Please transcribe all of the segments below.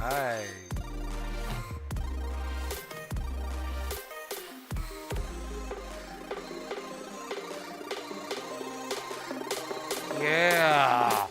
right. Yeah.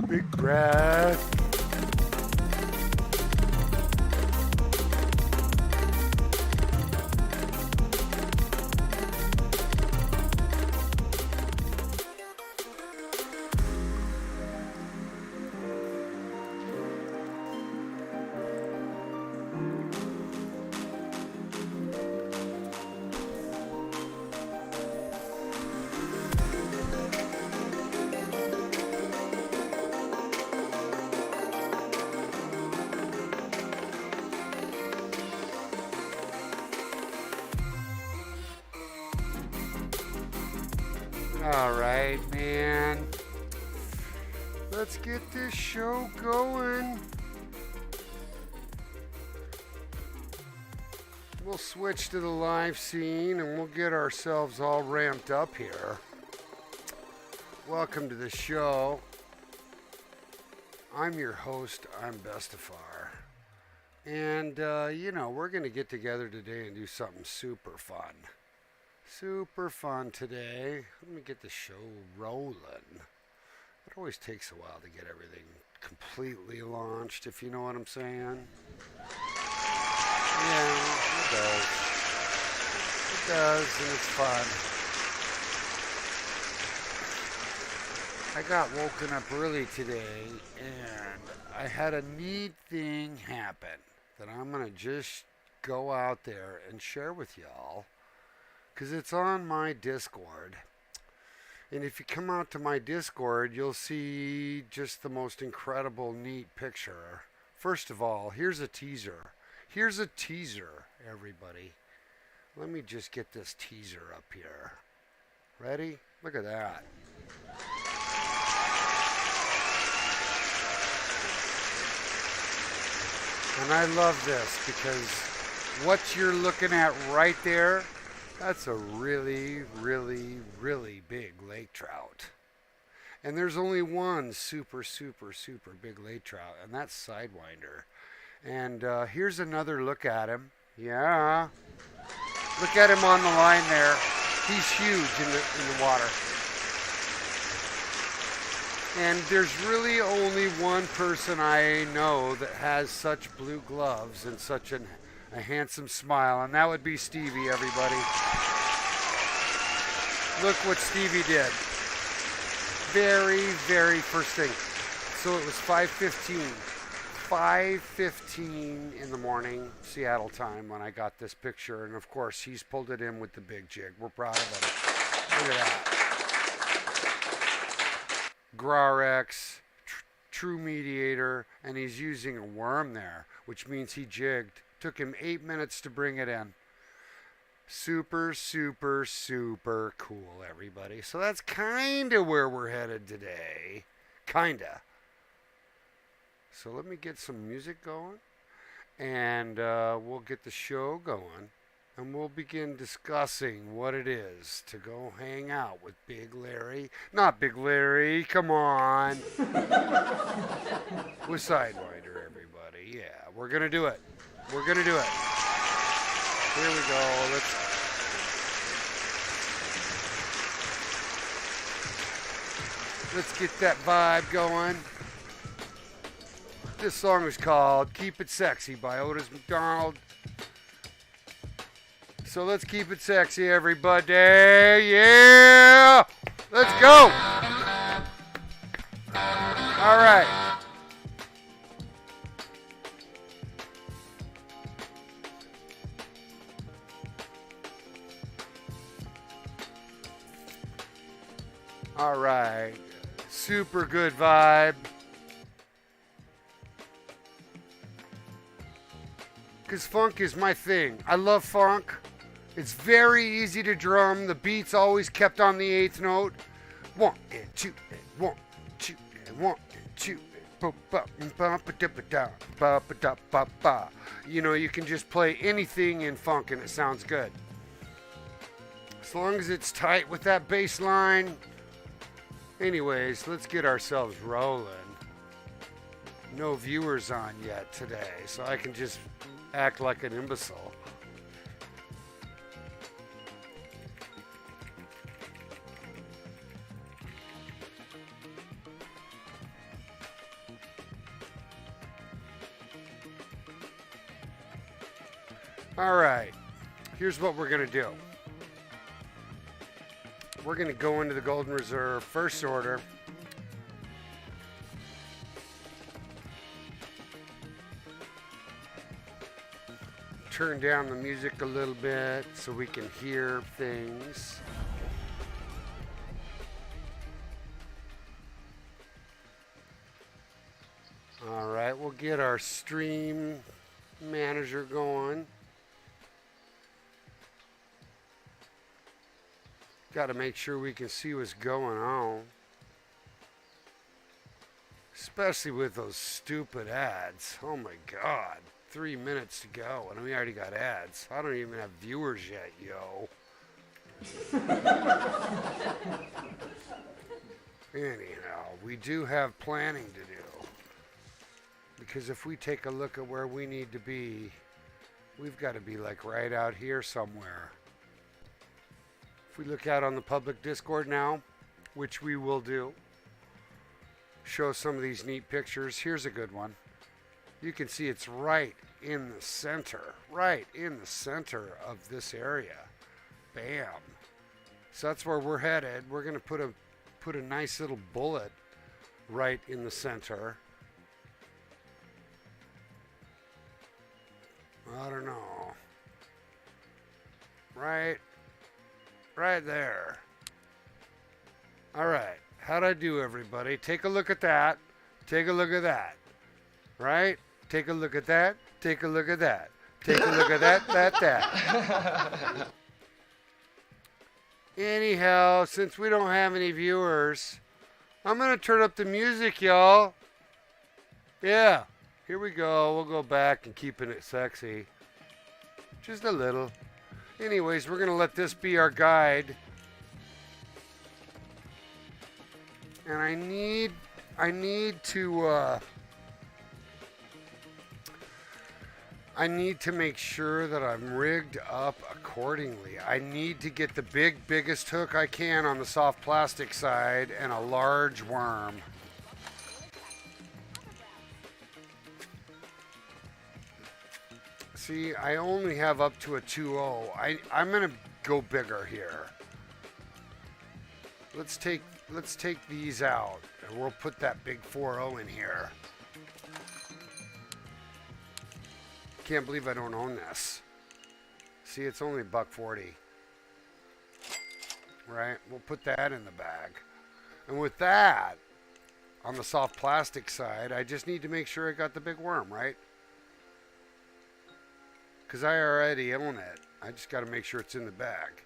Big breath. All right, man. Let's get this show going. We'll switch to the live scene and we'll get ourselves all ramped up here. Welcome to the show. I'm your host, imBestefar. And, we're going to get together today and do something super fun. Super fun today. Let me get the show rolling. It always takes a while to get everything completely launched, if you know what I'm saying. Yeah, it does. It does, and it's fun. I got woken up early today, and I had a neat thing happen that I'm going to just go out there and share with y'all. Because it's on my Discord. And if you come out to my Discord, you'll see just the most incredible, neat picture. First of all, here's a teaser. Here's a teaser, everybody. Let me just get this teaser up here. Ready? Look at that. And I love this because what you're looking at right there, that's a really, really, really big lake trout. And there's only one super, super, super big lake trout, and that's Sidewinder. And here's another look at him. Yeah. Look at him on the line there. He's huge in the water. And there's really only one person I know that has such blue gloves and such a handsome smile, and that would be Stevie, everybody. Look what Stevie did. Very, very first thing. So it was 5:15 in the morning, Seattle time, when I got this picture, and of course he's pulled it in with the big jig. We're proud of him. Look at that. Grarex, true mediator, and he's using a worm there, which means he jigged. Took him 8 minutes to bring it in. Super, super, super cool, everybody. So that's kind of where we're headed today. Kinda. So let me get some music going, and we'll get the show going, and we'll begin discussing what it is to go hang out with Big Larry. Not Big Larry, come on. With Sidewinder, everybody. Yeah, we're going to do it. We're going to do it. Here we go. Let's get that vibe going. This song is called Keep It Sexy by Otis McDonald. So let's keep it sexy, everybody. Yeah! Let's go! All right. All right. Super good vibe. Because funk is my thing. I love funk. It's very easy to drum. The beat's always kept on the eighth note. 1 and 2 and 1 and 2 and 1 and 2. You know, you can just play anything in funk and it sounds good. As long as it's tight with that bass line. Anyways, let's get ourselves rolling. No viewers on yet today, so I can just act like an imbecile. All right, here's what we're gonna do. We're gonna go into the Golden Reserve first order. Turn down the music a little bit so we can hear things. All right, we'll get our stream manager going. Got to make sure we can see what's going on. Especially with those stupid ads. Oh my God. 3 minutes to go and we already got ads. I don't even have viewers yet, yo. Anyhow, we do have planning to do. Because if we take a look at where we need to be, we've got to be like right out here somewhere. If we look out on the public Discord now, which we will do, show some of these neat pictures. Here's a good one. You can see it's right in the center of this area. Bam. So that's where we're headed. We're going to put a nice little bullet right in the center. I don't know. Right there. All right. How'd I do, everybody? Take a look at that. Take a look at that. Right? Take a look at that. Take a look at that. Take a look at that. Anyhow, since we don't have any viewers, I'm going to turn up the music, y'all. Yeah. Here we go. We'll go back and keeping it sexy. Just a little. Anyways, we're going to let this be our guide. And I need to make sure that I'm rigged up accordingly. I need to get the biggest hook I can on the soft plastic side and a large worm. See, I only have up to a 2.0. I'm going to go bigger here. Let's take these out and we'll put that big 4.0 in here. Can't believe I don't own this. See, it's only $1.40. Right? We'll put that in the bag. And with that, on the soft plastic side, I just need to make sure I got the big worm, right? Because I already own it. I just got to make sure it's in the bag.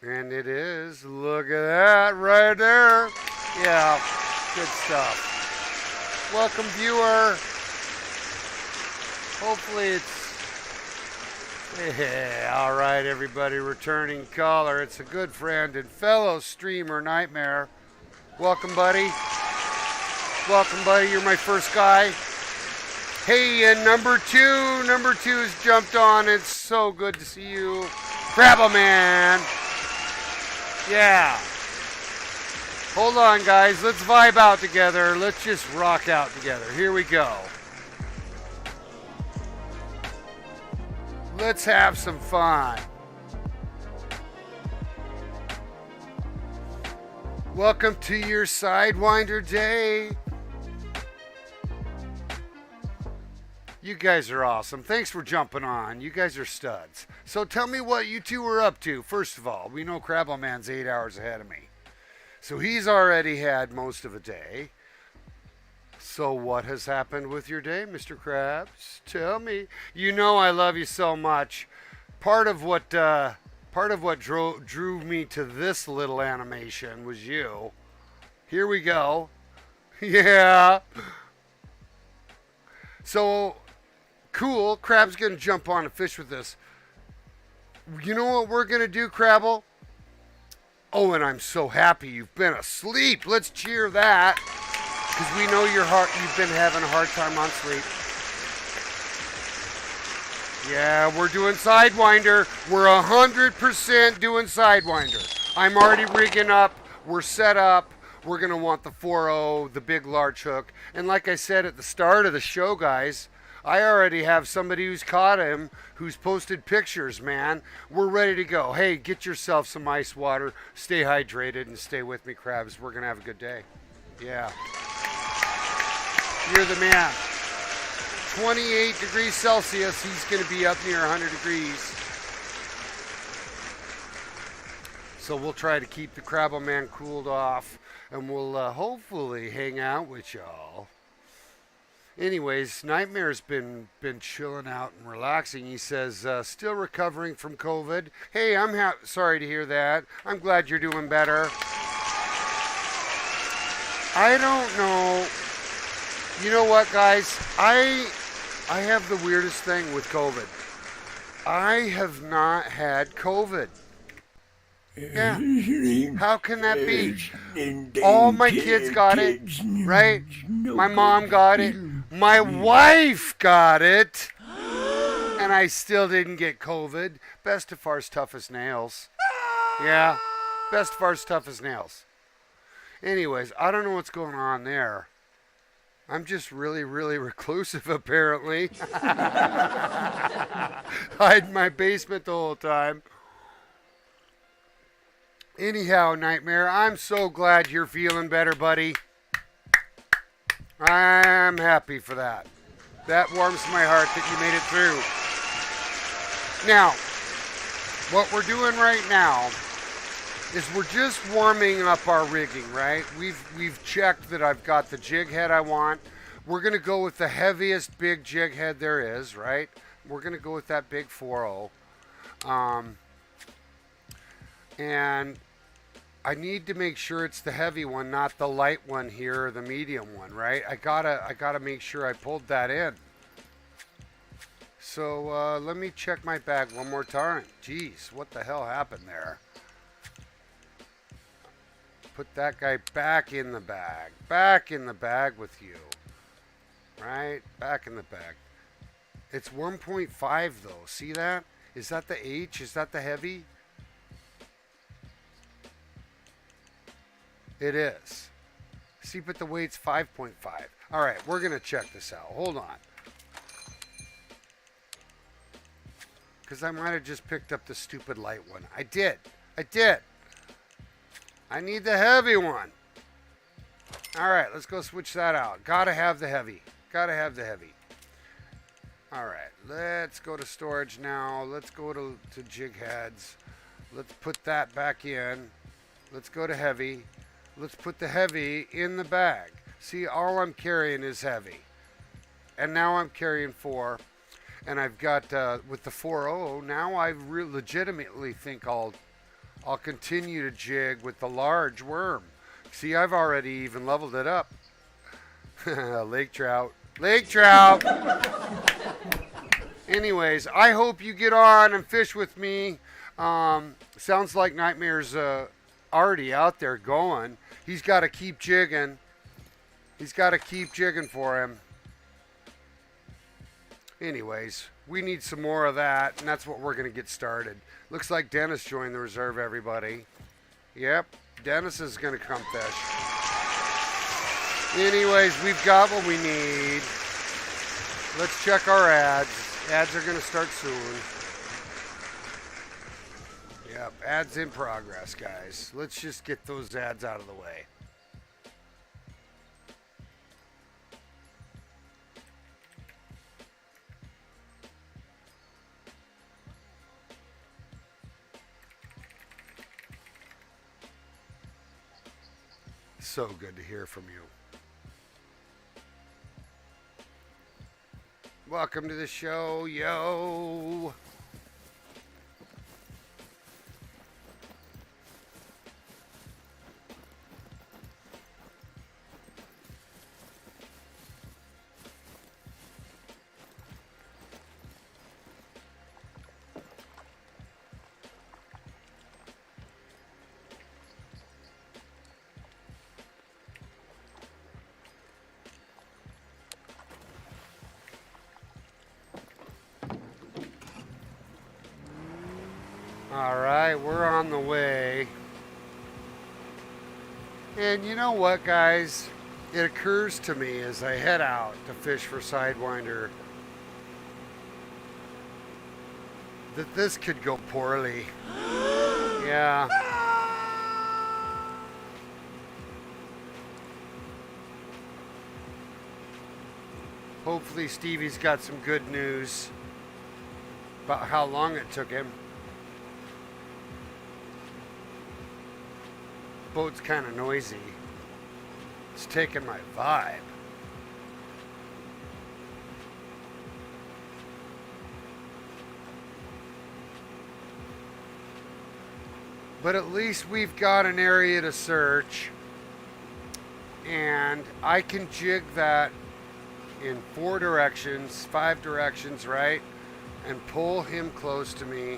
And it is. Look at that right there. Yeah. Good stuff. Welcome, viewer. Hopefully it's... Yeah, all right, everybody. Returning caller. It's a good friend and fellow streamer, Nightmare. Welcome, buddy. Welcome, buddy. You're my first guy. Hey, and number two has jumped on. It's so good to see you. Grab a man. Yeah. Hold on, guys. Let's vibe out together. Let's just rock out together. Here we go. Let's have some fun. Welcome to your Sidewinder day. You guys are awesome. Thanks for jumping on. You guys are studs. So tell me what you two are up to. First of all, we know Crabble Man's 8 hours ahead of me. So he's already had most of a day. So what has happened with your day, Mr. Krabs? Tell me. You know I love you so much. Part of what drew me to this little animation was you. Here we go. Yeah. So cool. Crab's gonna jump on and fish with us. You know what we're gonna do, Crabble? Oh, and I'm so happy you've been asleep. Let's cheer that. Because we know you've been having a hard time on sleep. Yeah, we're doing Sidewinder. We're 100% doing Sidewinder. I'm already rigging up. We're set up. We're going to want the 4.0, the big large hook. And like I said at the start of the show, guys, I already have somebody who's caught him, who's posted pictures, man. We're ready to go. Hey, get yourself some ice water. Stay hydrated and stay with me, Crabs. We're going to have a good day. Yeah. You're the man. 28 degrees Celsius. He's going to be up near 100 degrees. So we'll try to keep the Crabble Man cooled off. And we'll hopefully hang out with y'all. Anyways, Nightmare's been chilling out and relaxing. He says, still recovering from COVID. Hey, I'm sorry to hear that. I'm glad you're doing better. I don't know. You know what, guys? I have the weirdest thing with COVID. I have not had COVID. Yeah. How can that be? All my kids got it, right? My mom got it. My wife got it. And I still didn't get COVID. Bestefar's tough as nails. Yeah. Bestefar's tough as nails. Anyways, I don't know what's going on there. I'm just really, really reclusive, apparently. Hide in my basement the whole time. Anyhow, Nightmare, I'm so glad you're feeling better, buddy. I'm happy for that. That warms my heart that you made it through. Now, what we're doing right now is we're just warming up our rigging, right? We've checked that I've got the jig head I want. We're going to go with the heaviest big jig head there is, right? We're going to go with that big 4.0. And I need to make sure it's the heavy one, not the light one here or the medium one, right? I gotta make sure I pulled that in. So let me check my bag one more time. Jeez, what the hell happened there? Put that guy back in the bag. Back in the bag with you. Right? Back in the bag. It's 1.5 though. See that? Is that the H? Is that the heavy? It is. See, but the weight's 5.5. All right, we're going to check this out. Hold on. Because I might have just picked up the stupid light one. I did. I need the heavy one. All right, let's go switch that out. Gotta have the heavy. All right, let's go to storage now. Let's go to jig heads. Let's put that back in. Let's go to heavy. Let's put the heavy in the bag. See, all I'm carrying is heavy. And now I'm carrying 4. And I've got, with the 4.0, now I legitimately think I'll continue to jig with the large worm. See, I've already even leveled it up. Lake trout. Anyways, I hope you get on and fish with me. Sounds like Nightmare's already out there going. He's got to keep jigging. For him. Anyways, we need some more of that, and that's what we're going to get started. Looks like Dennis joined the reserve, everybody. Yep, Dennis is going to come fish. Anyways, we've got what we need. Let's check our ads. Ads are going to start soon. Yep, ads in progress, guys. Let's just get those ads out of the way. So good to hear from you. Welcome to the show, yo. All right, we're on the way. And you know what, guys? It occurs to me as I head out to fish for Sidewinder that this could go poorly. Yeah. Hopefully Stevie's got some good news about how long it took him. Boat's kind of noisy. It's taking my vibe. But at least we've got an area to search, and I can jig that in 4 directions, 5 directions, right? And pull him close to me.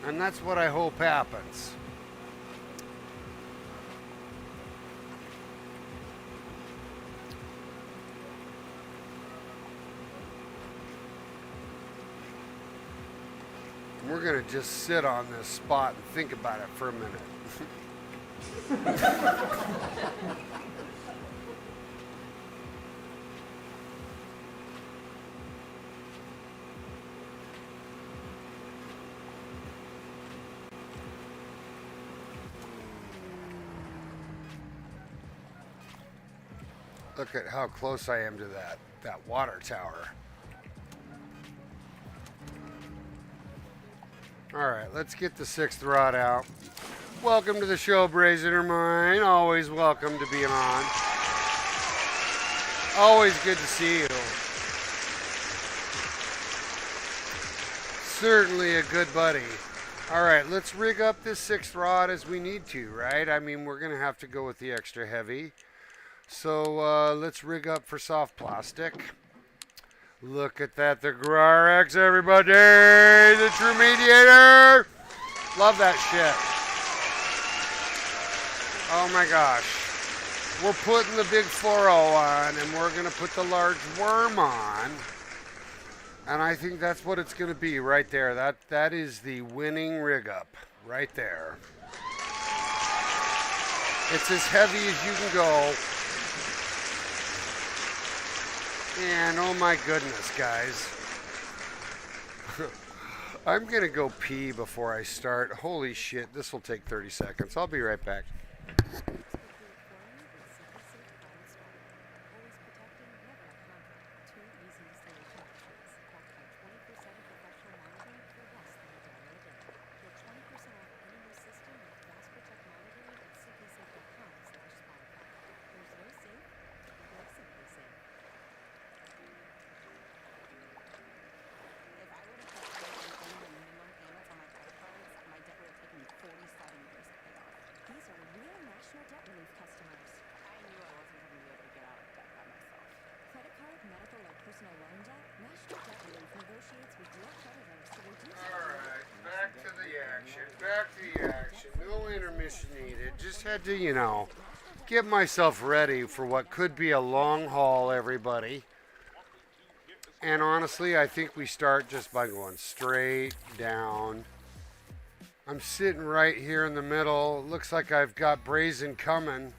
And that's what I hope happens. We're going to just sit on this spot and think about it for a minute. Look at how close I am to that water tower. All right, let's get the 6th rod out. Welcome to the show, Brazener Mine. Always welcome to being on. Always good to see you. Certainly a good buddy. All right, let's rig up this 6th rod as we need to, right? I mean, we're going to have to go with the extra heavy. So let's rig up for soft plastic. Look at that, the GRX, everybody, the true mediator. Love that shit. Oh my gosh. We're putting the big 4.0 on, and we're going to put the large worm on. And I think that's what it's going to be right there. That is the winning rig up right there. It's as heavy as you can go. And oh my goodness, guys. I'm going to go pee before I start. Holy shit, this will take 30 seconds. I'll be right back. Just had to, get myself ready for what could be a long haul, everybody. And honestly, I think we start just by going straight down. I'm sitting right here in the middle. Looks like I've got Brazen coming.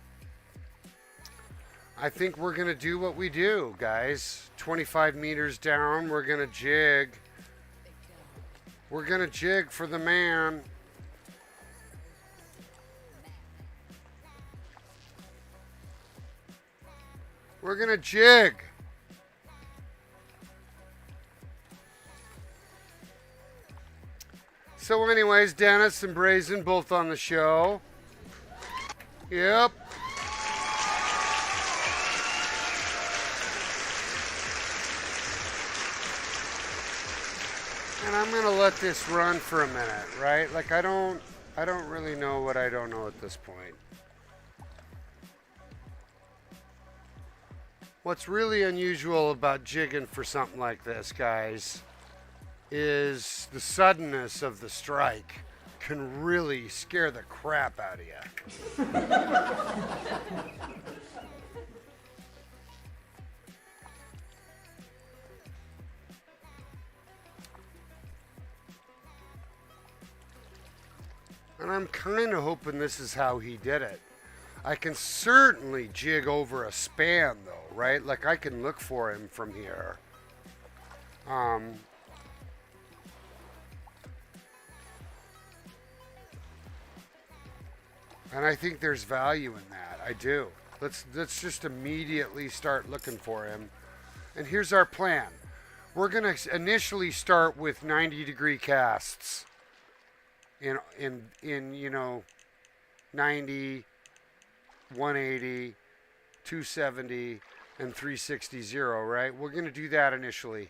I think we're going to do what we do, guys. 25 meters down, we're going to jig. We're going to jig for the man. We're going to jig. So anyways, Dennis and Brazen both on the show. Yep. And I'm gonna let this run for a minute, right? Like I don't really know what I don't know at this point. What's really unusual about jigging for something like this, guys, is the suddenness of the strike can really scare the crap out of you. And I'm kind of hoping this is how he did it. I can certainly jig over a span though, right? Like I can look for him from here. And I think there's value in that. I do. Let's just immediately start looking for him. And here's our plan. We're going to initially start with 90-degree casts in 90, 180, 270, and 360 0, right? We're going to do that initially.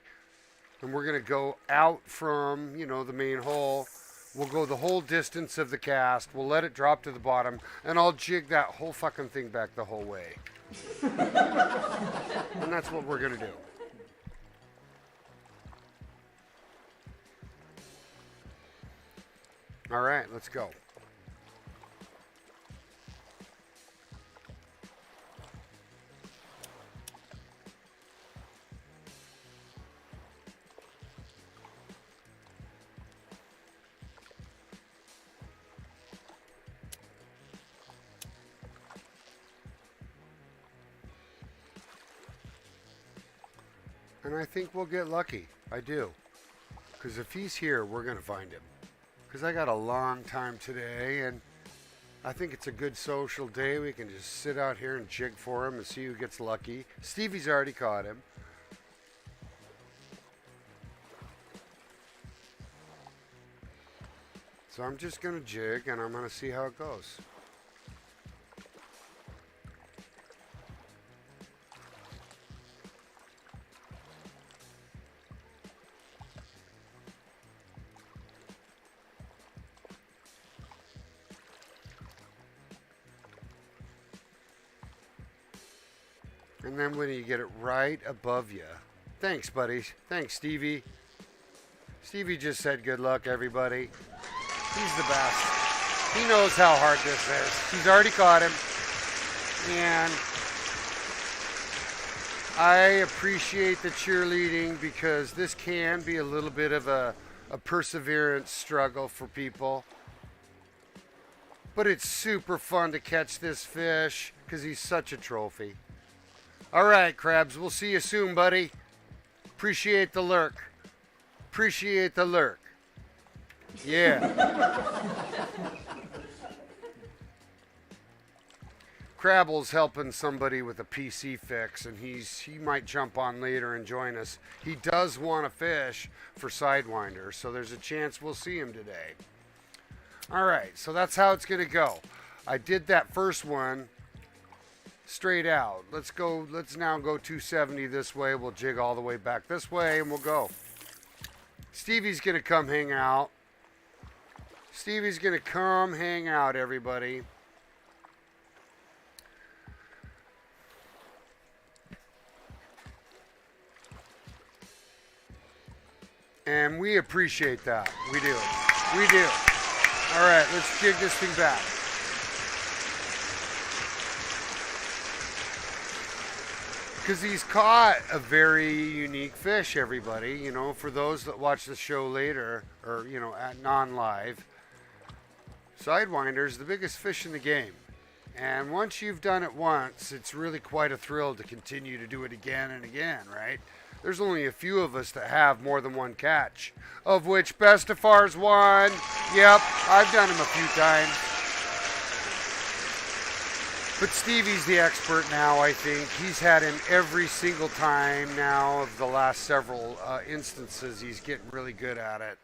And we're going to go out from, the main hole. We'll go the whole distance of the cast. We'll let it drop to the bottom. And I'll jig that whole fucking thing back the whole way. And that's what we're going to do. All right, let's go. And I think we'll get lucky. I do. Because if he's here, we're going to find him. Because I got a long time today, and I think it's a good social day. We can just sit out here and jig for him and see who gets lucky. Stevie's already caught him. So I'm just going to jig, and I'm going to see how it goes. And then when you get it right above you. Thanks, buddy. Thanks, Stevie. Stevie just said good luck, everybody. He's the best. He knows how hard this is. He's already caught him. And I appreciate the cheerleading because this can be a little bit of a perseverance struggle for people. But it's super fun to catch this fish because he's such a trophy. All right, Crabs, we'll see you soon, buddy. Appreciate the lurk. Appreciate the lurk. Yeah. Crabble's helping somebody with a PC fix, and he might jump on later and join us. He does want to fish for Sidewinder, so there's a chance we'll see him today. All right, so that's how it's going to go. I did that first one straight out. Let's now go 270 this way. We'll jig all the way back this way, and we'll go. Stevie's going to come hang out. Stevie's going to come hang out, everybody. And we appreciate that. We do. We do. All right, let's jig this thing back. Because he's caught a very unique fish, everybody. For those that watch the show later, or, at non-live, Sidewinder's the biggest fish in the game. And once you've done it once, it's really quite a thrill to continue to do it again and again, right? There's only a few of us that have more than one catch, of which Bestefar's one. Yep, I've done him a few times. But Stevie's the expert now, I think. He's had him every single time now of the last several instances. He's getting really good at it.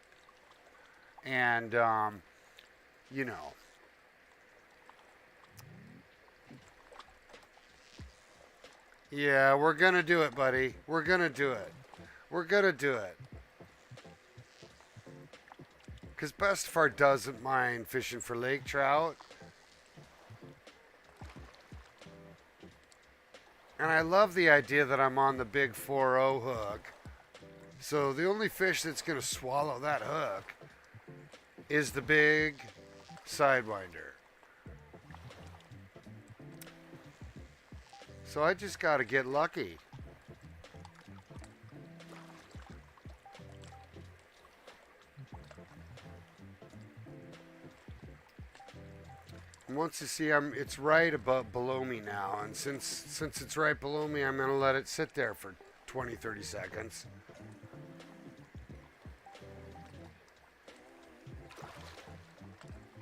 And, Yeah, we're gonna do it, buddy. We're gonna do it. We're gonna do it. Because Bestefar doesn't mind fishing for lake trout. And I love the idea that I'm on the big 4-0 hook. So the only fish that's going to swallow that hook is the big sidewinder. So I just got to get lucky. And once you see it's right above below me now, and since it's right below me, I'm going to let it sit there for 20-30 seconds.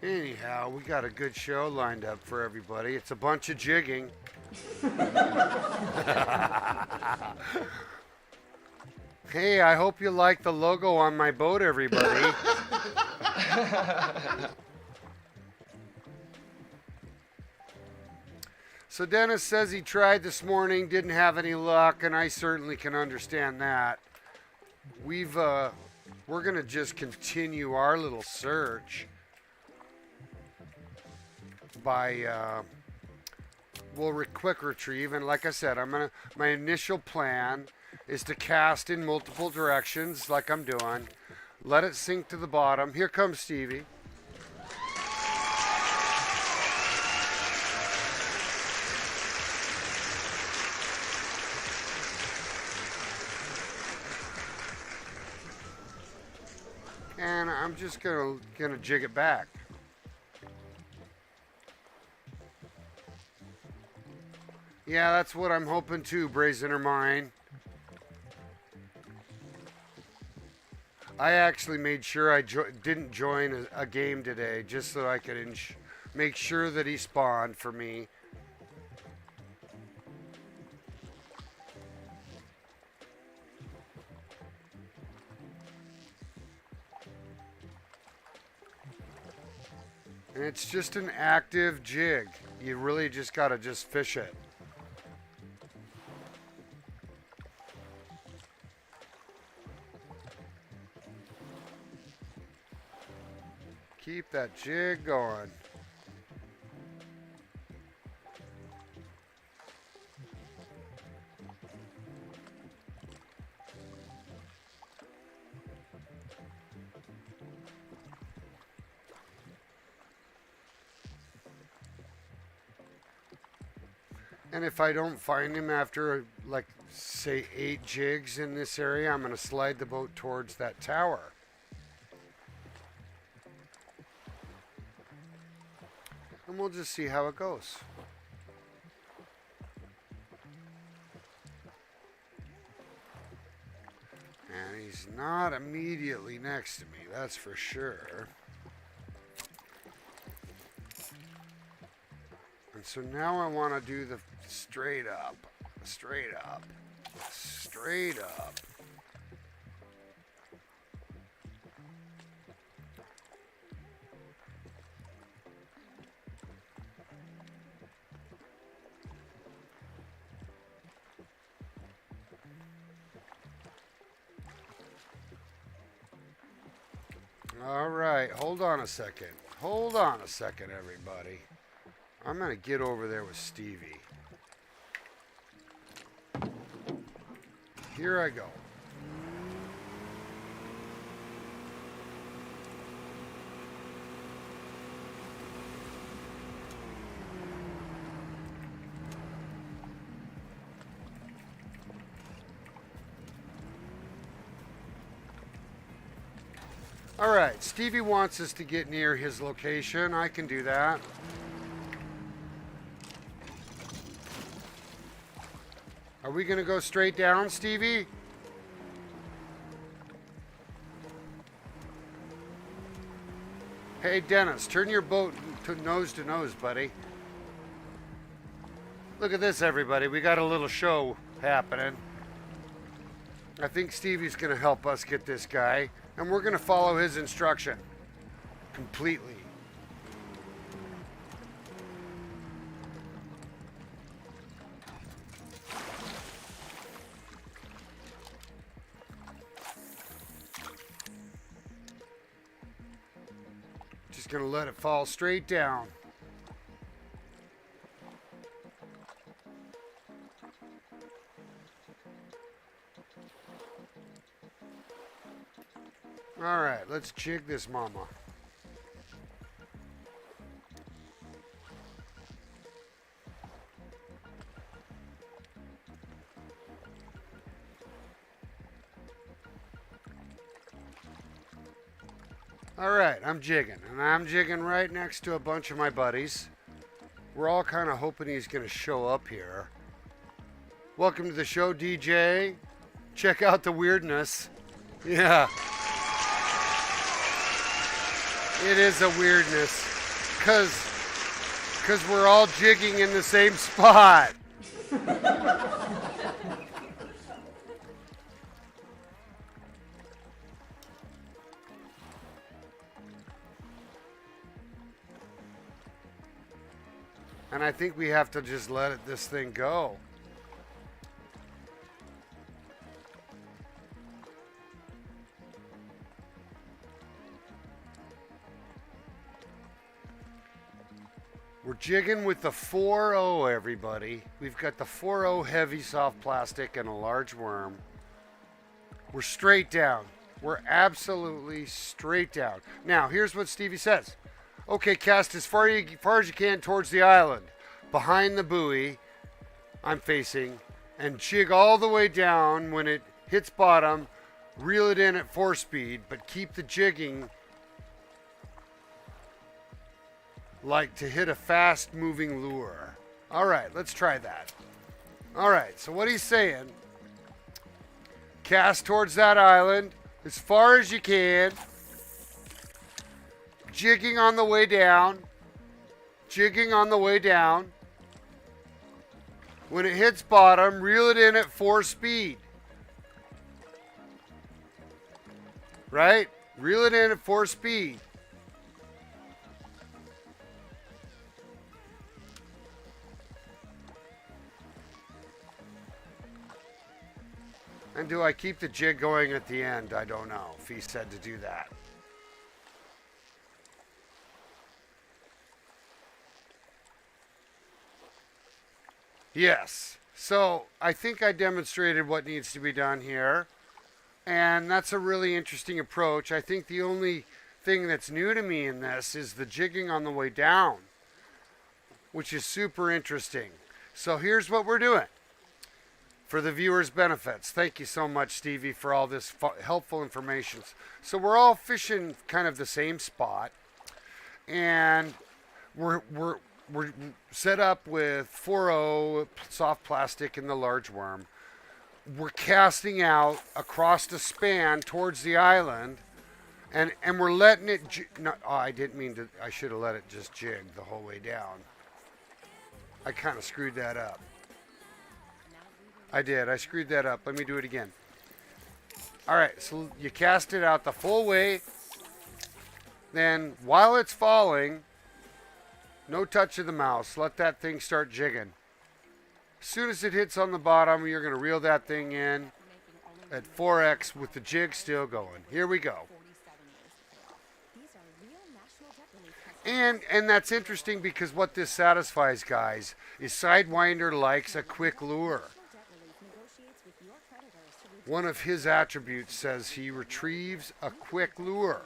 Anyhow, we got a good show lined up for everybody. It's a bunch of jigging. Hey, I hope you like the logo on my boat, everybody. So Dennis says he tried this morning, didn't have any luck, and I certainly can understand that. We're going to just continue our little search by quick retrieve, and like I said, my initial plan is to cast in multiple directions like I'm doing. Let it sink to the bottom. Here comes Stevie. And I'm just gonna jig it back. Yeah, that's what I'm hoping too, Brazen or Mine. I actually made sure I didn't join a game today just so I could make sure that he spawned for me. And it's just an active jig. You really just gotta fish it. Keep that jig going. And if I don't find him after, like, say 8 jigs in this area, I'm going to slide the boat towards that tower. And we'll just see how it goes. And he's not immediately next to me, that's for sure. And so now I want to do the straight up, straight up, straight up. All right, hold on a second. Hold on a second, everybody. I'm going to get over there with Stevie. Here I go. All right, Stevie wants us to get near his location. I can do that. Are we going to go straight down, Stevie? Hey, Dennis, turn your boat to nose, buddy. Look at this, everybody. We got a little show happening. I think Stevie's going to help us get this guy, and we're going to follow his instruction completely. going to let it fall straight down. All right, let's jig this mama. All right, I'm jigging, and I'm jigging right next to a bunch of my buddies. We're all kind of hoping he's going to show up here. Welcome to the show, DJ. Check out the weirdness. Yeah. It is a weirdness, because we're all jigging in the same spot. And I think we have to just let this thing go. We're jigging with the 4-0, everybody. We've got the 4-0 heavy soft plastic and a large worm. We're straight down. We're absolutely straight down. Now, here's what Stevie says. Okay, cast as far as you can towards the island, behind the buoy I'm facing, and jig all the way down. When it hits bottom, reel it in at 4-speed, but keep the jigging like to hit a fast-moving lure. All right, let's try that. All right, so what he's saying, cast towards that island as far as you can, jigging on the way down, jigging on the way down. When it hits bottom, reel it in at 4-speed. Right? Reel it in at 4-speed. And do I keep the jig going at the end? I don't know if he said to do that. Yes. So I think I demonstrated what needs to be done here. And that's a really interesting approach. I think the only thing that's new to me in this is the jigging on the way down, which is super interesting. So here's what we're doing for the viewers' benefits. Thank you so much, Stevie, for all this helpful information. So we're all fishing kind of the same spot, and we're set up with 4-0 soft plastic and the large worm. We're casting out across the span towards the island, and we're letting it I didn't mean to. I should have let it just jig the whole way down. I kind of screwed that up. I did. I screwed that up. Let me do it again. All right, so you cast it out the full way. Then while it's falling, no touch of the mouse. Let that thing start jigging. As soon as it hits on the bottom, you're going to reel that thing in at 4x with the jig still going. Here we go. And that's interesting because what this satisfies, guys, is Sidewinder likes a quick lure. One of his attributes says he retrieves a quick lure.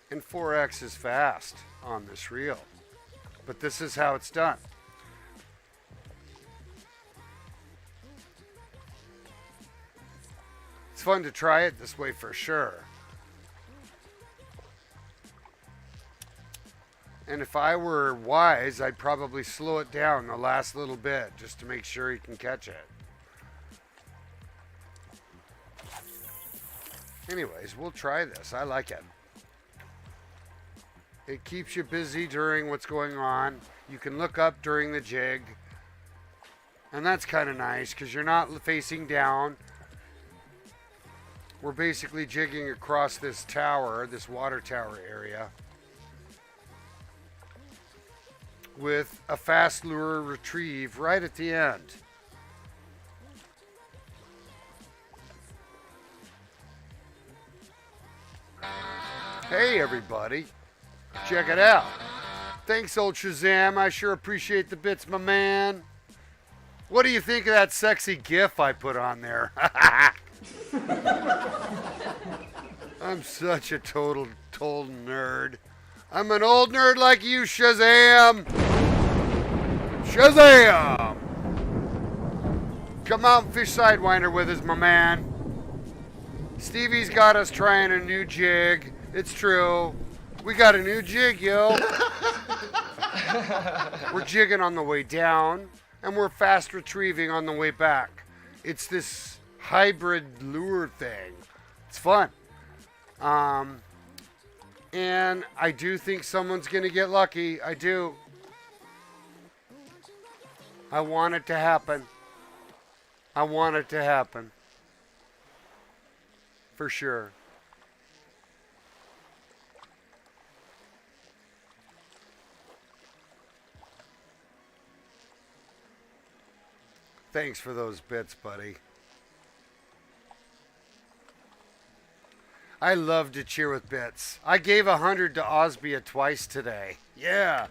And 4x is fast on this reel. But this is how it's done. It's fun to try it this way for sure. And if I were wise, I'd probably slow it down the last little bit just to make sure he can catch it. Anyways, we'll try this. I like it. It keeps you busy during what's going on. You can look up during the jig. And that's kind of nice because you're not facing down. We're basically jigging across this tower, this water tower area, with a fast lure retrieve right at the end. Hey, everybody. Check it out. Thanks, old Shazam. I sure appreciate the bits, my man. What do you think of that sexy gif I put on there? I'm such a total nerd. I'm an old nerd like you, Shazam. Shazam! Come out and fish Sidewinder with us, my man. Stevie's got us trying a new jig. It's true. We got a new jig, yo. We're jigging on the way down, and we're fast retrieving on the way back. It's this hybrid lure thing. It's fun. And I do think someone's going to get lucky. I do. I want it to happen. I want it to happen. For sure. Thanks for those bits, buddy. I love to cheer with bits. I gave 100 to Osbia twice today. Yeah.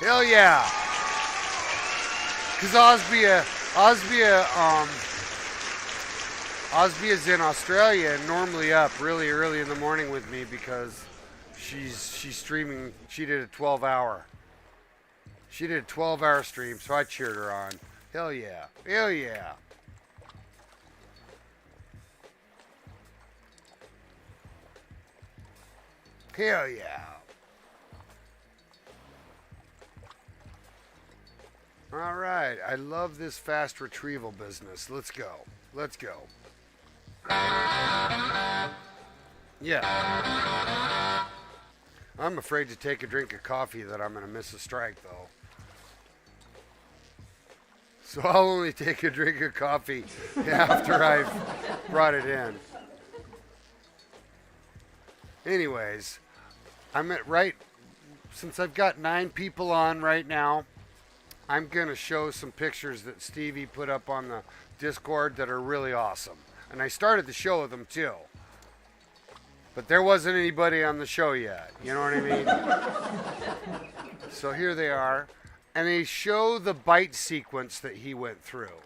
Hell yeah. Because Osbia's in Australia and normally up really early in the morning with me because she's streaming. She did a 12-hour. She did a 12-hour stream, so I cheered her on. Hell yeah. Hell yeah. Hell yeah. All right. I love this fast retrieval business. Let's go. Let's go. Yeah. I'm afraid to take a drink of coffee that I'm going to miss a strike, though. So I'll only take a drink of coffee after I've brought it in. Anyways, since I've got 9 people on right now, I'm going to show some pictures that Stevie put up on the Discord that are really awesome. And I started the show with them too. But there wasn't anybody on the show yet. You know what I mean? So here they are. And they show the bite sequence that he went through.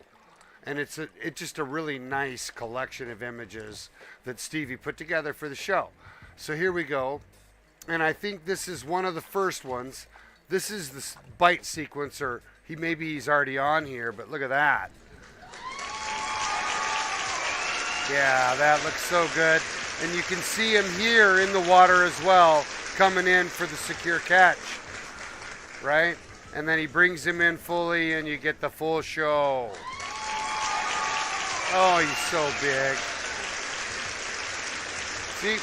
And it's just a really nice collection of images that Stevie put together for the show. So here we go. And I think this is one of the first ones. This is the bite sequence, or maybe he's already on here, but look at that. Yeah, that looks so good. And you can see him here in the water as well, coming in for the secure catch, right? And then he brings him in fully, and you get the full show. Oh, he's so big. See?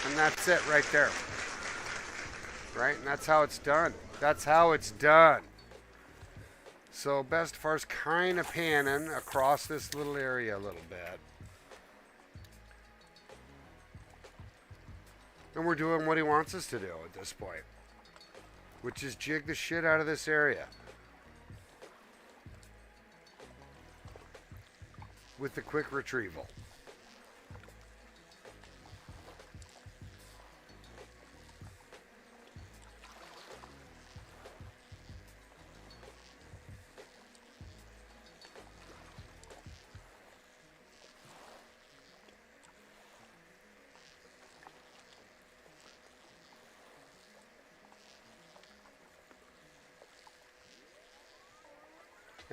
And that's it right there. Right? And that's how it's done. That's how it's done. So Bestefar's kind of panning across this little area a little bit. And we're doing what he wants us to do at this point, which is jig the shit out of this area with the quick retrieval.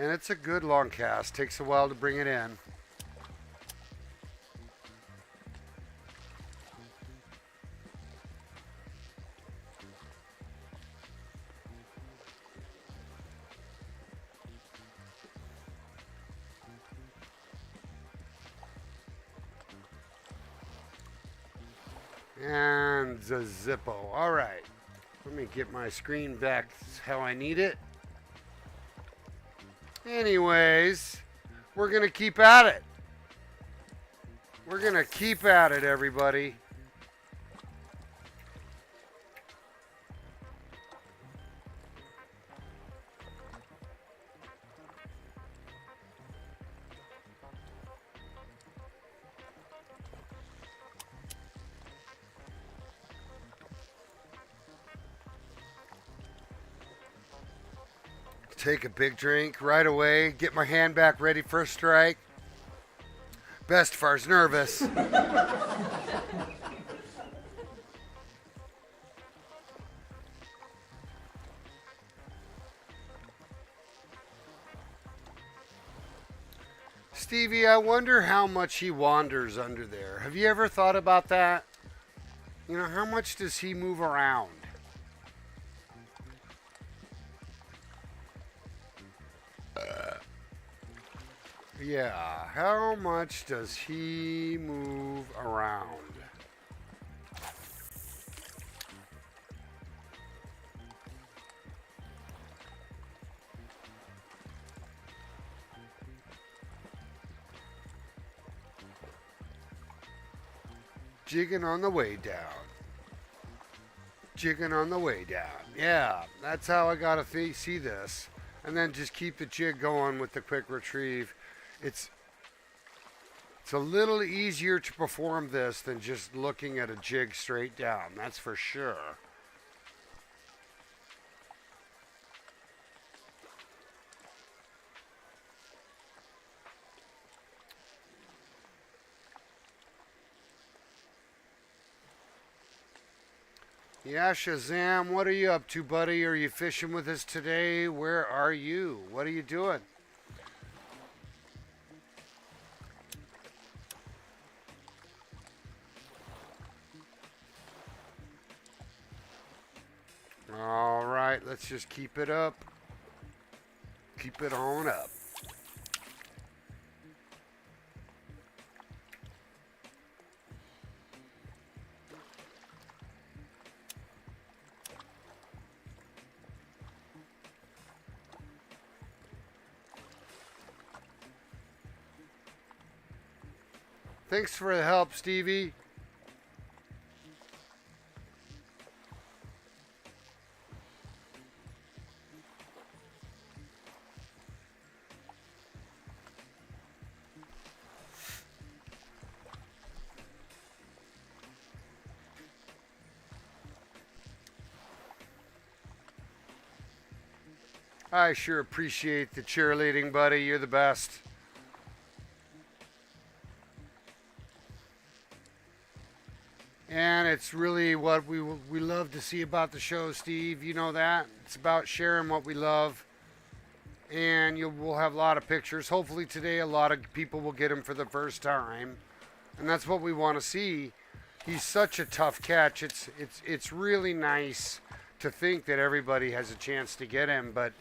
And it's a good long cast. Takes a while to bring it in. And the Zippo. All right. Let me get my screen back how I need it. Anyways, we're going to keep at it. We're going to keep at it, everybody. Take a big drink right away. Get my hand back ready for a strike. Bestefar's nervous. Stevie, I wonder how much he wanders under there. Have you ever thought about that? You know, how much does he move around? Yeah, how much does he move around? Jigging on the way down. Jigging on the way down. Yeah, that's how I gotta see this. And then just keep the jig going with the quick retrieve. It's a little easier to perform this than just looking at a jig straight down. That's for sure. Yeah, Shazam, what are you up to, buddy? Are you fishing with us today? Where are you? What are you doing? All right, let's just keep it up. Keep it on up. Thanks for the help, Stevie. I sure appreciate the cheerleading, buddy. You're the best. And it's really what we love to see about the show, Steve. You know that. It's about sharing what we love. And we'll have a lot of pictures. Hopefully today a lot of people will get him for the first time. And that's what we want to see. He's such a tough catch. It's really nice to think that everybody has a chance to get him. But,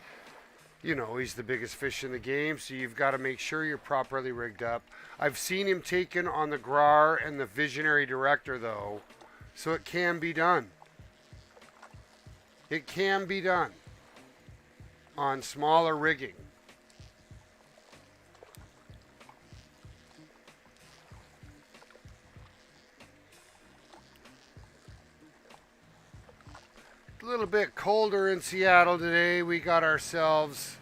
you know, he's the biggest fish in the game. So you've got to make sure you're properly rigged up. I've seen him taken on the Grar and the Visionary Director, though, so it can be done. It can be done on smaller rigging. A little bit colder in Seattle today. We got ourselves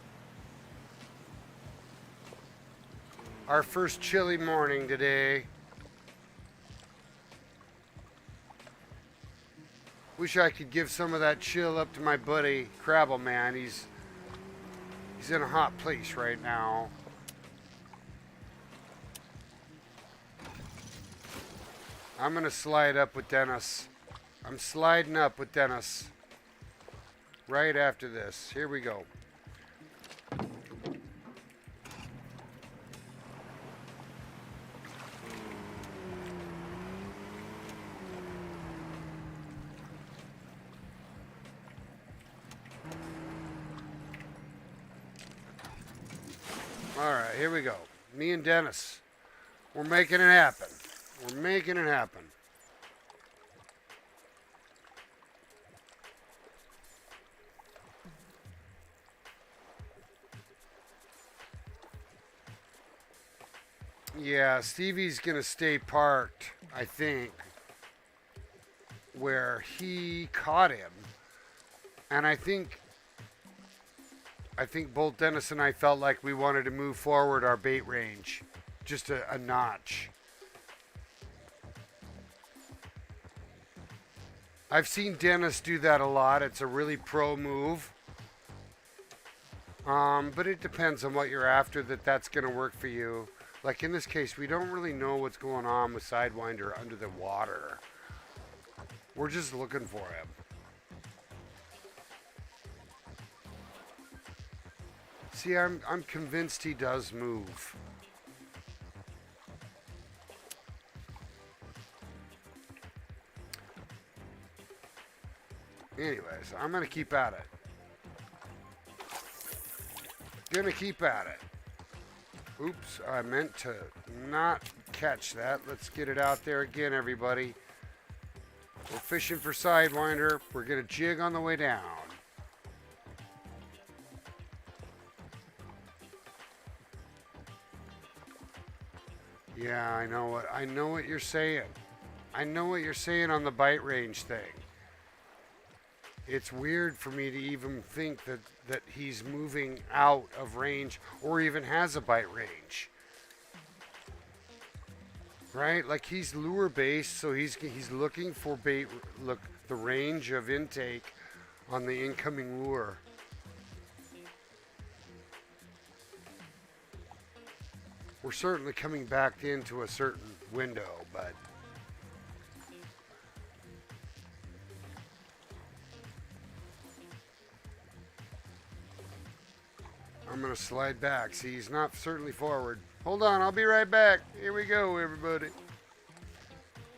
our first chilly morning today. Wish I could give some of that chill up to my buddy Crabble Man. He's in a hot place right now. I'm gonna slide up with Dennis. I'm sliding up with Dennis right after this. Here we go. All right, here we go. Me and Dennis. We're making it happen. We're making it happen. Yeah, Stevie's going to stay parked, I think, where he caught him. And I think both Dennis and I felt like we wanted to move forward our bait range just a notch. I've seen Dennis do that a lot. It's a really pro move. But it depends on what you're after that's going to work for you. Like in this case, we don't really know what's going on with Sidewinder under the water. We're just looking for him. See, I'm convinced he does move. Anyways, I'm going to keep at it. Gonna keep at it. Oops, I meant to not catch that. Let's get it out there again, everybody. We're fishing for Sidewinder. We're gonna jig on the way down. Yeah, I know what you're saying. I know what you're saying on the bite range thing. It's weird for me to even think that he's moving out of range or even has a bite range. Right? Like he's lure based, so he's looking for bait. Look, the range of intake on the incoming lure. We're certainly coming back into a certain window, but I'm going to slide back. See, he's not certainly forward. Hold on, I'll be right back. Here we go, everybody.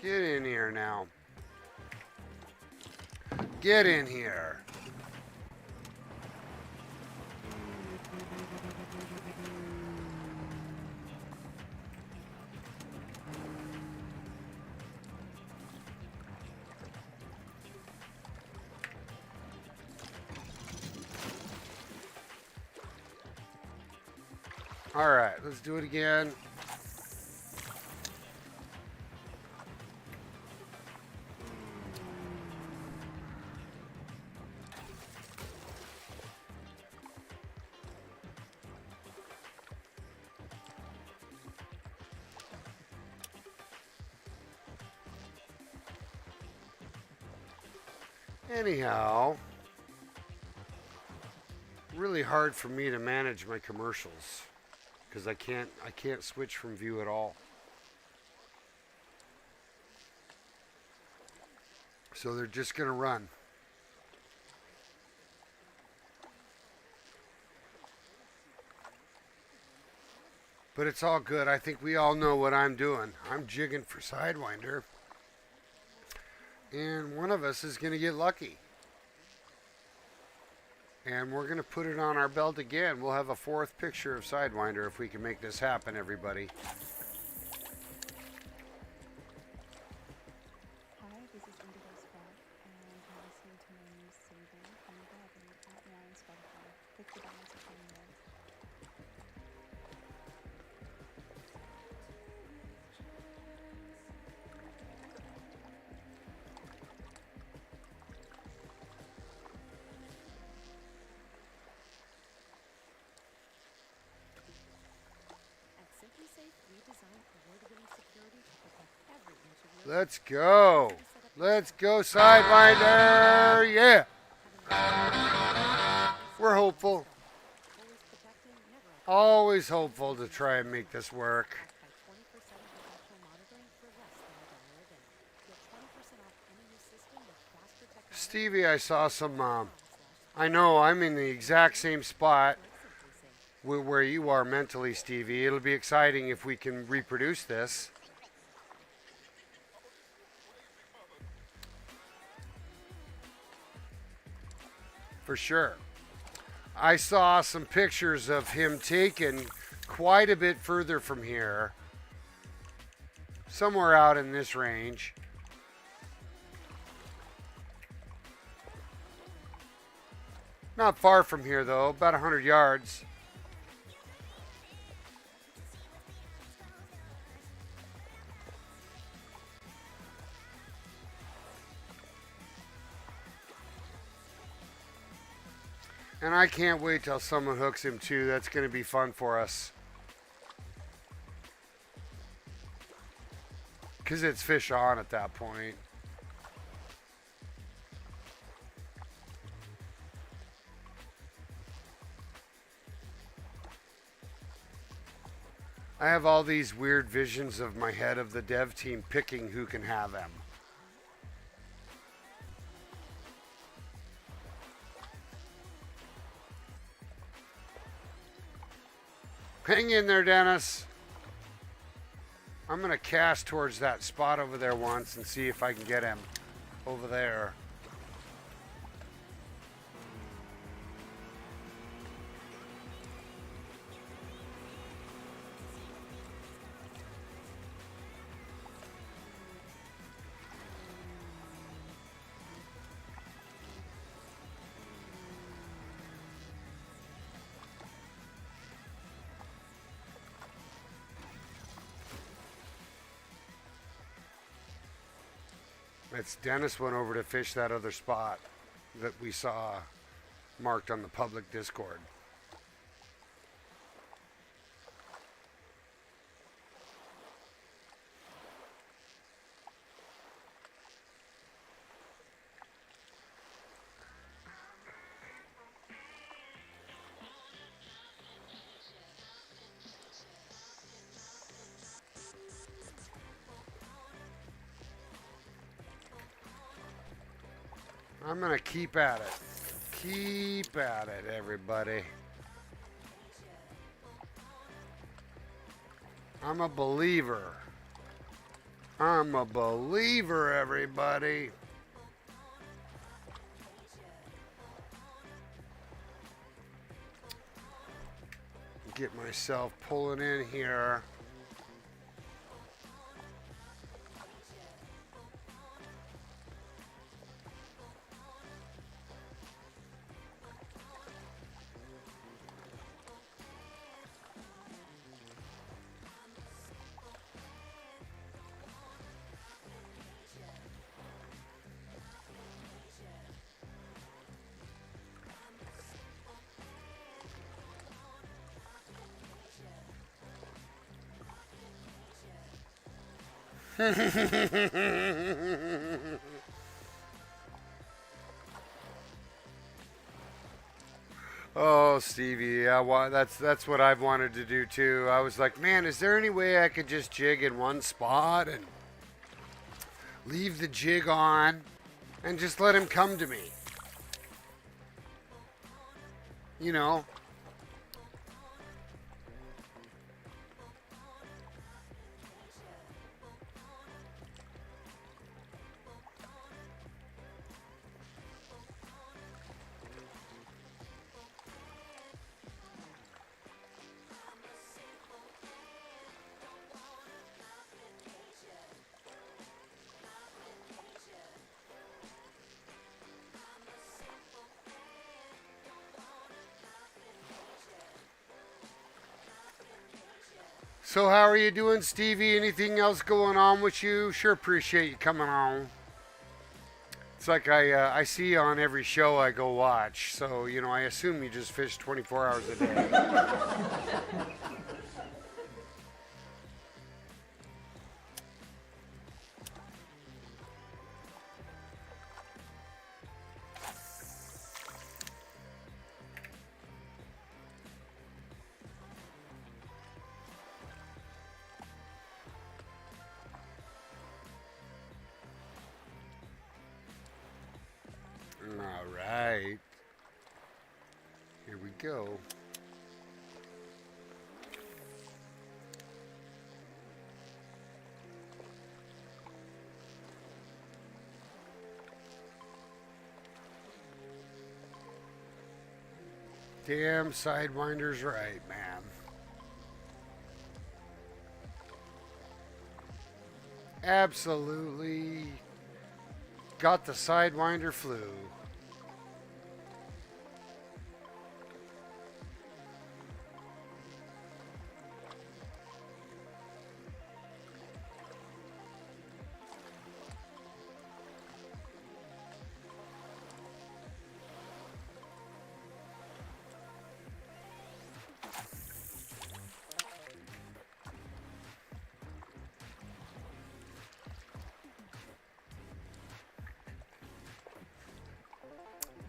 Get in here now. Get in here. All right, let's do it again. Anyhow, really hard for me to manage my commercials because I can't switch from view at all. So they're just going to run. But it's all good. I think we all know what I'm doing. I'm jigging for Sidewinder. And one of us is going to get lucky. And we're going to put it on our belt again. We'll have a fourth picture of Sidewinder if we can make this happen, everybody. Hi, this is imBestefar, and you're listening to my new single, imBestefar, on Spotify. Click the buttons to find more. Let's go. Let's go, Sidewinder. Yeah. We're hopeful. Always hopeful to try and make this work. Stevie, I saw some, I know I'm in the exact same spot where you are mentally, Stevie. It'll be exciting if we can reproduce this. For sure. I saw some pictures of him taken quite a bit further from here. Somewhere out in this range. Not far from here though, about 100 yards. And I can't wait till someone hooks him too. That's going to be fun for us. Because it's fish on at that point. I have all these weird visions of my head of the dev team picking who can have him. Hang in there, Dennis. I'm going to cast towards that spot over there once and see if I can get him over there. It's Dennis went over to fish that other spot that we saw marked on the public Discord. I'm going to keep at it. Keep at it, everybody. I'm a believer. I'm a believer, everybody. Get myself pulling in here. Oh, Stevie, yeah, that's what I've wanted to do too. I was like, man, is there any way I could just jig in one spot and leave the jig on and just let him come to me? You know? So how are you doing, Stevie? Anything else going on with you? Sure appreciate you coming on. It's like I see you on every show I go watch. So, you know, I assume you just fish 24 hours a day. All right. Here we go. Damn, Sidewinder's right, man. Absolutely got the Sidewinder flu.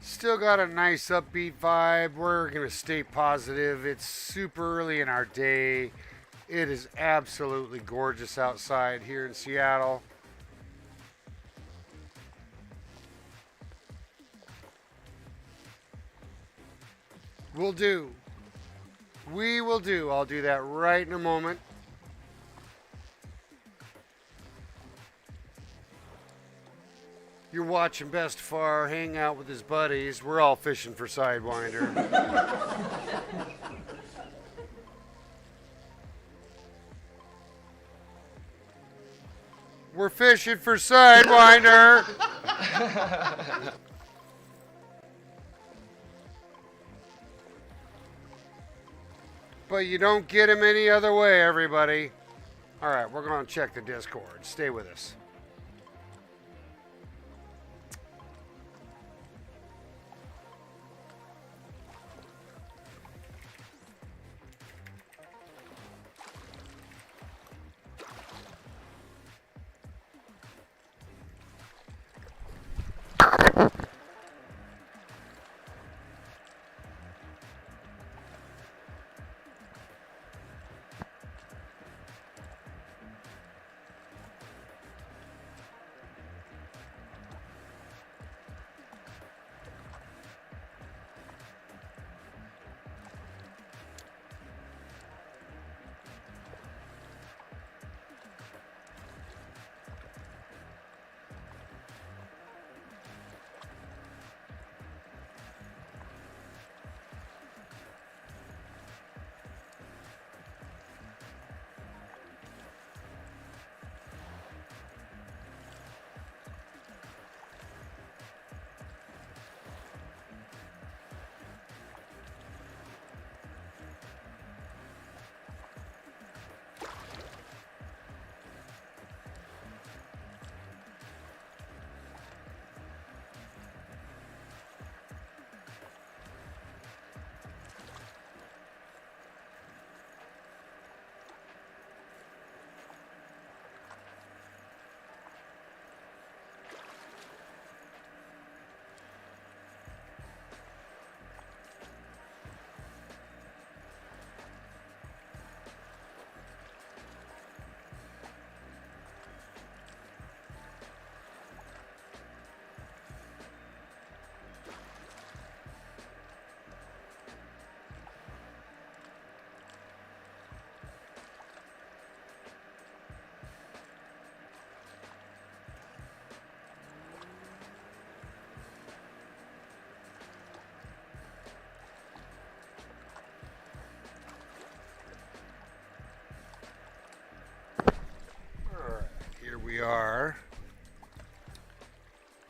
Still got a nice upbeat vibe. We're going to stay positive. It's super early in our day. It is absolutely gorgeous outside here in Seattle. We'll do. We will do. I'll do that right in a moment. You're watching Bestefar hang out with his buddies. We're all fishing for Sidewinder. We're fishing for Sidewinder. But you don't get him any other way, everybody. All right, we're going to check the Discord. Stay with us. We are.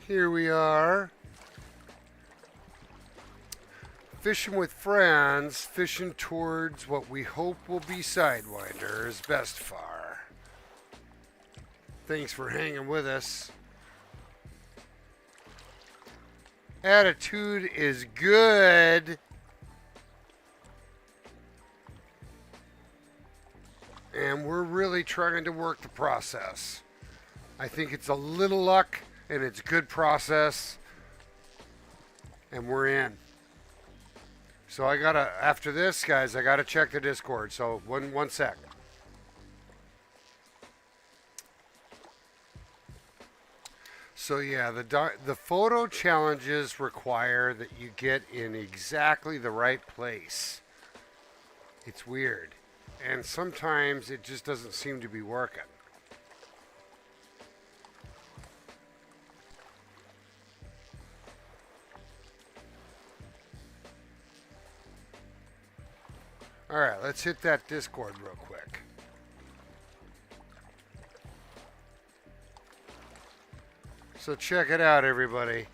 Here we are. Fishing with friends, fishing towards what we hope will be Sidewinders, Bestefar. Thanks for hanging with us. Attitude is good. And we're really trying to work the process. I think it's a little luck, and it's good process, and we're in. So I gotta, after this, guys, I gotta check the Discord. So one sec. So yeah, the photo challenges require that you get in exactly the right place. It's weird, and sometimes it just doesn't seem to be working. All right, let's hit that Discord real quick. So check it out, everybody.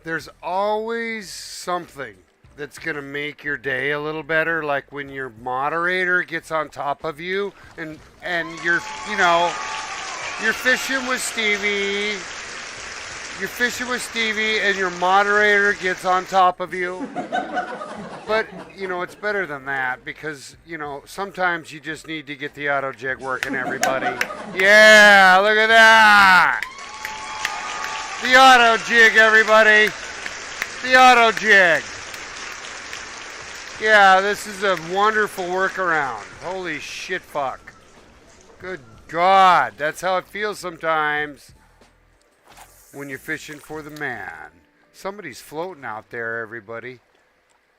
There's always something that's going to make your day a little better, like when your moderator gets on top of you and you're, you're fishing with Stevie. You're fishing with Stevie and your moderator gets on top of you. But, it's better than that because, sometimes you just need to get the auto jig working, everybody. Yeah, look at that. The auto jig, everybody. The auto jig. Yeah, this is a wonderful workaround. Holy shit, fuck. Good God, that's how it feels sometimes when you're fishing for the man. Somebody's floating out there, everybody.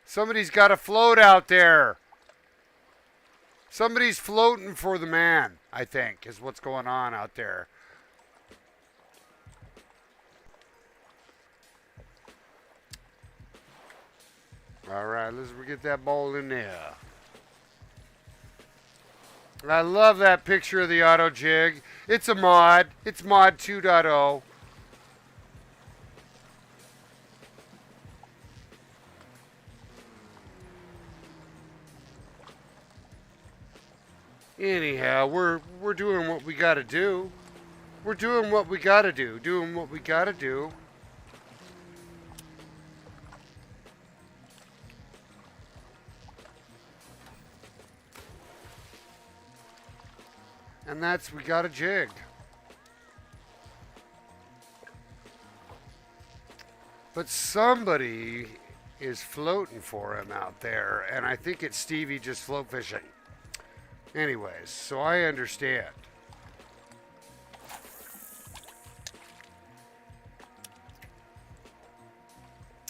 Somebody's got a float out there. Somebody's floating for the man, I think, is what's going on out there. All right, let's get that ball in there. I love that picture of the auto jig. It's a mod. It's mod 2.0. Anyhow, we're doing what we got to do. We're doing what we got to do. Doing what we got to do. And that's, we got a jig. But somebody is floating for him out there, and I think it's Stevie just float fishing. Anyways, so I understand.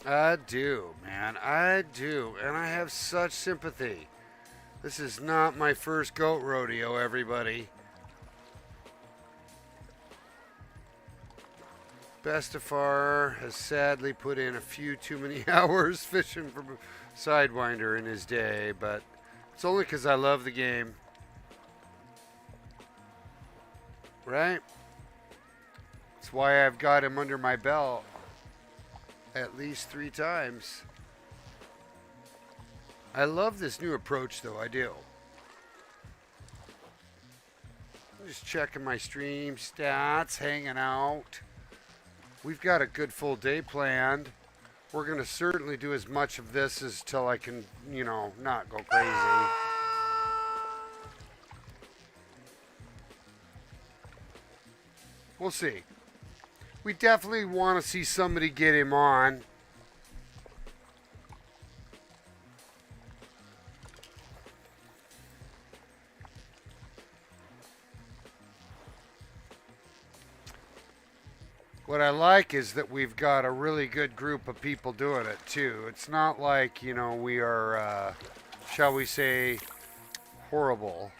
I do, man. I do. And I have such sympathy. This is not my first goat rodeo, everybody. Bestefar has sadly put in a few too many hours fishing for Sidewinder in his day, but it's only because I love the game. Right? That's why I've got him under my belt at least 3 times. I love this new approach, though. I do. I'm just checking my stream stats, hanging out. We've got a good full day planned. We're going to certainly do as much of this as till I can, not go crazy. We'll see. We definitely want to see somebody get him on. What I like is that we've got a really good group of people doing it too. It's not like, we are, shall we say, horrible.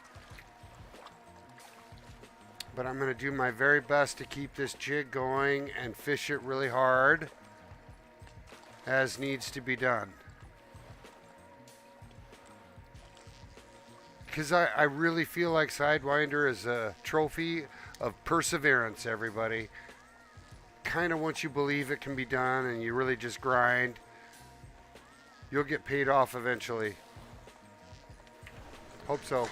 But I'm going to do my very best to keep this jig going and fish it really hard as needs to be done. Because I really feel like Sidewinder is a trophy of perseverance, everybody. Kind of once you believe it can be done and you really just grind, you'll get paid off eventually. Hope so.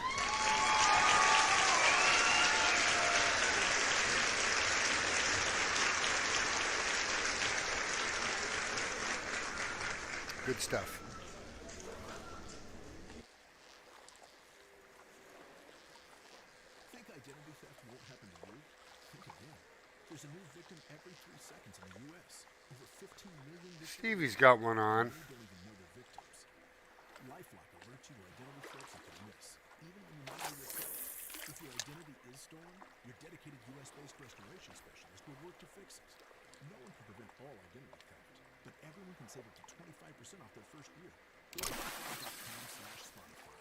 Good stuff. Think identity theft won't happen to you? Think again. There's a new victim every 3 seconds in the U.S. Over 15 million victims. Stevie's got one on. You don't even know they're victims. LifeLock alerts you to identity threats you can miss, even when you know your code. If your identity is stolen, your dedicated U.S.-based restoration specialist will work to fix it. No one can prevent all identity theft, but everyone can save up to 25% off their first year. Go to LifeLock.com/Spotify.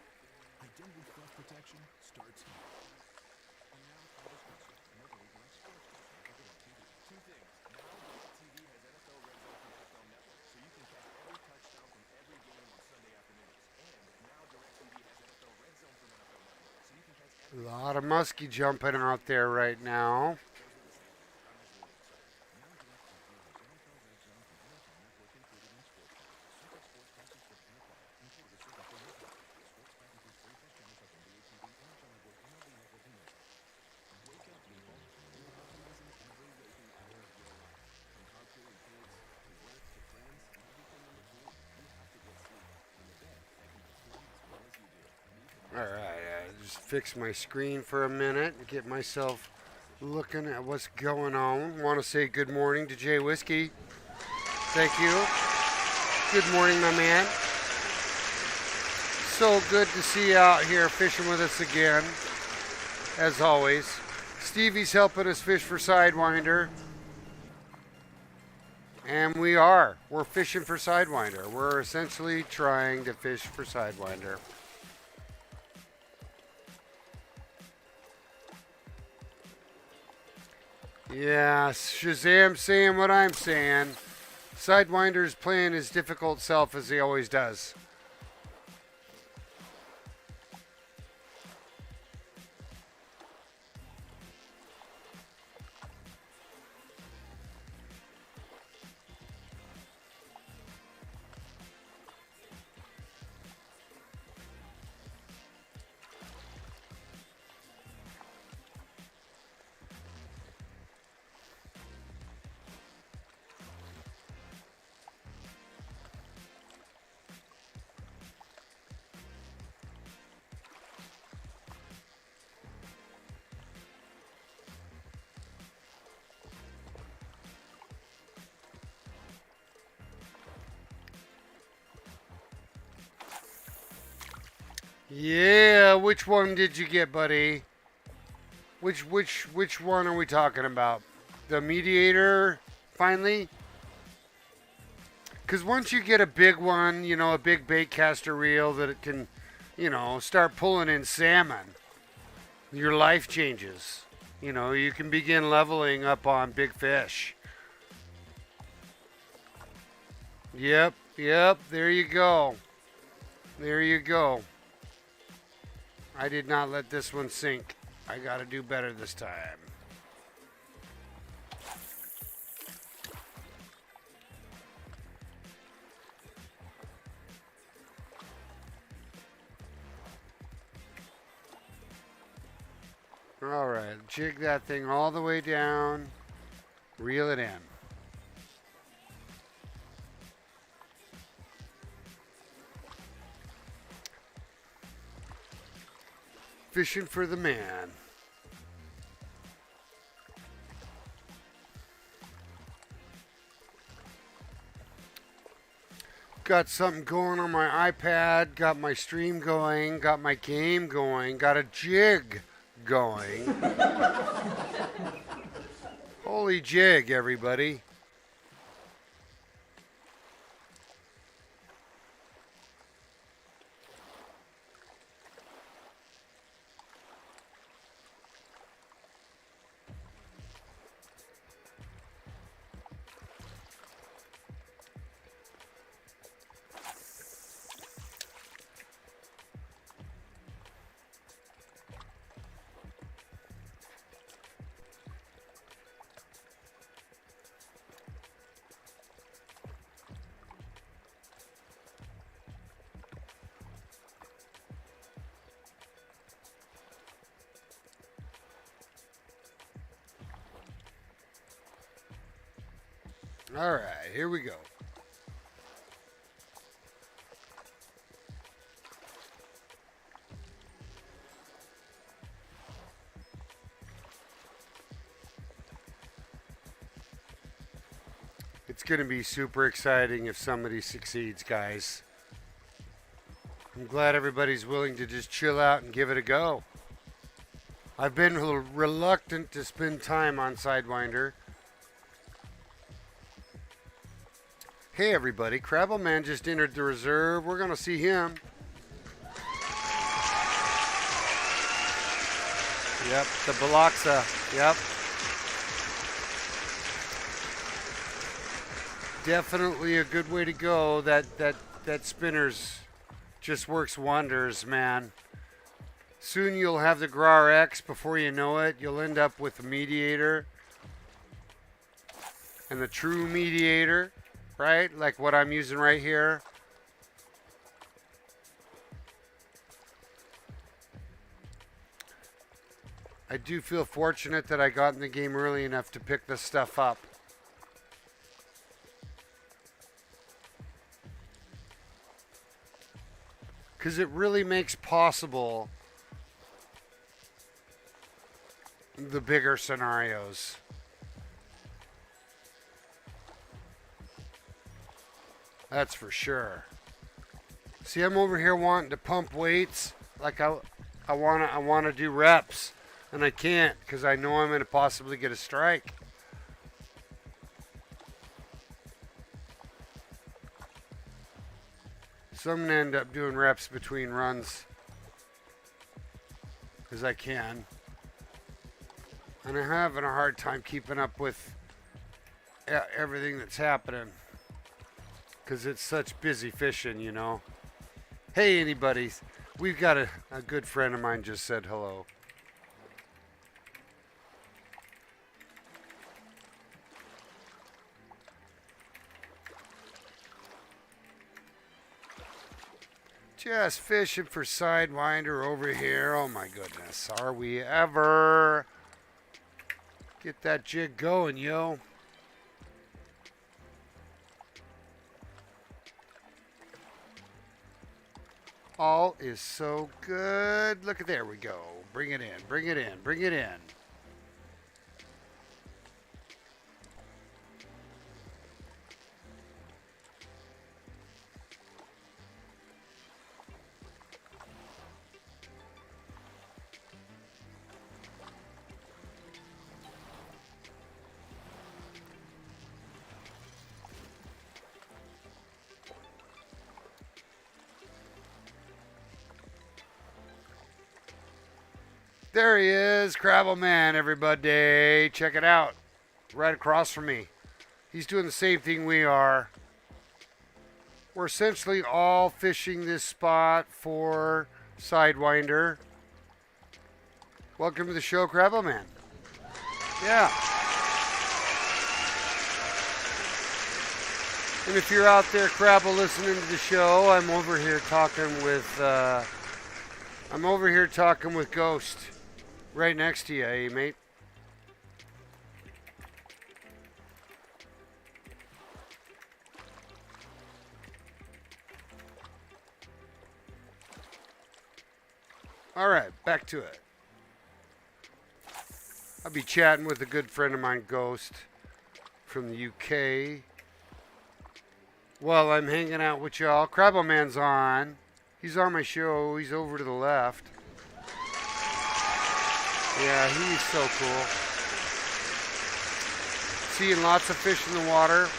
Identity theft protection starts here. And now, for this question, nobody likes sports betting other than TV. 2 things. Now, TV has NFL Red Zone from NFL Network, so you can catch every touchdown from every game on Sunday afternoons. And now DirecTV has NFL Red Zone from NFL Network, so you can catch every... A lot of muskie jumping out there right now. Alright, I just fix my screen for a minute and get myself looking at what's going on. Want to say good morning to Jay Whiskey. Thank you. Good morning, my man. So good to see you out here fishing with us again, as always. Stevie's helping us fish for Sidewinder. And we're fishing for Sidewinder. We're essentially trying to fish for Sidewinder. Yeah, Shazam saying what I'm saying. Sidewinder's playing his difficult self as he always does. Yeah, which one did you get, buddy? Which one are we talking about? The mediator, finally? Because once you get a big one, you know, a big bait caster reel that it can, you know, start pulling in salmon, your life changes. You know, you can begin leveling up on big fish. Yep, there you go. There you go. I did not let this one sink. I gotta do better this time. All right, jig that thing all the way down. Reel it in. Fishing for the man. Got something going on my iPad, got my stream going, got my game going, got a jig going. Holy jig, everybody. All right, here we go. It's going to be super exciting if somebody succeeds, guys. I'm glad everybody's willing to just chill out and give it a go. I've been reluctant to spend time on Sidewinder. Hey everybody, Crabble Man just entered the reserve. We're going to see him. Yep, the Biloxa. Yep. Definitely a good way to go. That spinners just works wonders, man. Soon you'll have the Grar X. Before you know it, you'll end up with the mediator and the true mediator. Right? Like what I'm using right here. I do feel fortunate that I got in the game early enough to pick this stuff up. Because it really makes possible the bigger scenarios. That's for sure. See, I'm over here wanting to pump weights like I wanna do reps, and I can't because I know I'm gonna possibly get a strike. So I'm gonna end up doing reps between runs because I can, and I'm having a hard time keeping up with everything that's happening because it's such busy fishing, you know. Hey, anybody, we've got a good friend of mine just said hello. Just fishing for Sidewinder over here. Oh my goodness, are we ever? Get that jig going, yo. All is so good. Look at, there we go. Bring it in, bring it in, bring it in. There he is, Crabble Man, everybody. Check it out. Right across from me. He's doing the same thing we are. We're essentially all fishing this spot for Sidewinder. Welcome to the show, Crabble Man. Yeah. And if you're out there, Crabble, listening to the show, I'm over here talking with Ghost. Right next to you, eh, mate? All right, back to it. I'll be chatting with a good friend of mine, Ghost, from the UK. While I'm hanging out with y'all, Crabble Man's on. He's on my show. He's over to the left. Yeah, he's so cool. Seeing lots of fish in the water.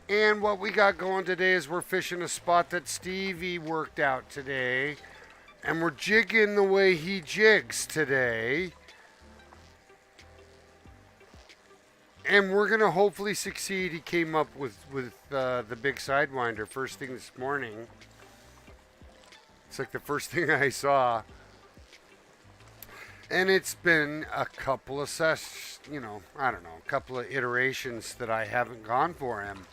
And what we got going today is we're fishing a spot that Stevie worked out today. And we're jigging the way he jigs today. And we're going to hopefully succeed. He came up with the big Sidewinder first thing this morning. It's like the first thing I saw. And it's been a couple of a couple of iterations that I haven't gone for him.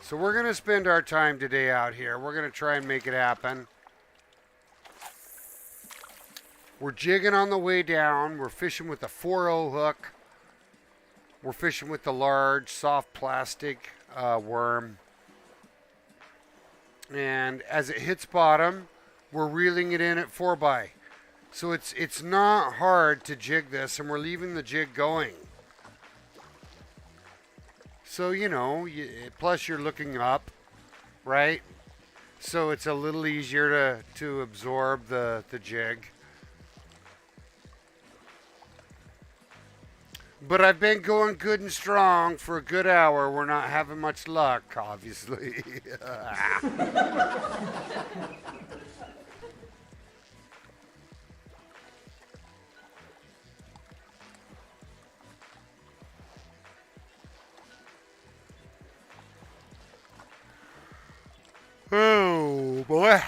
So we're going to spend our time today out here. We're going to try and make it happen. We're jigging on the way down. We're fishing with a 4-0 hook. We're fishing with the large, soft plastic worm. And as it hits bottom, we're reeling it in at 4x. So it's not hard to jig this, and we're leaving the jig going. So, plus you're looking up, right? So it's a little easier to absorb the jig. But I've been going good and strong for a good hour. We're not having much luck, obviously. Oh, boy.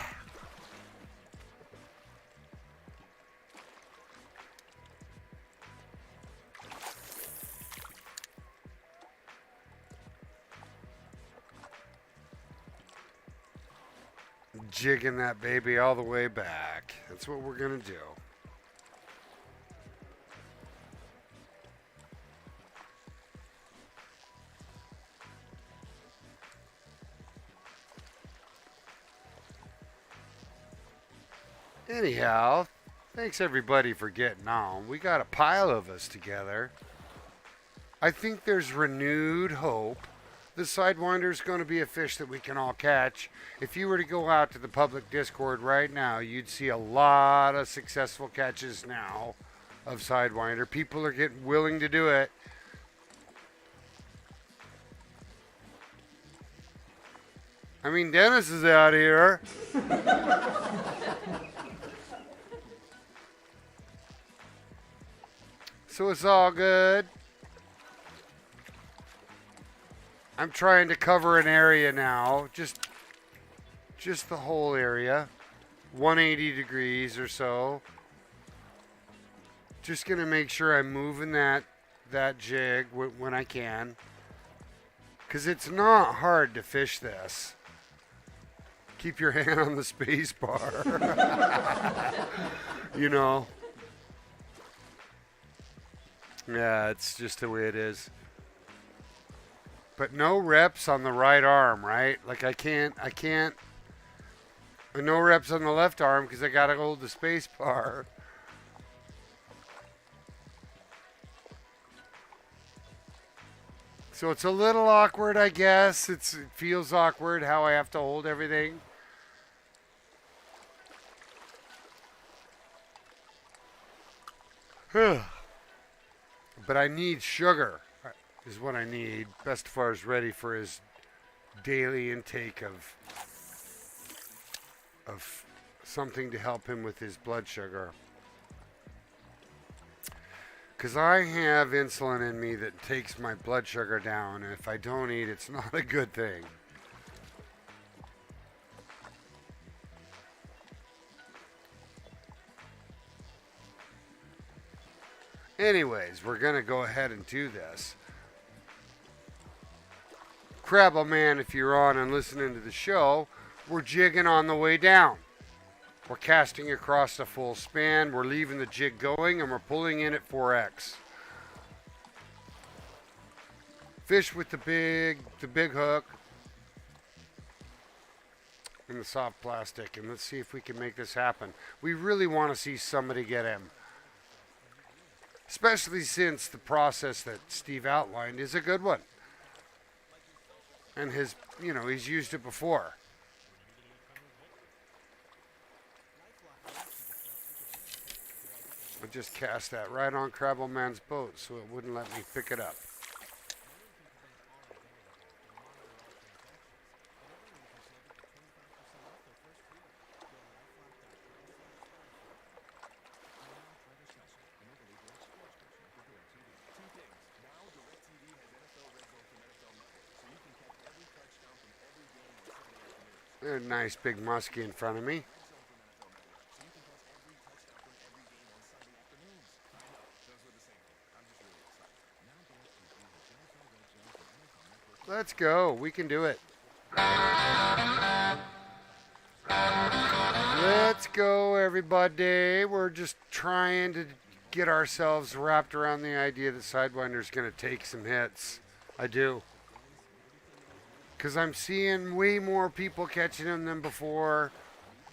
Jigging that baby all the way back. That's what we're going to do. Anyhow, thanks everybody for getting on. We got a pile of us together. I think there's renewed hope. The Sidewinder is going to be a fish that we can all catch. If you were to go out to the public Discord right now, you'd see a lot of successful catches now of Sidewinder. People are getting willing to do it. I mean, Dennis is out here. So it's all good. I'm trying to cover an area now, just the whole area, 180 degrees or so. Just gonna make sure I'm moving that jig when I can, cause it's not hard to fish this. Keep your hand on the space bar, you know. Yeah, it's just the way it is. But no reps on the right arm, right? Like I can't. No reps on the left arm because I gotta hold the space bar. So it's a little awkward, I guess. It feels awkward how I have to hold everything. But I need sugar. Is what I need. Bestefar is ready for his daily intake of something to help him with his blood sugar. Because I have insulin in me that takes my blood sugar down, and if I don't eat, it's not a good thing. Anyways, we're going to go ahead and do this. Crabble Man, if you're on and listening to the show, we're jigging on the way down. We're casting across the full span, we're leaving the jig going, and we're pulling in at 4x. Fish with the big hook and the soft plastic, and let's see if we can make this happen. We really want to see somebody get him. Especially since the process that Steve outlined is a good one. And he's used it before. I just cast that right on Crabble Man's boat so it wouldn't let me pick it up. There's a nice big muskie in front of me. Let's go. We can do it. Let's go, everybody. We're just trying to get ourselves wrapped around the idea that Sidewinder's going to take some hits. I do. Because I'm seeing way more people catching them than before.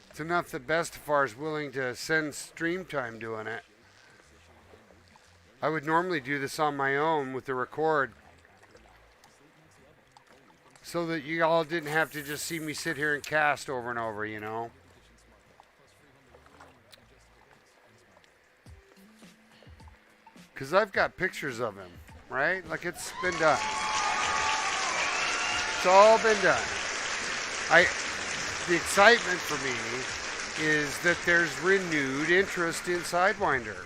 It's enough that Bestefar is willing to send stream time doing it. I would normally do this on my own with the record, so that you all didn't have to just see me sit here and cast over and over, you know. Because I've got pictures of him, right? Like, it's been done. It's all been done. The excitement for me is that there's renewed interest in Sidewinder.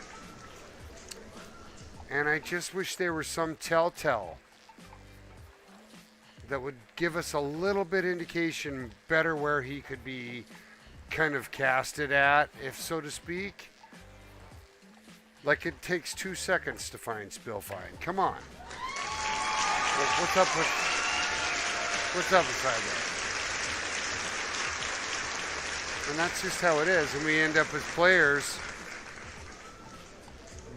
And I just wish there was some telltale that would give us a little bit indication better where he could be kind of casted at, if so to speak. Like it takes 2 seconds to find Spillfine. Come on. What's up with Sidewinder? And that's just how it is. And we end up as players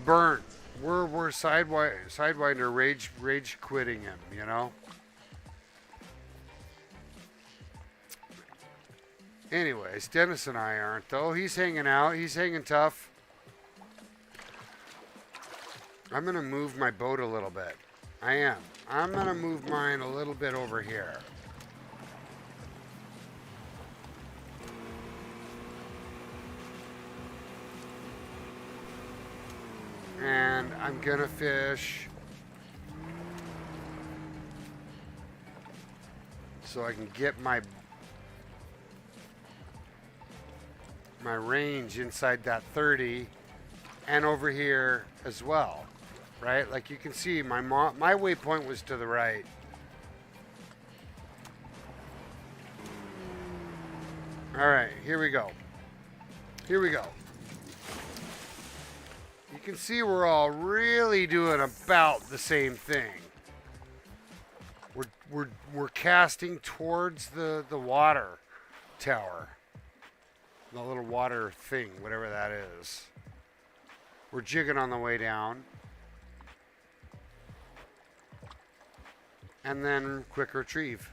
burnt. We're Sidewinder rage quitting him, you know? Anyways, Dennis and I aren't, though. He's hanging out. He's hanging tough. I'm going to move my boat a little bit. I am. I'm going to move mine a little bit over here. And I'm going to fish so I can get my range inside that 30 and over here as well, right? Like you can see my waypoint was to the right. All right, here we go. Here we go. You can see we're all really doing about the same thing. We're casting towards the water tower. The little water thing, whatever that is. We're jigging on the way down. And then quick retrieve.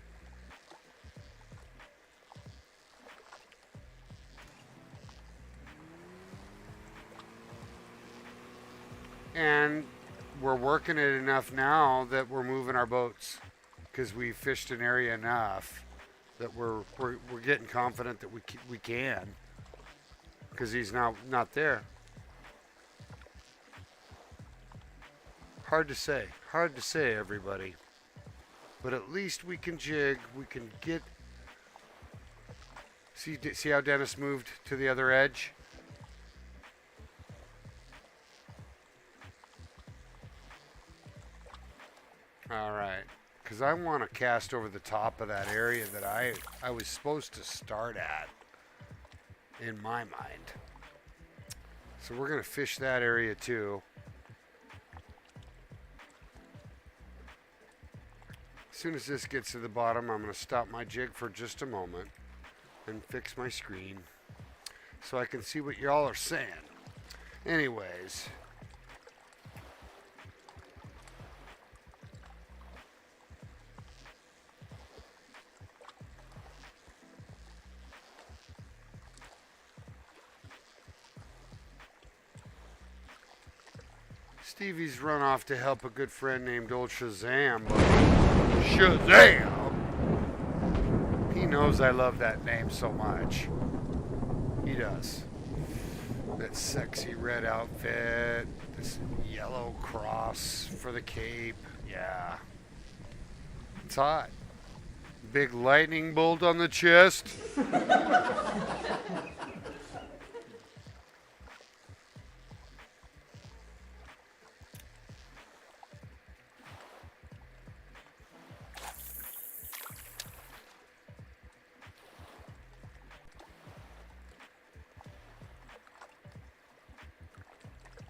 And we're working it enough now that we're moving our boats because we fished an area enough that we're getting confident that we can because he's not there. Hard to say, everybody. But at least we can jig. We can get. See how Dennis moved to the other edge? All right, because I want to cast over the top of that area that I was supposed to start at in my mind. So we're going to fish that area too. As soon as this gets to the bottom, I'm going to stop my jig for just a moment and fix my screen so I can see what y'all are saying. Anyways. Stevie's run off to help a good friend named Old Shazam. Shazam! He knows I love that name so much. He does. That sexy red outfit, this yellow cross for the cape. Yeah. It's hot. Big lightning bolt on the chest.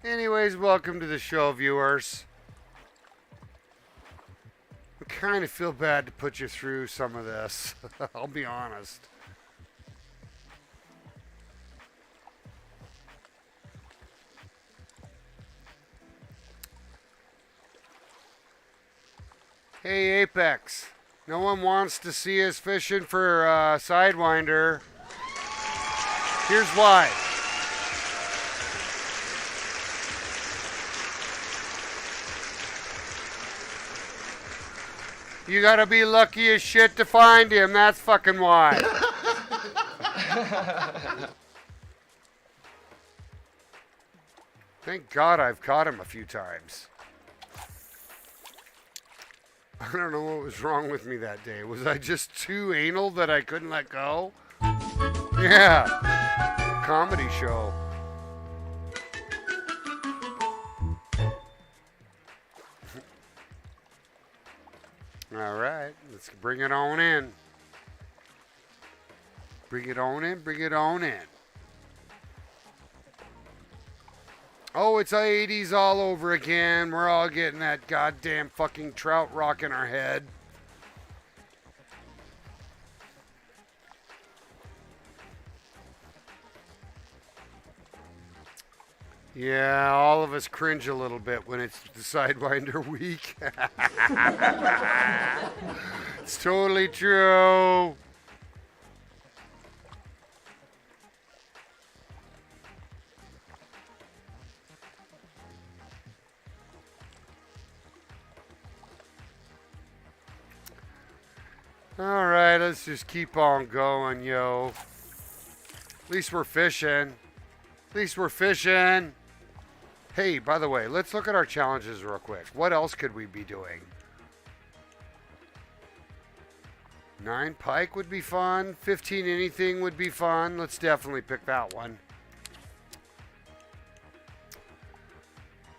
Anyways, welcome to the show, viewers. I kind of feel bad to put you through some of this. I'll be honest. Hey, Apex. No one wants to see us fishing for Sidewinder. Here's why. You gotta be lucky as shit to find him. That's fucking why. Thank God I've caught him a few times. I don't know what was wrong with me that day. Was I just too anal that I couldn't let go? Yeah. Comedy show. All right, let's bring it on in. Bring it on in, bring it on in. Oh, it's 80s all over again. We're all getting that goddamn fucking trout rock in our head. Yeah, all of us cringe a little bit when it's the Sidewinder week. It's totally true. All right, let's just keep on going, yo. At least we're fishing. At least we're fishing. Hey, by the way, let's look at our challenges real quick. What else could we be doing? 9 pike would be fun. 15 anything would be fun. Let's definitely pick that one.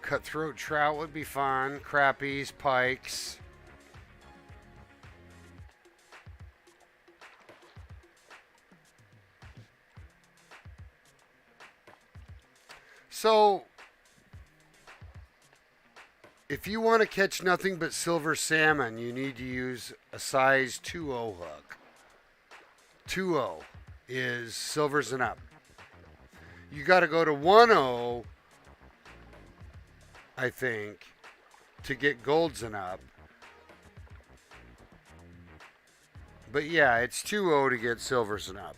Cutthroat trout would be fun. Crappies, pikes. So, if you want to catch nothing but silver salmon, you need to use a size 2.0 hook. 2.0 is silvers and up. You got to go to 1.0, I think, to get golds and up. But yeah, it's 2.0 to get silvers and up.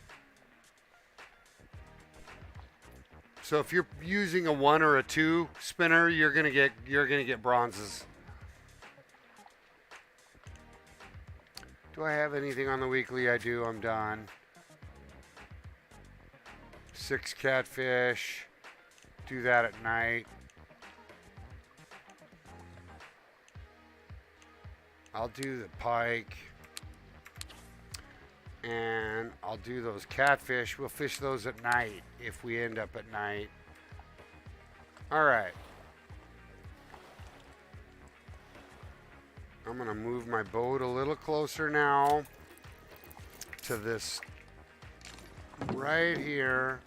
So if you're using a 1 or a 2 spinner, you're gonna get bronzes. Do I have anything on the weekly? I do. I'm done. 6 catfish. Do that at night. I'll do the pike. And I'll do those catfish. We'll fish those at night if we end up at night. All right. I'm going to move my boat a little closer now to this right here.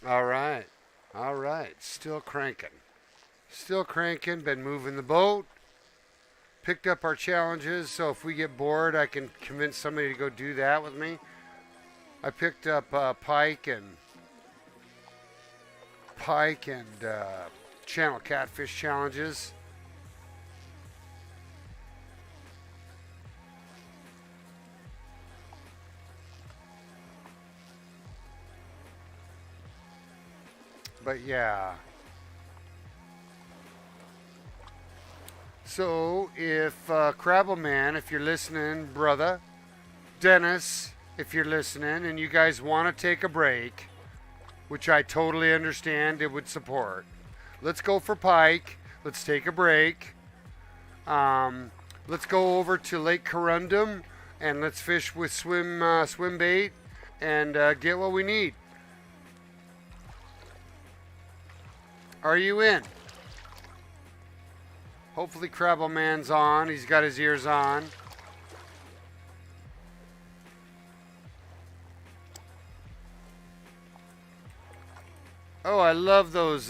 All right. All right. Still cranking. Still cranking. Been moving the boat. Picked up our challenges. So if we get bored, I can convince somebody to go do that with me. I picked up pike and channel catfish challenges. But yeah. So if Crabble Man, if you're listening, brother, Dennis, if you're listening, and you guys want to take a break, which I totally understand, it would support. Let's go for pike. Let's take a break. Let's go over to Lake Corundum and let's fish with swim bait and get what we need. Are you in? Hopefully Crabble Man's on. He's got his ears on. Oh, I love those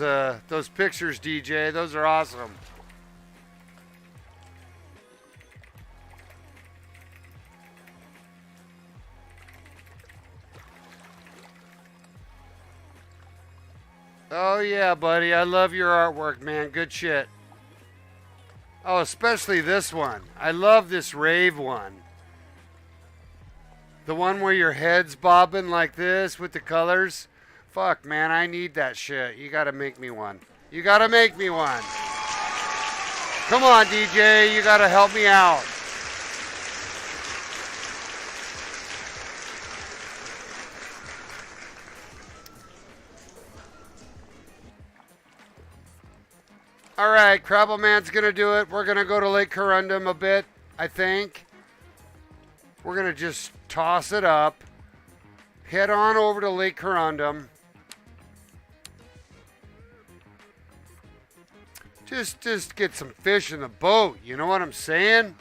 pictures, DJ. Those are awesome. Oh yeah, buddy. I love your artwork, man. Good shit. Oh, especially this one. I love this rave one. The one where your head's bobbing like this with the colors. Fuck, man, I need that shit. You gotta make me one. You gotta make me one. Come on, DJ. You gotta help me out. All right, Crabble Man's gonna do it. We're gonna go to Lake Corundum a bit, I think. We're gonna just toss it up. Head on over to Lake Corundum. Just get some fish in the boat. You know what I'm saying?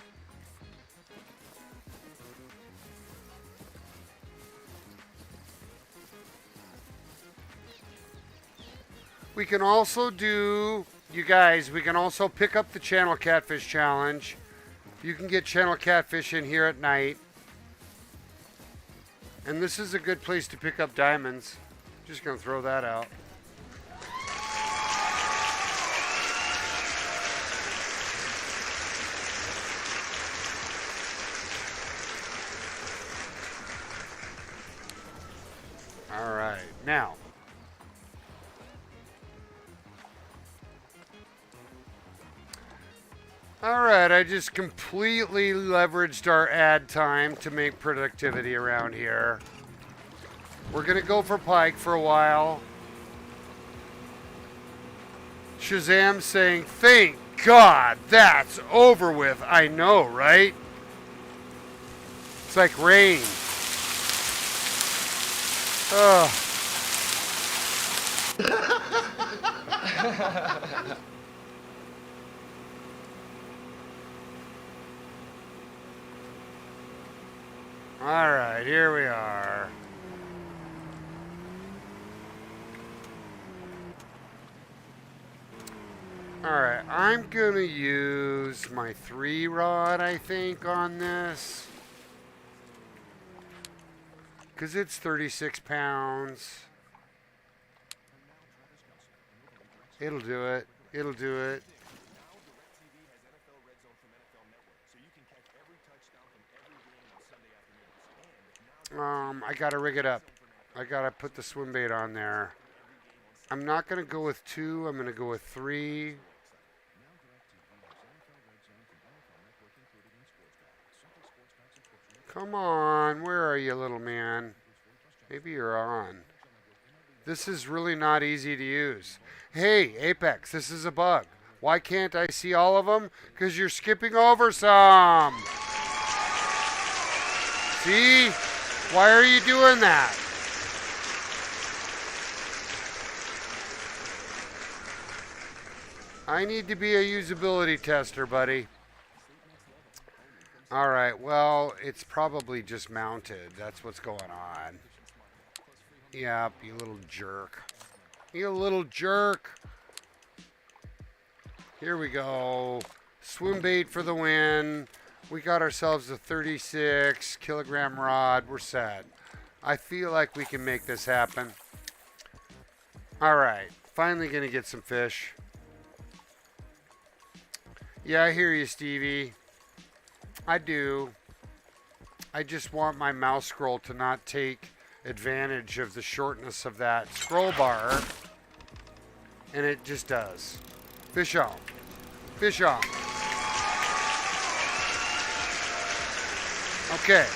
We can also do you guys, we can also pick up the channel catfish challenge. You can get channel catfish in here at night. And this is a good place to pick up diamonds. Just gonna throw that out. All right, now. All right, I just completely leveraged our ad time to make productivity around here. We're gonna go for pike for a while. Shazam saying, thank God that's over with. I know, right? It's like rain. Ugh. All right, here we are. All right, I'm gonna use my 3-rod, I think, on this. Because it's 36 pounds. It'll do it. It'll do it. I gotta rig it up. I gotta put the swim bait on there. I'm not gonna go with 2. I'm gonna go with 3. Come on, where are you, little man? Maybe you're on. This is really not easy to use. Hey, Apex, this is a bug. Why can't I see all of them? Because you're skipping over some. See? Why are you doing that? I need to be a usability tester, buddy. All right, well, it's probably just mounted. That's what's going on. Yep, you little jerk. You little jerk. Here we go. Swim bait for the win. We got ourselves a 36 kilogram rod. We're set. I feel like we can make this happen. All right, finally gonna get some fish. Yeah, I hear you, Stevie. I do. I just want my mouse scroll to not take advantage of the shortness of that scroll bar. And it just does. Fish on. Fish on. Okay.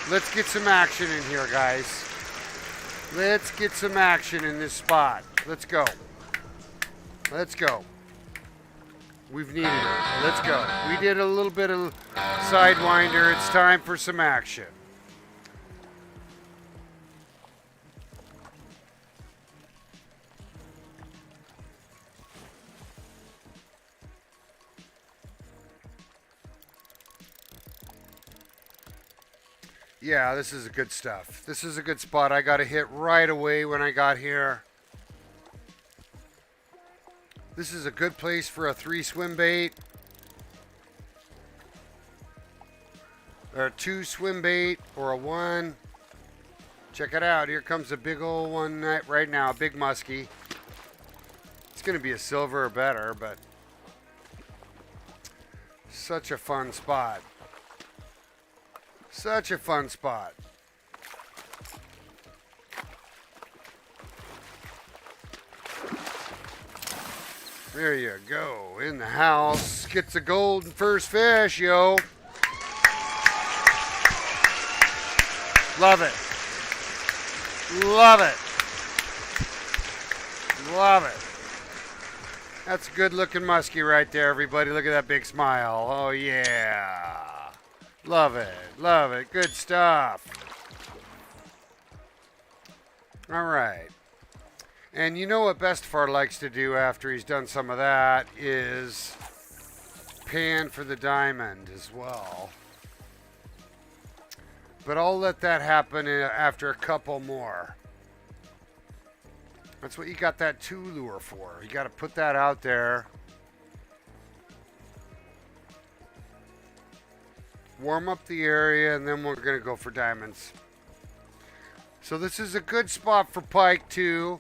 Let's get some action in here, guys. Let's get some action in this spot. Let's go. Let's go. We've needed it. Let's go. We did a little bit of sidewinder. It's time for some action. Yeah, this is good stuff. This is a good spot. I got a hit right away when I got here. This is a good place for a 3 swim bait. Or a 2 swim bait or a 1. Check it out. Here comes a big old one right now. Big muskie. It's going to be a silver or better, but such a fun spot. Such a fun spot. There you go. In the house. Gets a golden first fish, yo. Love it. Love it. Love it. That's a good looking muskie right there, everybody. Look at that big smile. Oh, yeah. Love it. Love it. Good stuff. All right. And you know what Bestefar likes to do after he's done some of that is pan for the diamond as well. But I'll let that happen after a couple more. That's what you got that 2 lure for. You got to put that out there. Warm up the area, and then we're going to go for diamonds. So this is a good spot for pike too.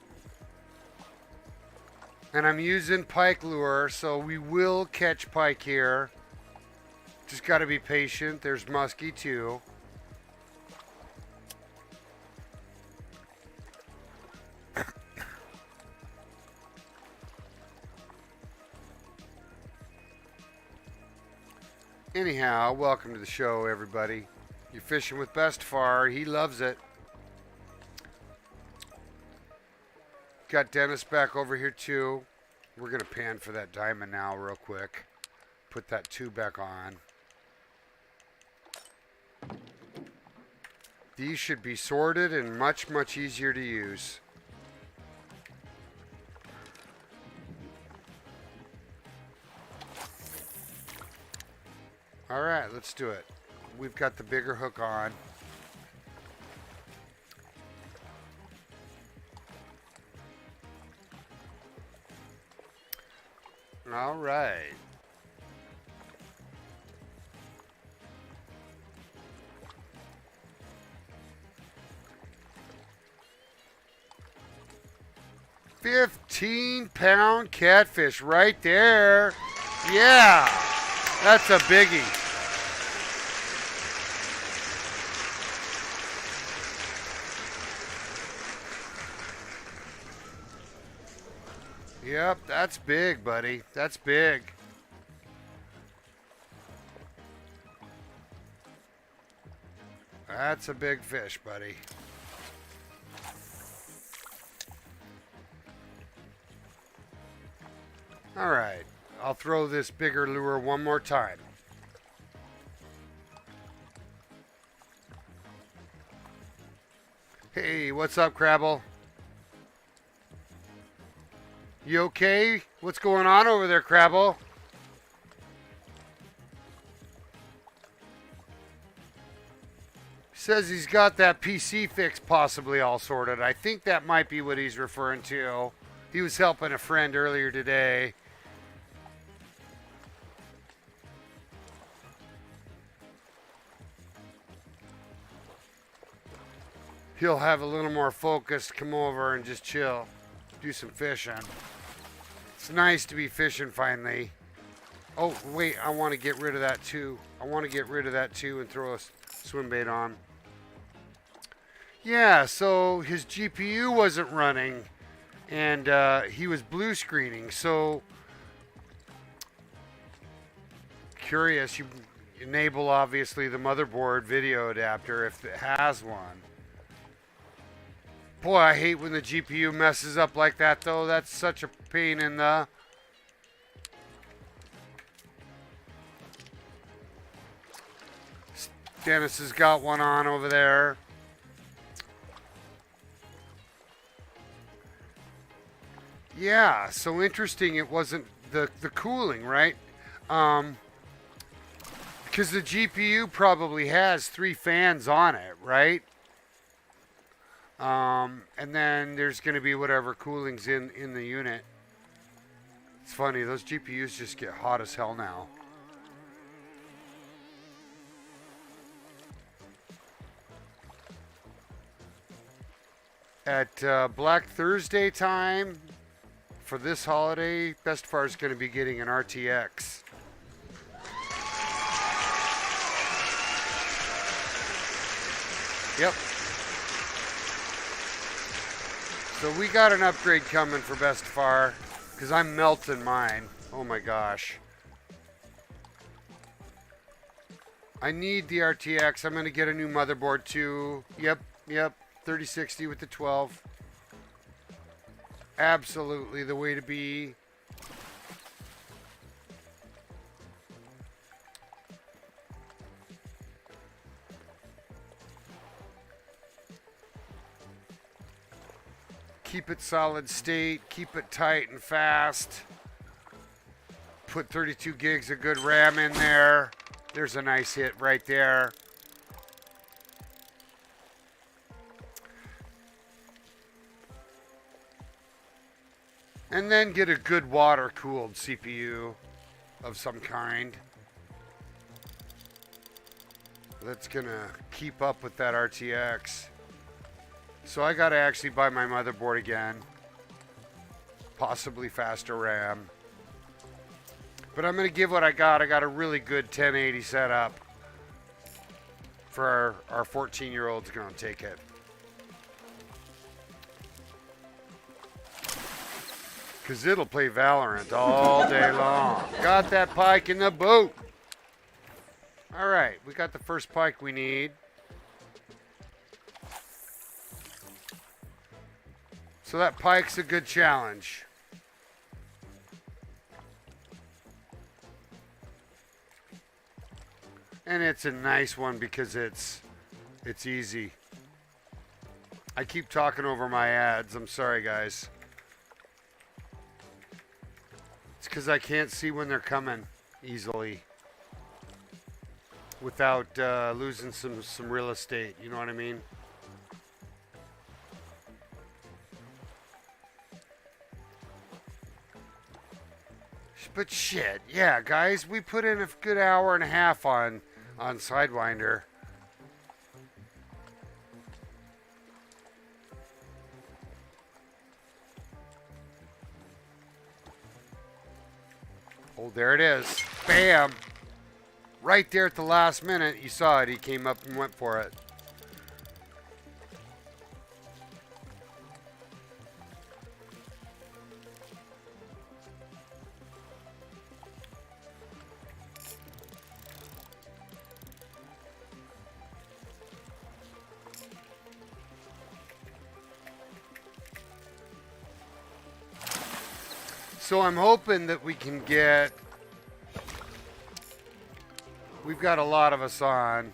And I'm using pike lure, so we will catch pike here. Just got to be patient. There's muskie too. Anyhow, welcome to the show, everybody. You're fishing with Bestefar. He loves it. Got Dennis back over here too. We're going to pan for that diamond now real quick. Put that 2 back on. These should be sorted and much, much easier to use. All right, let's do it. We've got the bigger hook on. All right. £15 catfish right there. Yeah, that's a biggie. Yep, that's big, buddy. That's big. That's a big fish, buddy. All right, I'll throw this bigger lure one more time. Hey, what's up, Crabble? You okay? What's going on over there, Crabble? Says he's got that PC fix possibly all sorted. I think that might be what he's referring to. He was helping a friend earlier today. He'll have a little more focus, come over and just chill. Do some fishing. It's nice to be fishing finally. Oh, wait, I want to get rid of that too. I want to get rid of that too and throw a swim bait on. Yeah, so his GPU wasn't running and he was blue screening. So curious, you enable obviously the motherboard video adapter if it has one. Boy, I hate when the GPU messes up like that, though. That's such a pain in the... Dennis has got one on over there. Yeah, so interesting it wasn't the cooling, right? Because the GPU probably has 3 fans on it, right? And then there's going to be whatever cooling's in the unit. It's funny, those GPUs just get hot as hell now. At Black Thursday time for this holiday, Bestefar is going to be getting an RTX. Yep. So we got an upgrade coming for Bestefar because I'm melting mine. Oh my gosh. I need the RTX. I'm going to get a new motherboard too. Yep. 3060 with the 12. Absolutely the way to be. Keep it solid state, keep it tight and fast. Put 32 gigs of good RAM in there. There's a nice hit right there. And then get a good water-cooled CPU of some kind. That's gonna keep up with that RTX. So I gotta actually buy my motherboard again. Possibly faster RAM. But I'm gonna give what I got. I got a really good 1080 setup. For our 14-year-old's gonna take it. Because it'll play Valorant all day long. Got that pike in the boot. All right, we got the first pike we need. So that pike's a good challenge. And it's a nice one because it's easy. I keep talking over my ads. I'm sorry, guys. It's because I can't see when they're coming easily without losing some real estate. You know what I mean? But shit, yeah, guys, we put in a good hour and a half on Sidewinder. Oh, there it is. Bam! Right there at the last minute, you saw it. He came up and went for it. So I'm hoping that we can get... We've got a lot of us on.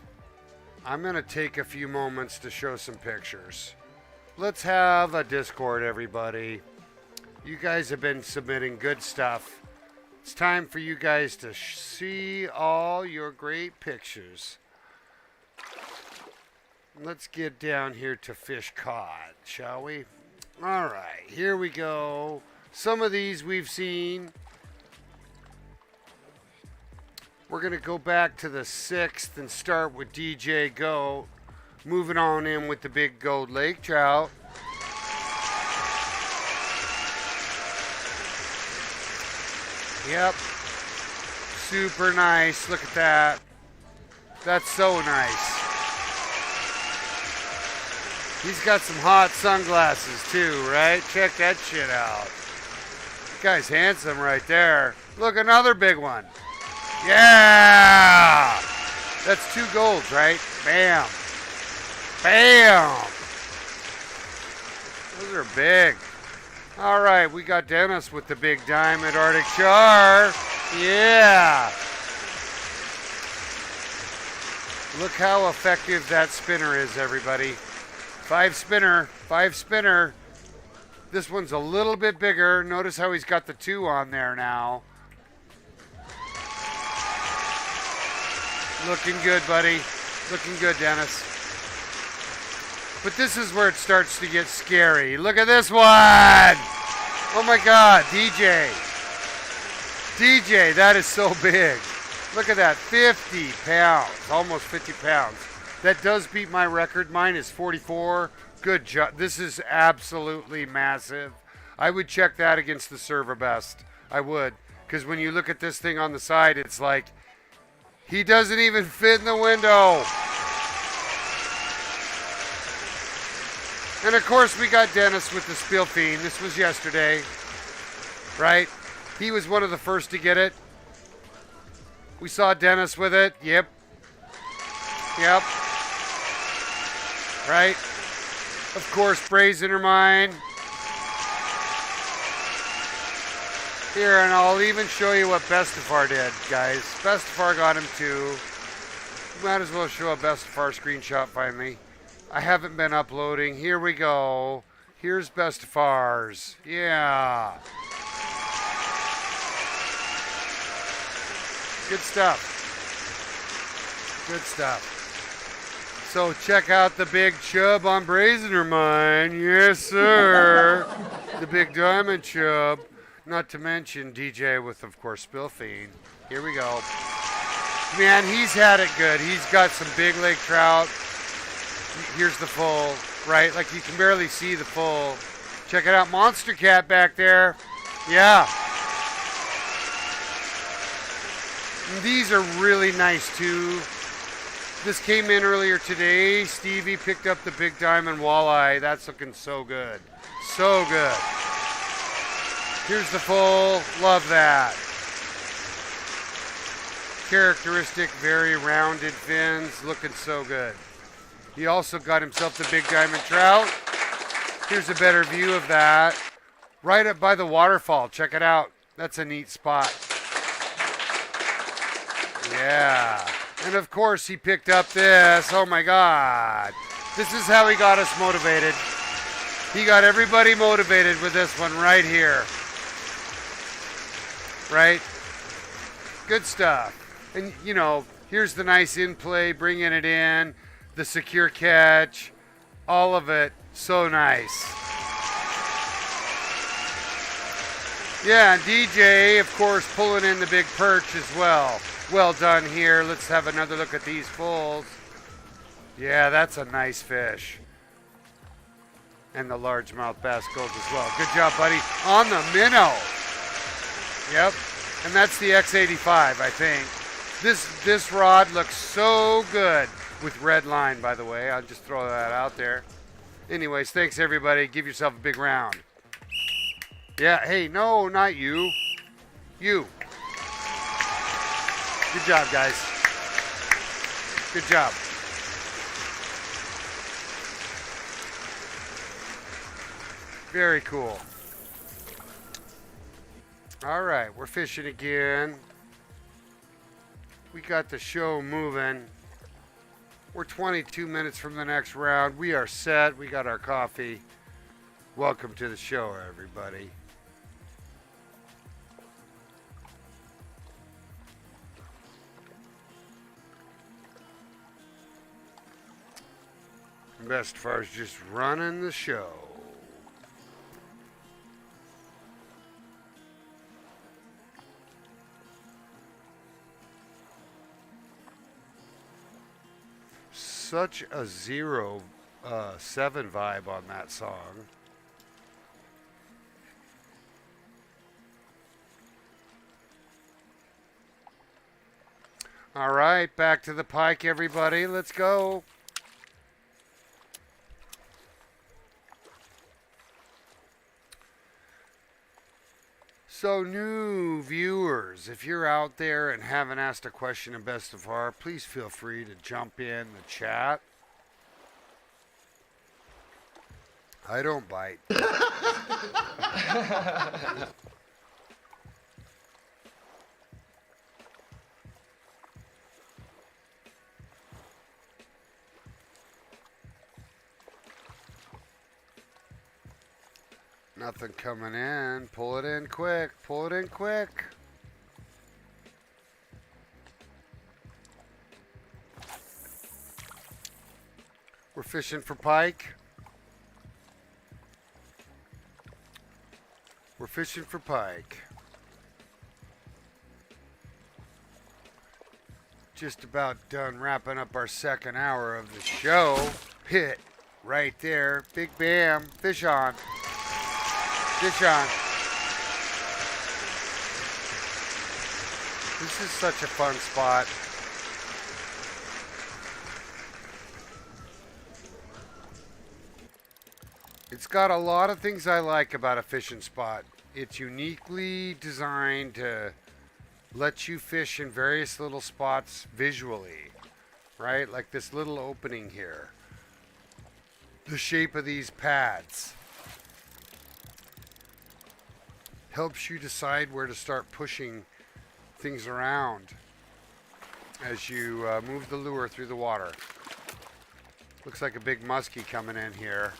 I'm going to take a few moments to show some pictures. Let's have a Discord, everybody. You guys have been submitting good stuff. It's time for you guys to see all your great pictures. Let's get down here to fish caught, shall we? All right, here we go. Some of these we've seen. We're going to go back to the 6th and start with DJ Go. Moving on in with the big gold lake trout. Yep. Super nice. Look at that. That's so nice. He's got some hot sunglasses too, right? Check that shit out. Guy's handsome right there. Look, another big one. Yeah! That's 2 golds, right? Bam. Bam! Those are big. All right, we got Dennis with the big diamond Arctic char. Yeah! Look how effective that spinner is, everybody. 5 spinner. This one's a little bit bigger. Notice how he's got the 2 on there now. Looking good, buddy. Looking good, Dennis. But this is where it starts to get scary. Look at this one. Oh my God, DJ. DJ, that is so big. Look at that, 50 pounds, almost 50 pounds. That does beat my record. Mine is 44. Good job. This is absolutely massive. I would check that against the server best. I would. Because when you look at this thing on the side, it's like, he doesn't even fit in the window. And of course, we got Dennis with the Spiel Fiend. This was yesterday, right? He was one of the first to get it. We saw Dennis with it. Yep. Right? Of course, Brazen her mine. Here, and I'll even show you what Bestefar did, guys. Bestefar got him too. Might as well show a Bestefar screenshot finally. I haven't been uploading. Here we go. Here's Bestefar's. Yeah. Good stuff. Good stuff. So check out the big chub on Brazener Mine. Yes, sir. The big diamond chub. Not to mention DJ with, of course, Spill Fiend. Here we go. Man, he's had it good. He's got some big lake trout. Here's the full, right? Like you can barely see the full. Check it out. Monster Cat back there. Yeah. And these are really nice, too. This came in earlier today. Stevie picked up the big diamond walleye. That's looking so good. So good. Here's the full. Love that. Characteristic, very rounded fins. Looking so good. He also got himself the big diamond trout. Here's a better view of that. Right up by the waterfall. Check it out. That's a neat spot. Yeah. And of course he picked up this. Oh my God. This is how he got us motivated. He got everybody motivated with this one right here. Right? Good stuff. And you know, here's the nice in play, bringing it in, the secure catch, all of it. So nice. Yeah, and DJ, of course, pulling in the big perch as well. Well done here. Let's have another look at these fulls. Yeah, that's a nice fish. And the largemouth bass gold as well. Good job, buddy. On the minnow. Yep. And that's the X85, I think. This rod looks so good with red line, by the way. I'll just throw that out there. Anyways, thanks, everybody. Give yourself a big round. Yeah, hey, no, not you. You. Good job, guys. Good job. Very cool. All right, we're fishing again. We got the show moving. We're 22 minutes from the next round. We are set. We got our coffee. Welcome to the show, everybody. imBestefar is just running the show. Such a 0-7 vibe on that song. All right, back to the pike, everybody. Let's go. So, new viewers, if you're out there and haven't asked a question of imBestefar, please feel free to jump in the chat. I don't bite. Nothing coming in. Pull it in quick. Pull it in quick. We're fishing for pike. We're fishing for pike. Just about done wrapping up our second hour of the show. Hit right there. Big bam. Fish on. Fish on. This is such a fun spot. It's got a lot of things I like about a fishing spot. It's uniquely designed to let you fish in various little spots visually, right? Like this little opening here. The shape of these pads helps you decide where to start pushing things around as you move the lure through the water. Looks like a big muskie coming in here.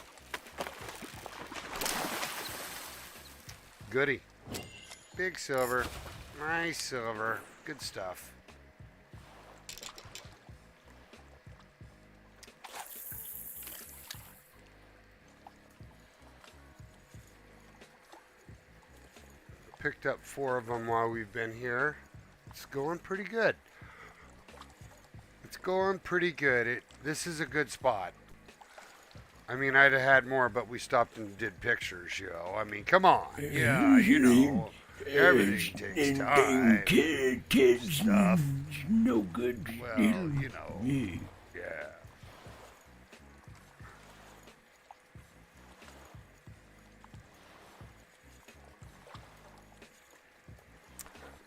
Goody. Big silver. Nice silver. Good stuff. picked up 4 of them while we've been here. It's going pretty good. It's going pretty good. This is a good spot. I mean, I'd have had more, but we stopped and did pictures, I mean, come on. Yeah, everything takes time. Kids, Stuff. no good. Well, yeah.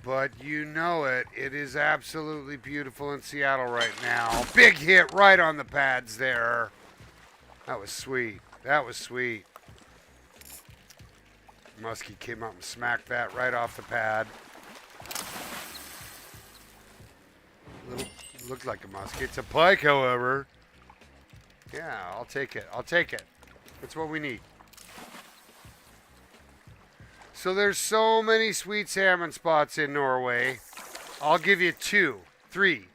But it is absolutely beautiful in Seattle right now. Big hit right on the pads there. That was sweet. Muskie came up and smacked that right off the pad. Looked like a muskie. It's a pike, however. Yeah, I'll take it. That's what we need. So there's so many sweet salmon spots in Norway. I'll give you 2, 3.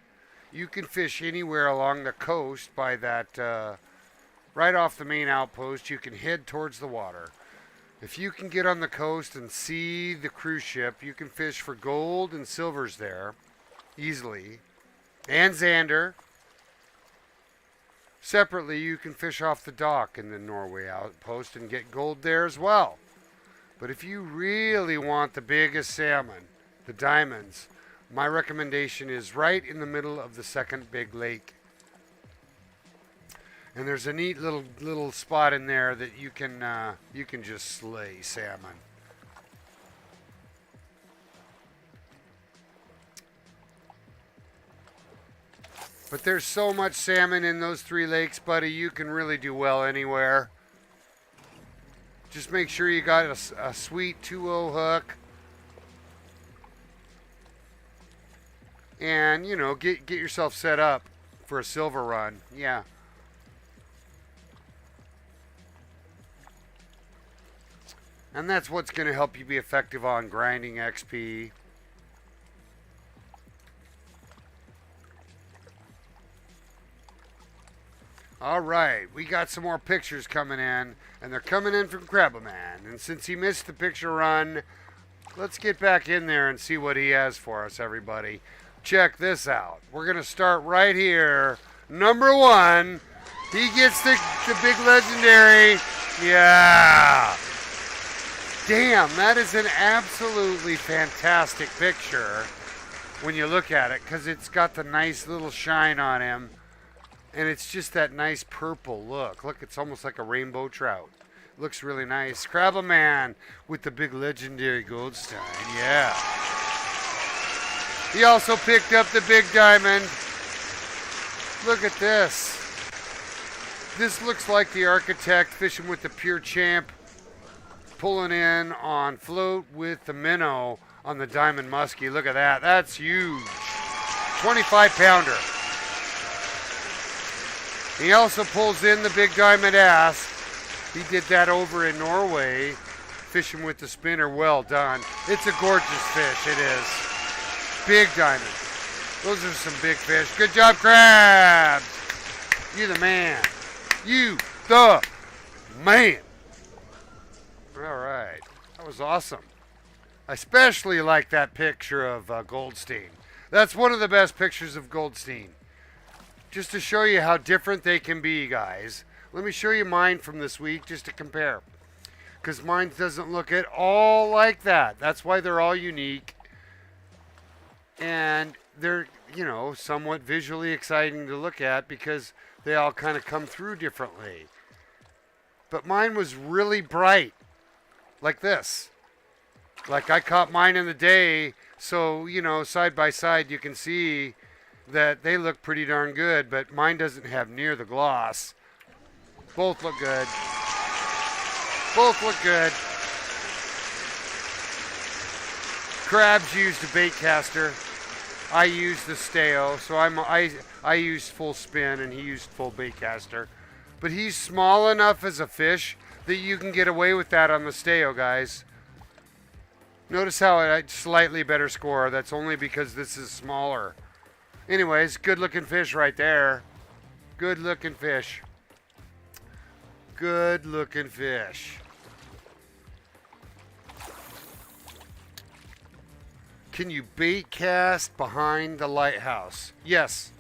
You can fish anywhere along the coast by that, right off the main outpost. You can head towards the water. If you can get on the coast and see the cruise ship, you can fish for gold and silvers there easily. And Xander. Separately, you can fish off the dock in the Norway outpost and get gold there as well. But if you really want the biggest salmon, the diamonds, my recommendation is right in the middle of the second big lake. And there's a neat little spot in there that you can just slay salmon. But there's so much salmon in those 3 lakes, buddy, you can really do well anywhere. Just make sure you got a sweet 2-0 hook. And, get yourself set up for a silver run. Yeah. And that's what's going to help you be effective on grinding XP. All right, we got some more pictures coming in, and they're coming in from Crabbaman. And since he missed the picture run, let's get back in there and see what he has for us, everybody. Check this out. We're going to start right here. Number 1, he gets the big legendary. Yeah. Damn, that is an absolutely fantastic picture when you look at it, because it's got the nice little shine on him. And it's just that nice purple look. Look, it's almost like a rainbow trout. Looks really nice. Crabbaman with the big legendary Goldstein. Yeah. He also picked up the big diamond. Look at this. This looks like the architect fishing with the pure champ, pulling in on float with the minnow on the diamond muskie. Look at that. That's huge. 25-pounder. He also pulls in the big diamond ass. He did that over in Norway, fishing with the spinner. Well done. It's a gorgeous fish, it is. Big diamond. Those are some big fish. Good job, Crab. You the man. You the man. All right. That was awesome. I especially like that picture of Goldstein. That's one of the best pictures of Goldstein. Just to show you how different they can be, guys. Let me show you mine from this week just to compare. Because mine doesn't look at all like that. That's why they're all unique. And they're, somewhat visually exciting to look at because they all kind of come through differently. But mine was really bright. Like this. Like I caught mine in the day. So, side by side you can see that they look pretty darn good, but mine doesn't have near the gloss. Both look good. Both look good. Crabs used a bait caster. I used the Steo, so I used full spin and he used full bait caster. But he's small enough as a fish that you can get away with that on the Steo, guys. Notice how I slightly better score. That's only because this is smaller. Anyways, good looking fish right there. Good looking fish. Good looking fish. Can you bait cast behind the lighthouse? Yes.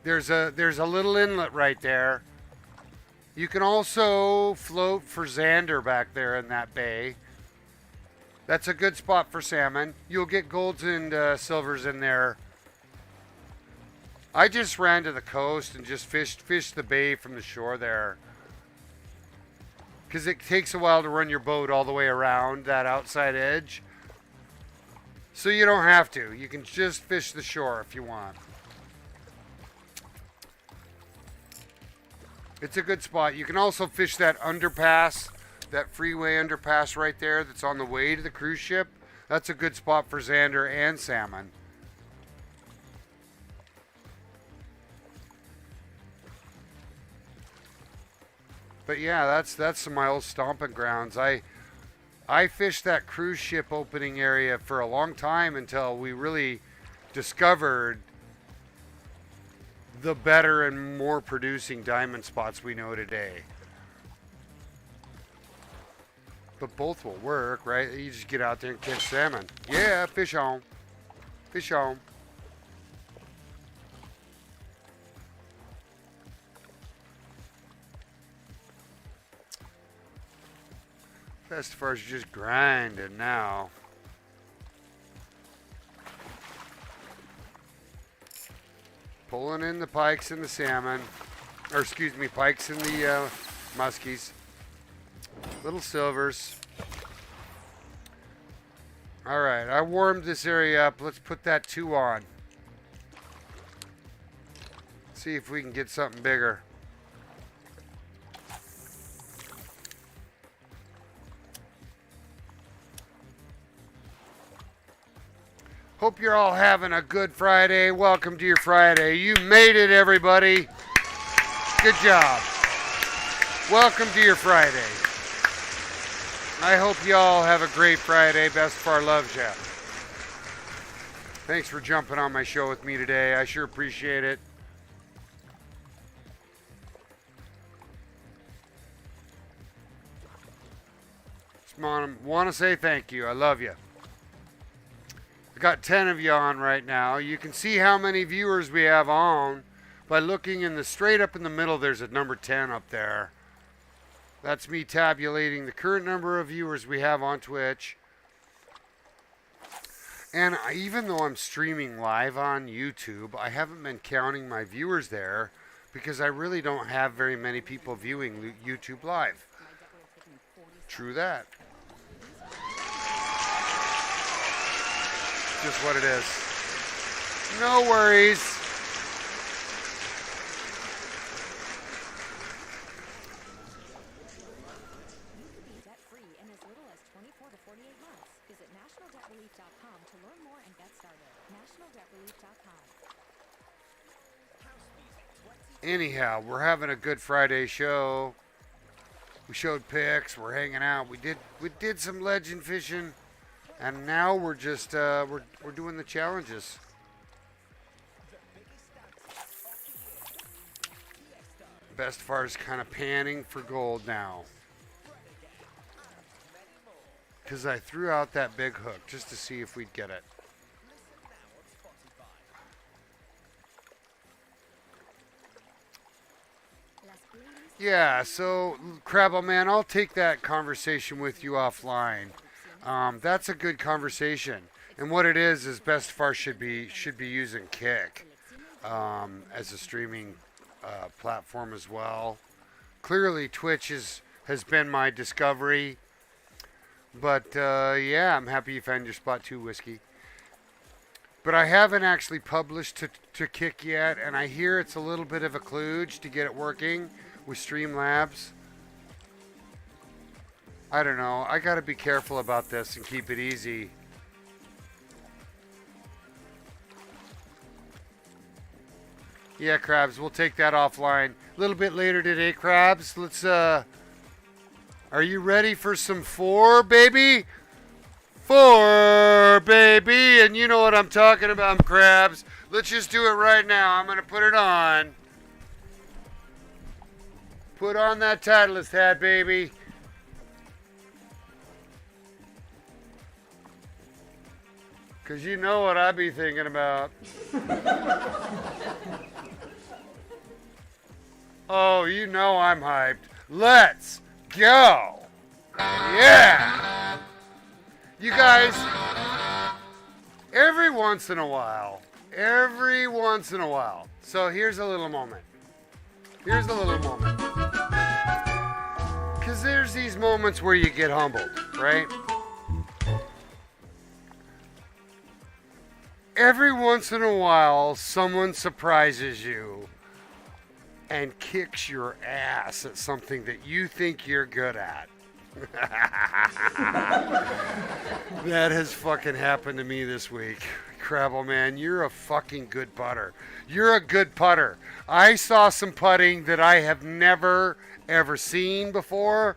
There's a little inlet right there. You can also float for Xander back there in that bay. That's a good spot for salmon. You'll get golds and silvers in there. I just ran to the coast and just fished the bay from the shore there. Because it takes a while to run your boat all the way around that outside edge. So you don't have to. You can just fish the shore if you want. It's a good spot. You can also fish that underpass, that freeway underpass right there that's on the way to the cruise ship. That's a good spot for Xander and salmon. But yeah, that's some of my old stomping grounds. I fished that cruise ship opening area for a long time until we really discovered the better and more producing diamond spots we know today. But both will work, right? You just get out there and catch salmon. Yeah, fish on. Fish on. Bestefar's just grinding now. Pulling in the pikes and the salmon. Or excuse me, pikes and the muskies. Little silvers. Alright, I warmed this area up. Let's put that 2 on. See if we can get something bigger. Hope you're all having a good Friday. Welcome to your Friday. You made it, everybody. Good job. Welcome to your Friday. I hope you all have a great Friday. Bestefar loves ya. Thanks for jumping on my show with me today. I sure appreciate it. Just want to say thank you. I love you. I got 10 of you on right now. You can see how many viewers we have on by looking in the straight up in the middle. There's a number 10 up there. That's me tabulating the current number of viewers we have on Twitch. And even though I'm streaming live on YouTube, I haven't been counting my viewers there because I really don't have very many people viewing YouTube live. True that. Just what it is. No worries. Debt-free in as little as 24 to 48 months. Visit nationaldebtrelief.com to learn more and get started. nationaldebtrelief.com. Anyhow, we're having a good Friday show. We showed pics. We're hanging out. We did some legend fishing, and now we're just we're doing the challenges. Bestefar's kind of panning for gold now. Because I threw out that big hook just to see if we'd get it. Yeah, so Crabble Man, I'll take that conversation with you offline. That's a good conversation. And what it is Bestefar should be using Kick as a streaming platform as well. Clearly Twitch has been my discovery. But yeah, I'm happy you found your spot too, Whiskey. But I haven't actually published to Kick yet, and I hear it's a little bit of a kludge to get it working with Streamlabs. I don't know. I got to be careful about this and keep it easy. Yeah, Krabs, we'll take that offline. A little bit later today, Krabs. Let's, are you ready for some 4, baby? 4, baby. And you know what I'm talking about, Krabs. Let's just do it right now. I'm going to put it on. Put on that Titleist hat, baby. Because you know what I be thinking about. Oh, you know I'm hyped. Let's go. Yeah. You guys, every once in a while. So here's a little moment. Because there's these moments where you get humbled, right? Every once in a while, someone surprises you and kicks your ass at something that you think you're good at. That has fucking happened to me this week. Crabble, man, you're a fucking good putter. You're a good putter. I saw some putting that I have never, ever seen before.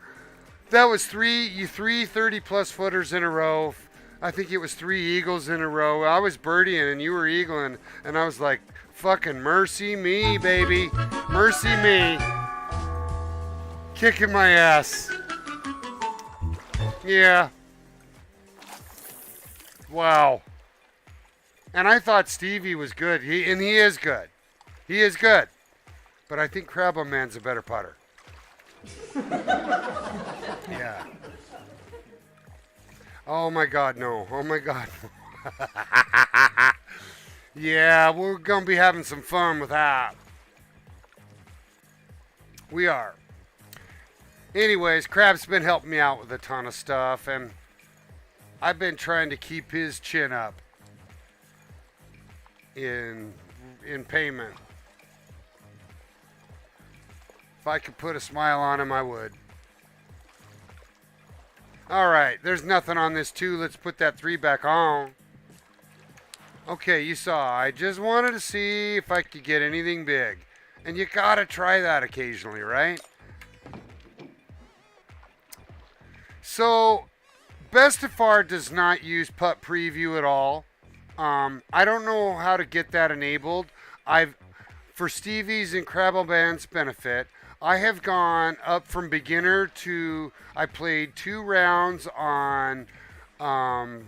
That was three 30-plus footers in a row. I think it was 3 eagles in a row. I was birdieing and you were eagling, and I was like, fucking mercy me, baby. Mercy me. Kicking my ass. Yeah. Wow. And I thought Stevie was good. He is good. He is good. But I think Crabble Man's a better putter. Yeah. Oh my God, no. Oh my God. Yeah, we're going to be having some fun with that. We are. Anyways, Crab's been helping me out with a ton of stuff, and I've been trying to keep his chin up in payment. If I could put a smile on him, I would. All right, there's nothing on this 2. Let's put that 3 back on. Okay, you saw. I just wanted to see if I could get anything big. And you gotta try that occasionally, right? So, Bestefar does not use putt preview at all. I don't know how to get that enabled. For Stevie's and Crabble Band's benefit, I have gone up from beginner to, I played 2 rounds on, I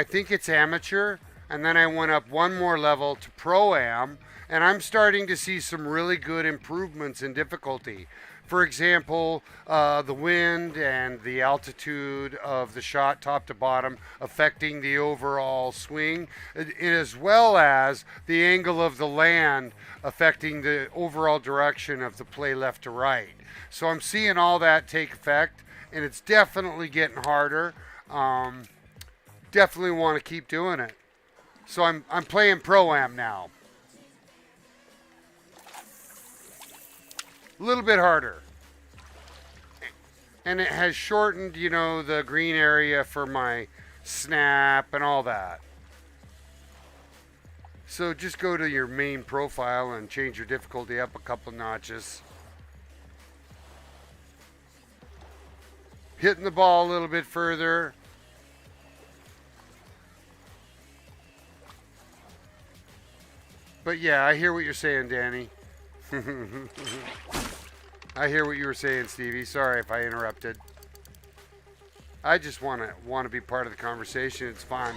think it's amateur, and then I went up 1 more level to pro-am, and I'm starting to see some really good improvements in difficulty. For example, the wind and the altitude of the shot top to bottom affecting the overall swing, as well as the angle of the land affecting the overall direction of the play left to right. So I'm seeing all that take effect, and it's definitely getting harder. Definitely want to keep doing it. So I'm playing Pro-Am now. A little bit harder. And it has shortened, the green area for my snap and all that. So just go to your main profile and change your difficulty up a couple notches. Hitting the ball a little bit further. But yeah, I hear what you're saying, Danny. I hear what you were saying, Stevie. Sorry if I interrupted. I just want to be part of the conversation. It's fun.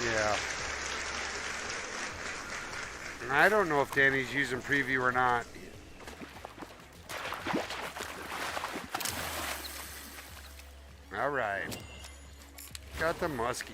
Yeah. And I don't know if Danny's using preview or not. All right. Got the muskie.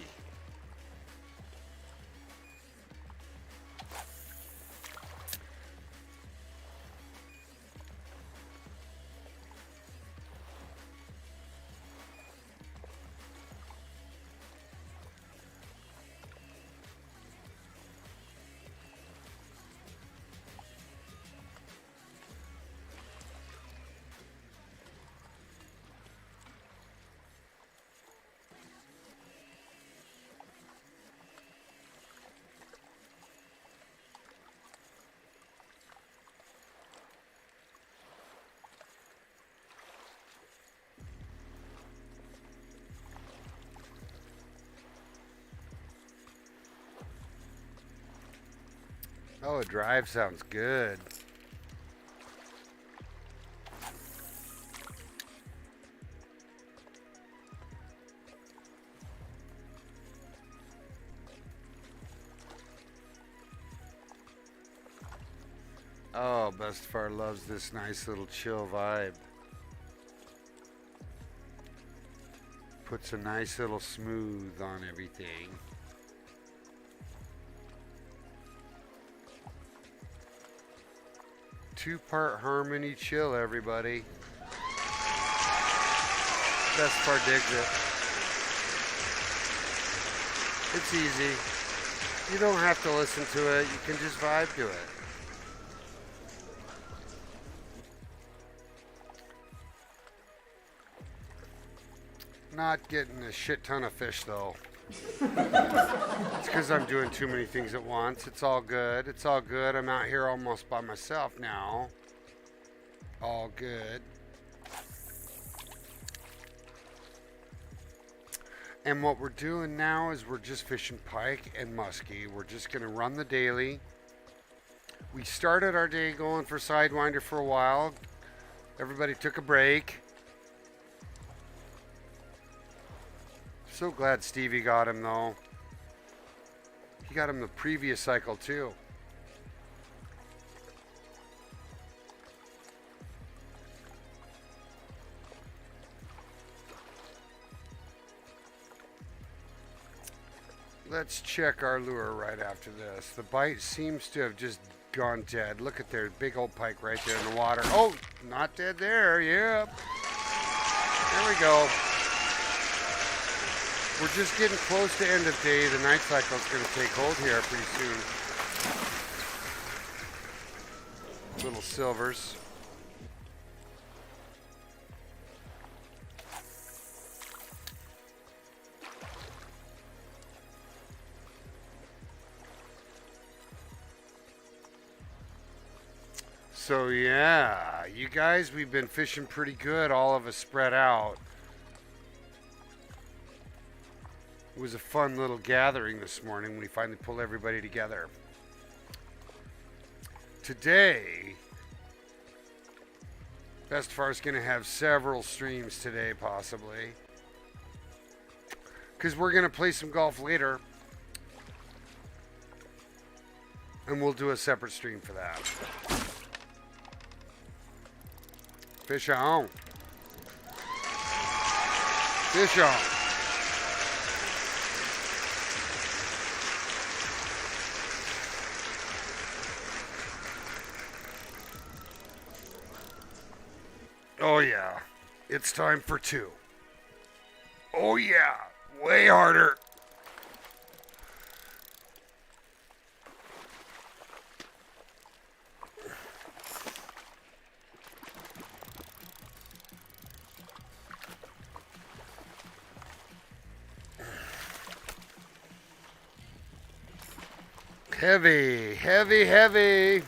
Oh, a drive sounds good. Oh, Bestefar loves this nice little chill vibe. Puts a nice little smooth on everything. Two-part harmony chill, everybody. Bestefar digs it. It's easy. You don't have to listen to it. You can just vibe to it. Not getting a shit ton of fish though. It's because I'm doing too many things at once. It's all good. It's all good. I'm out here almost by myself now. All good. And what we're doing now is we're just fishing pike and muskie. We're just going to run the daily. We started our day going for Sidewinder for a while. Everybody took a break. So glad Stevie got him though. He got him the previous cycle too. Let's check our lure right after this. The bite seems to have just gone dead. Look at their big old pike right there in the water. Oh, not dead there. Yep. There we go. We're just getting close to end of day. The night cycle is going to take hold here pretty soon. Little silvers. So yeah, you guys, we've been fishing pretty good, all of us spread out. It was a fun little gathering this morning when we finally pulled everybody together. Today, Bestefar is going to have several streams today, possibly. Because we're going to play some golf later. And we'll do a separate stream for that. Fish on. Fish on. Oh yeah, it's time for two. Oh yeah, way harder. Heavy, heavy, heavy.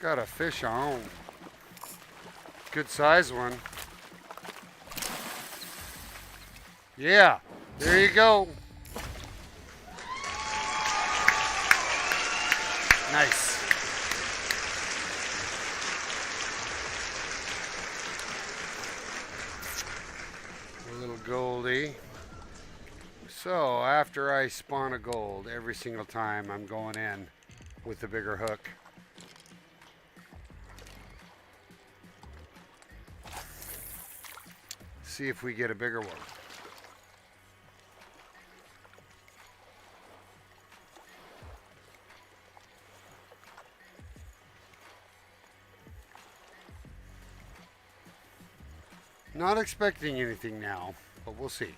Got a fish on. Good size one. Yeah, there you go. Nice. A little goldie. So after I spawn a gold, every single time I'm going in with the bigger hook. See if we get a bigger one. Not expecting anything now, but we'll see.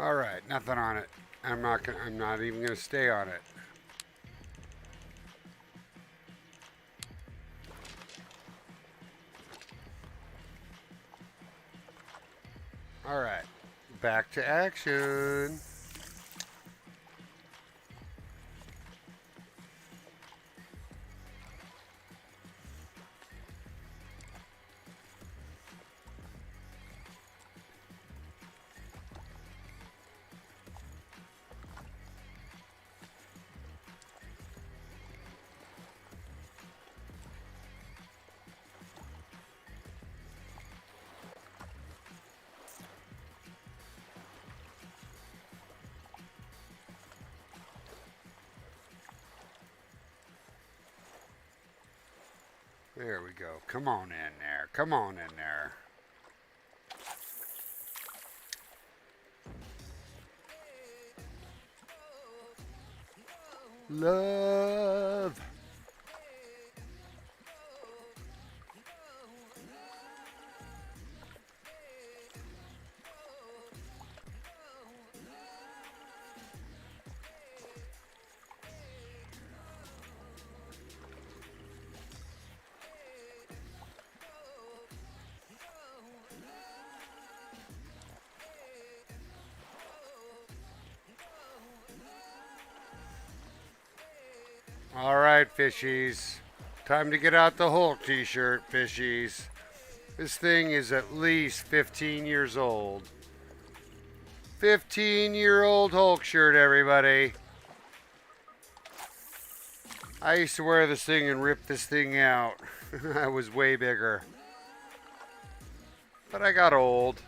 All right, nothing on it. I'm not even gonna stay on it. All right, back to action. There we go. Come on in there. Come on in there. Love. All right, fishies. Time to get out the Hulk t-shirt, fishies. This thing is at least 15 years old. 15-year-old Hulk shirt, everybody. I used to wear this thing and rip this thing out. I was way bigger. But I got old.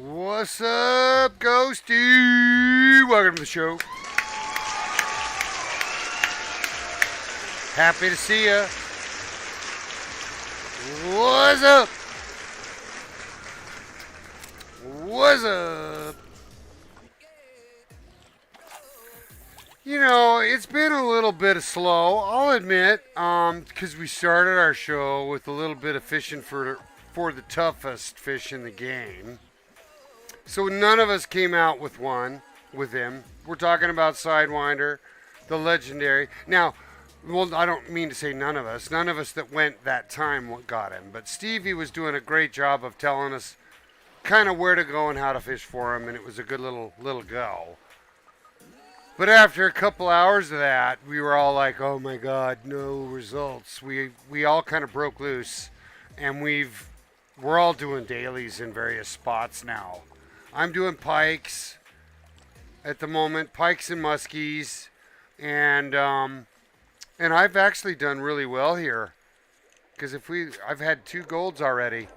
What's up, Ghosty? Welcome to the show. Happy to see ya. What's up? What's up? You know, it's been a little bit slow, I'll admit, because we started our show with a little bit of fishing for the toughest fish in the game. So none of us came out with him. We're talking about Sidewinder, the legendary. Now, well, I don't mean to say none of us. None of us that went that time got him. But Stevie was doing a great job of telling us kind of where to go and how to fish for him, and it was a good little go. But after a couple hours of that, we were all like, oh my God, no results. We all kind of broke loose, and we're all doing dailies in various spots now. I'm doing pikes at the moment, pikes and muskies, and I've actually done really well here, because I've had 2 golds already,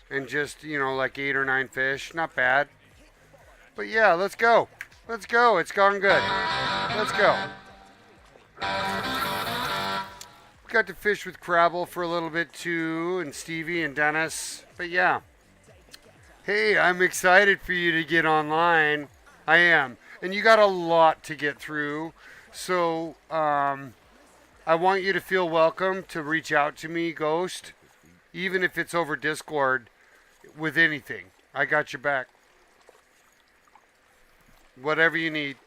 and just like 8 or 9 fish, not bad. But yeah, let's go, it's gone good. Let's go. Got to fish with Crabble for a little bit too, and Stevie and Dennis. But yeah. Hey, I'm excited for you to get online. I am. And you got a lot to get through. So I want you to feel welcome to reach out to me, Ghost. Even if it's over Discord with anything. I got your back. Whatever you need.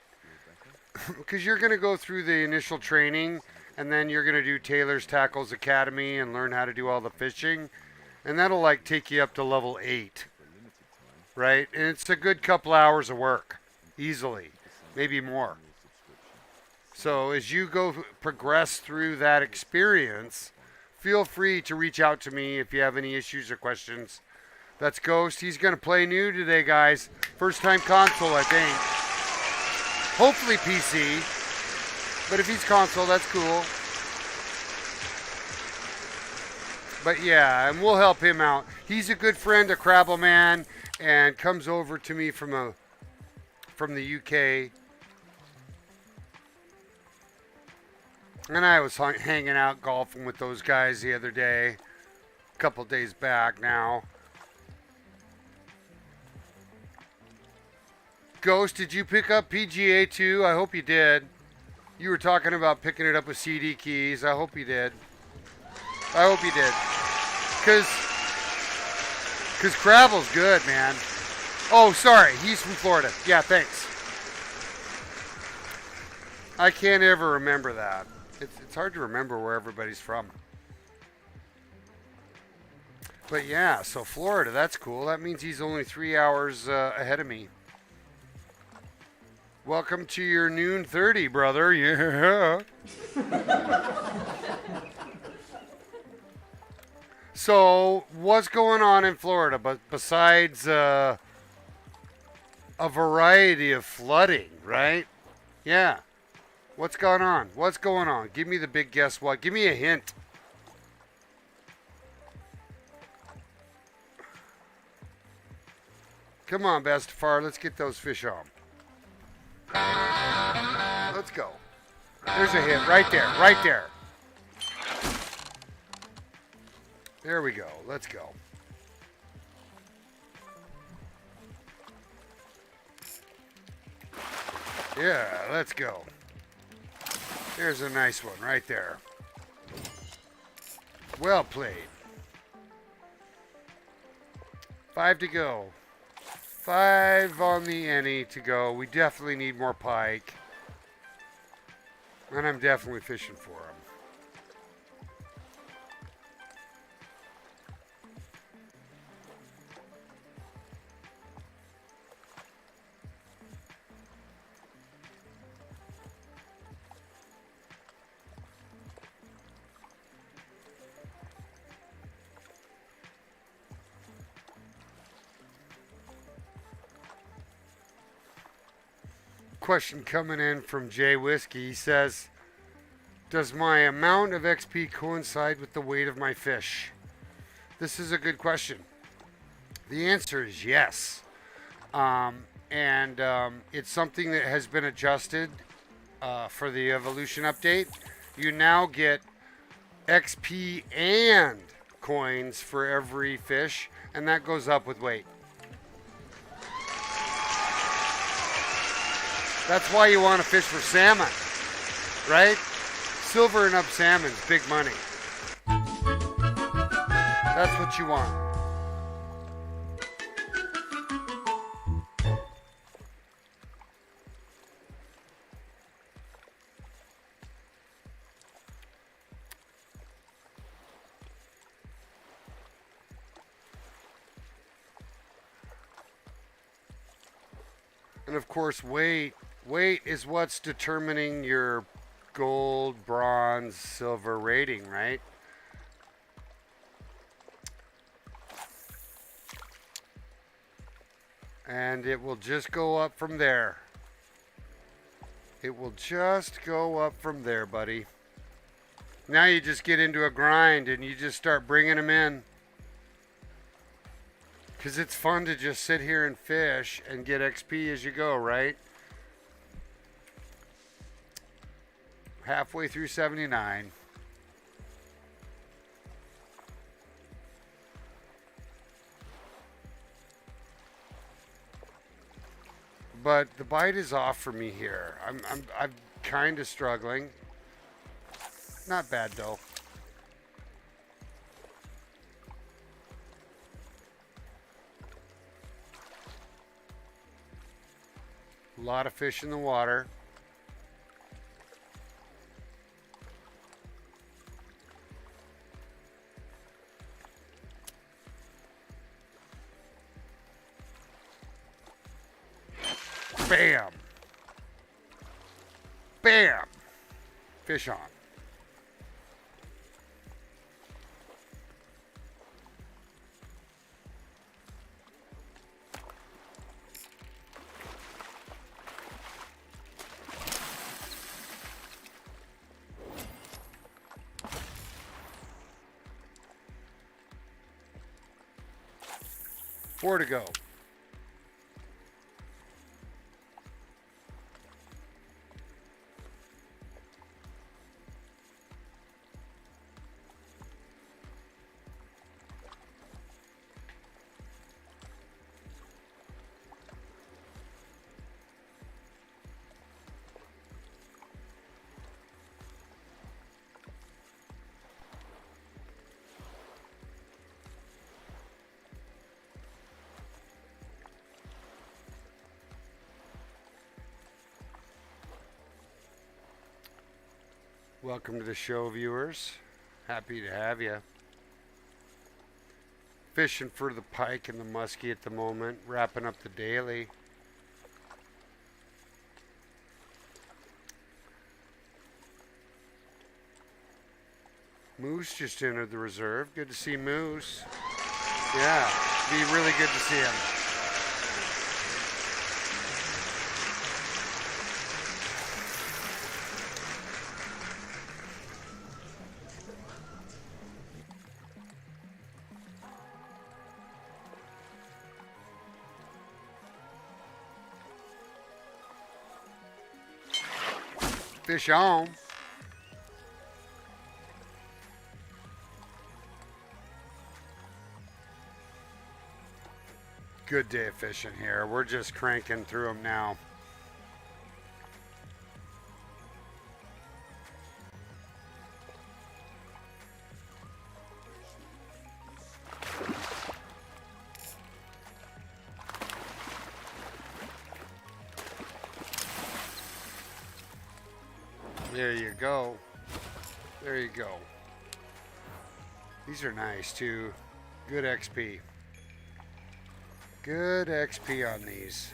Because you're going to go through the initial training. And then you're going to do Taylor's Tackles Academy and learn how to do all the fishing. And that'll take you up to level 8. Right? And it's a good couple hours of work. Easily. Maybe more. So as you progress through that experience, feel free to reach out to me if you have any issues or questions. That's Ghost. He's going to play new today, guys. First time console, I think. Hopefully PC. But if he's console, that's cool. But yeah, and we'll help him out. He's a good friend of Crabble Man. And comes over to me from the UK. And I was hanging out golfing with those guys the other day. A couple days back now. Ghost, did you pick up PGA 2? I hope you did. You were talking about picking it up with CD keys. I hope you did. I hope you did. Because Crabble's good, man. Oh, sorry. He's from Florida. Yeah, thanks. I can't ever remember that. It's hard to remember where everybody's from. But yeah, so Florida, that's cool. That means he's only 3 hours ahead of me. Welcome to your noon 30, brother. Yeah. So, what's going on in Florida? But besides a variety of flooding, right? Yeah. What's going on? What's going on? Give me the big guess what. Give me a hint. Come on, Bestefar. Let's get those fish on. Let's go. There's a hit right there. Right there. There we go. Let's go. Yeah, let's go. There's a nice one right there. Well played. 5 to go. 5 on the any to go. We definitely need more pike. And I'm definitely fishing for them. Question coming in from Jay Whiskey. He says, does my amount of XP coincide with the weight of my fish? This is a good question. The answer is yes. It's something that has been adjusted for the evolution update. You now get XP and coins for every fish, and that goes up with weight. That's why you want to fish for salmon, right? Silver and up salmon's big money. That's what you want. And of course, weight is what's determining your gold, bronze, silver rating, right? And it will just go up from there. It will just go up from there, buddy. Now you just get into a grind and you just start bringing them in. Because it's fun to just sit here and fish and get XP as you go, right? Halfway through 79. But the bite is off for me here. I'm kind of struggling. Not bad though. A lot of fish in the water. Bam! Bam! Fish on. Four to go. Welcome to the show, viewers. Happy to have you. Fishing for the pike and the muskie at the moment. Wrapping up the daily. Moose just entered the reserve. Good to see Moose. Yeah, be really good to see him. Fish on. Good day of fishing here. We're just cranking through them now. There you go. There you go. These are nice too. Good XP. Good XP on these.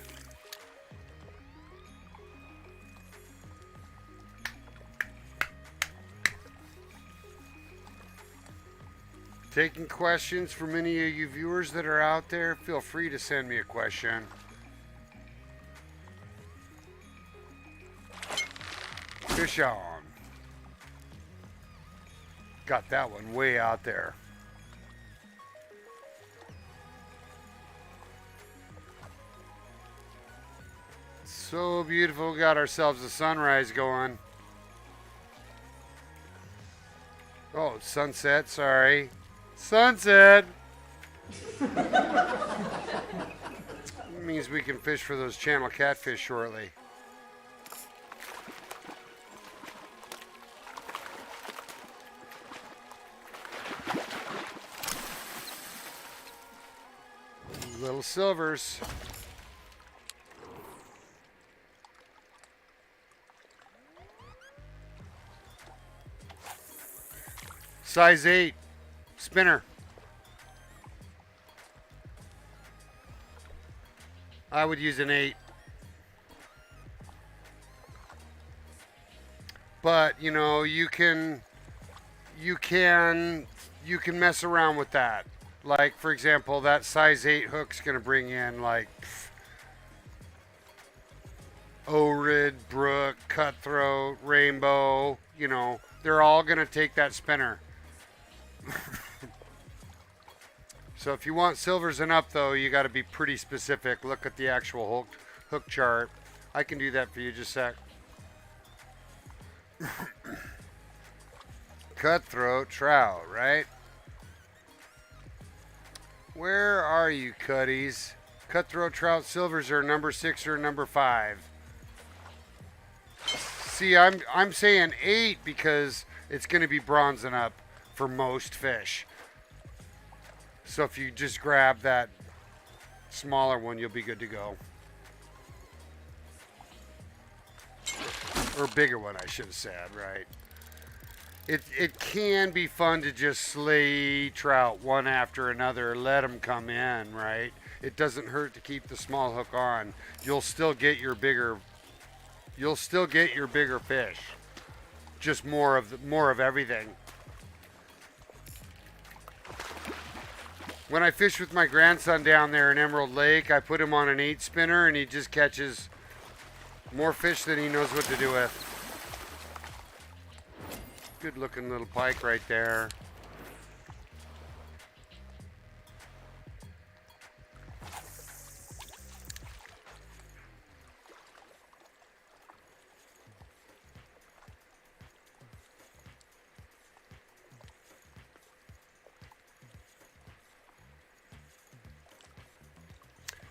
Taking questions from any of you viewers that are out there. Feel free to send me a question. Fish on. Got that one way out there. So beautiful. Got ourselves a sunrise going. Oh, sunset. Sorry. Sunset. Means we can fish for those channel catfish shortly. Little silvers. Size 8 spinner. I would use an 8. But, you know, you can mess around with that. Like, for example, that size 8 hook's going to bring in, like, Orid, Brook, Cutthroat, Rainbow. You know, they're all going to take that spinner. So if you want silvers and up, though, you got to be pretty specific. Look at the actual hook chart. I can do that for you just a sec. Cutthroat trout, right? Where are you, cutties? Cutthroat trout silvers are number 6 or number 5. See, I'm saying 8 because it's going to be bronzing up for most fish. So if you just grab that smaller one, you'll be good to go. Or bigger one, I should have said, right? It can be fun to just slay trout one after another, let them come in, right? It doesn't hurt to keep the small hook on. You'll still get your bigger fish. Just more of everything. When I fish with my grandson down there in Emerald Lake, I put him on an 8 spinner and he just catches more fish than he knows what to do with. Good looking little pike right there.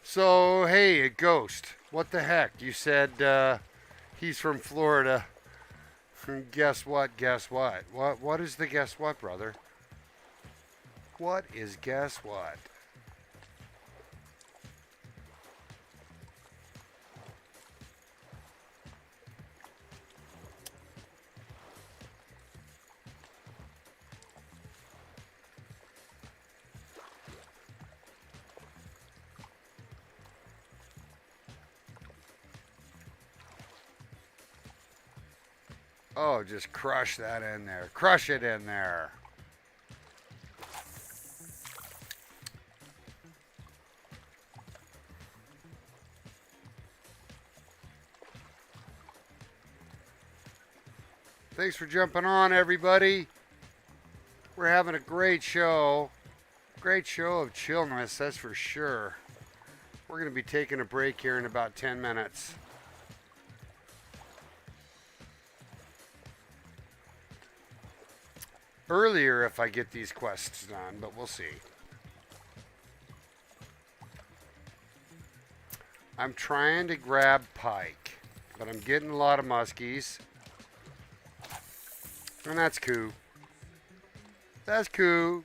So, hey, a ghost. What the heck? You said he's from Florida. Guess what? Guess what? What is the guess what, brother? What is guess what? Oh, just crush that in there. Crush it in there. Thanks for jumping on, everybody. We're having a great show. Great show of chillness, that's for sure. We're going to be taking a break here in about 10 minutes. earlier if I get these quests done, but we'll see. I'm trying to grab pike, but I'm getting a lot of muskies. And that's cool. That's cool.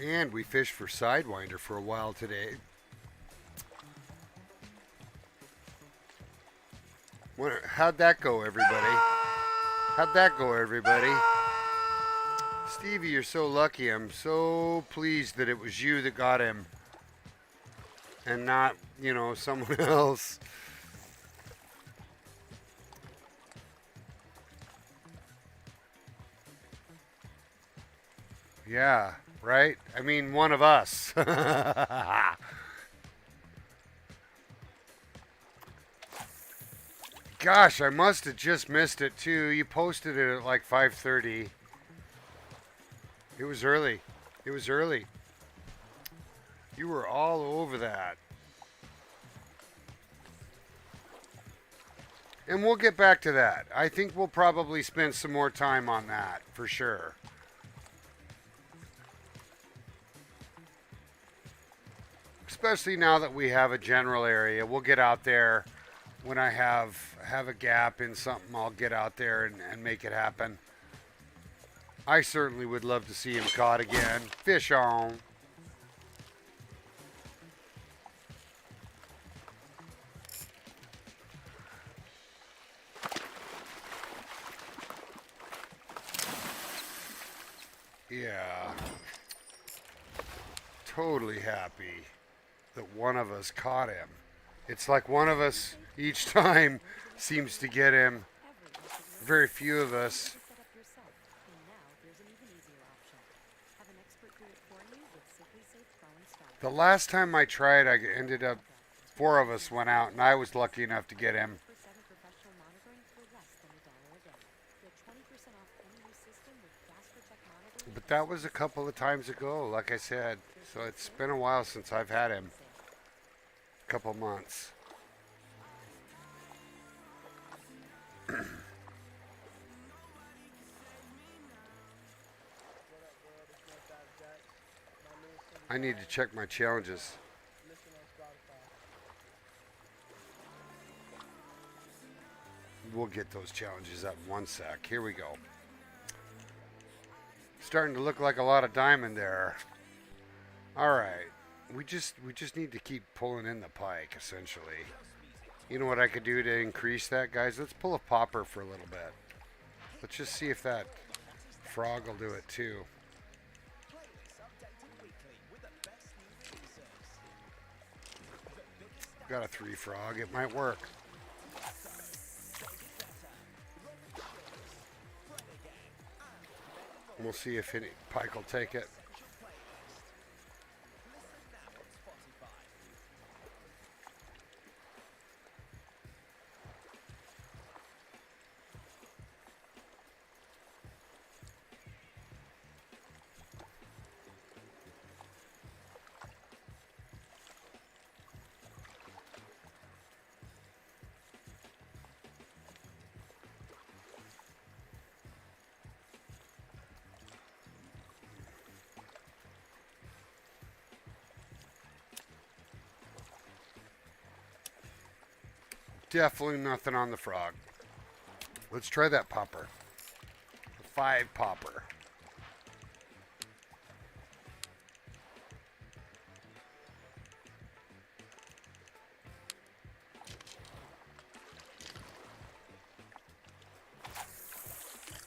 And we fished for Sidewinder for a while today. How'd that go, everybody? How'd that go, everybody? Stevie, you're so lucky. I'm so pleased that it was you that got him and not, someone else. Yeah, right? I mean, one of us. Gosh, I must have just missed it too. You posted it at like 5:30. It was early. It was early. You were all over that. And we'll get back to that. I think we'll probably spend some more time on that for sure. Especially now that we have a general area. We'll get out there when I have a gap in something. I'll get out there and make it happen. I certainly would love to see him caught again. Fish on. Yeah. Totally happy that one of us caught him. It's like one of us each time seems to get him. Very few of us. The last time I tried, I ended up, 4 of us went out, and I was lucky enough to get him. But that was a couple of times ago, like I said. So it's been a while since I've had him. A couple months. I need to check my challenges. We'll get those challenges up in one sec. Here we go. Starting to look like a lot of diamond there. All right. We just need to keep pulling in the pike, essentially. You know what I could do to increase that, guys? Let's pull a popper for a little bit. Let's just see if that frog will do it too. Got a 3 frog. It might work. We'll see if any pike will take it. Definitely nothing on the frog. Let's try that popper. The 5 popper.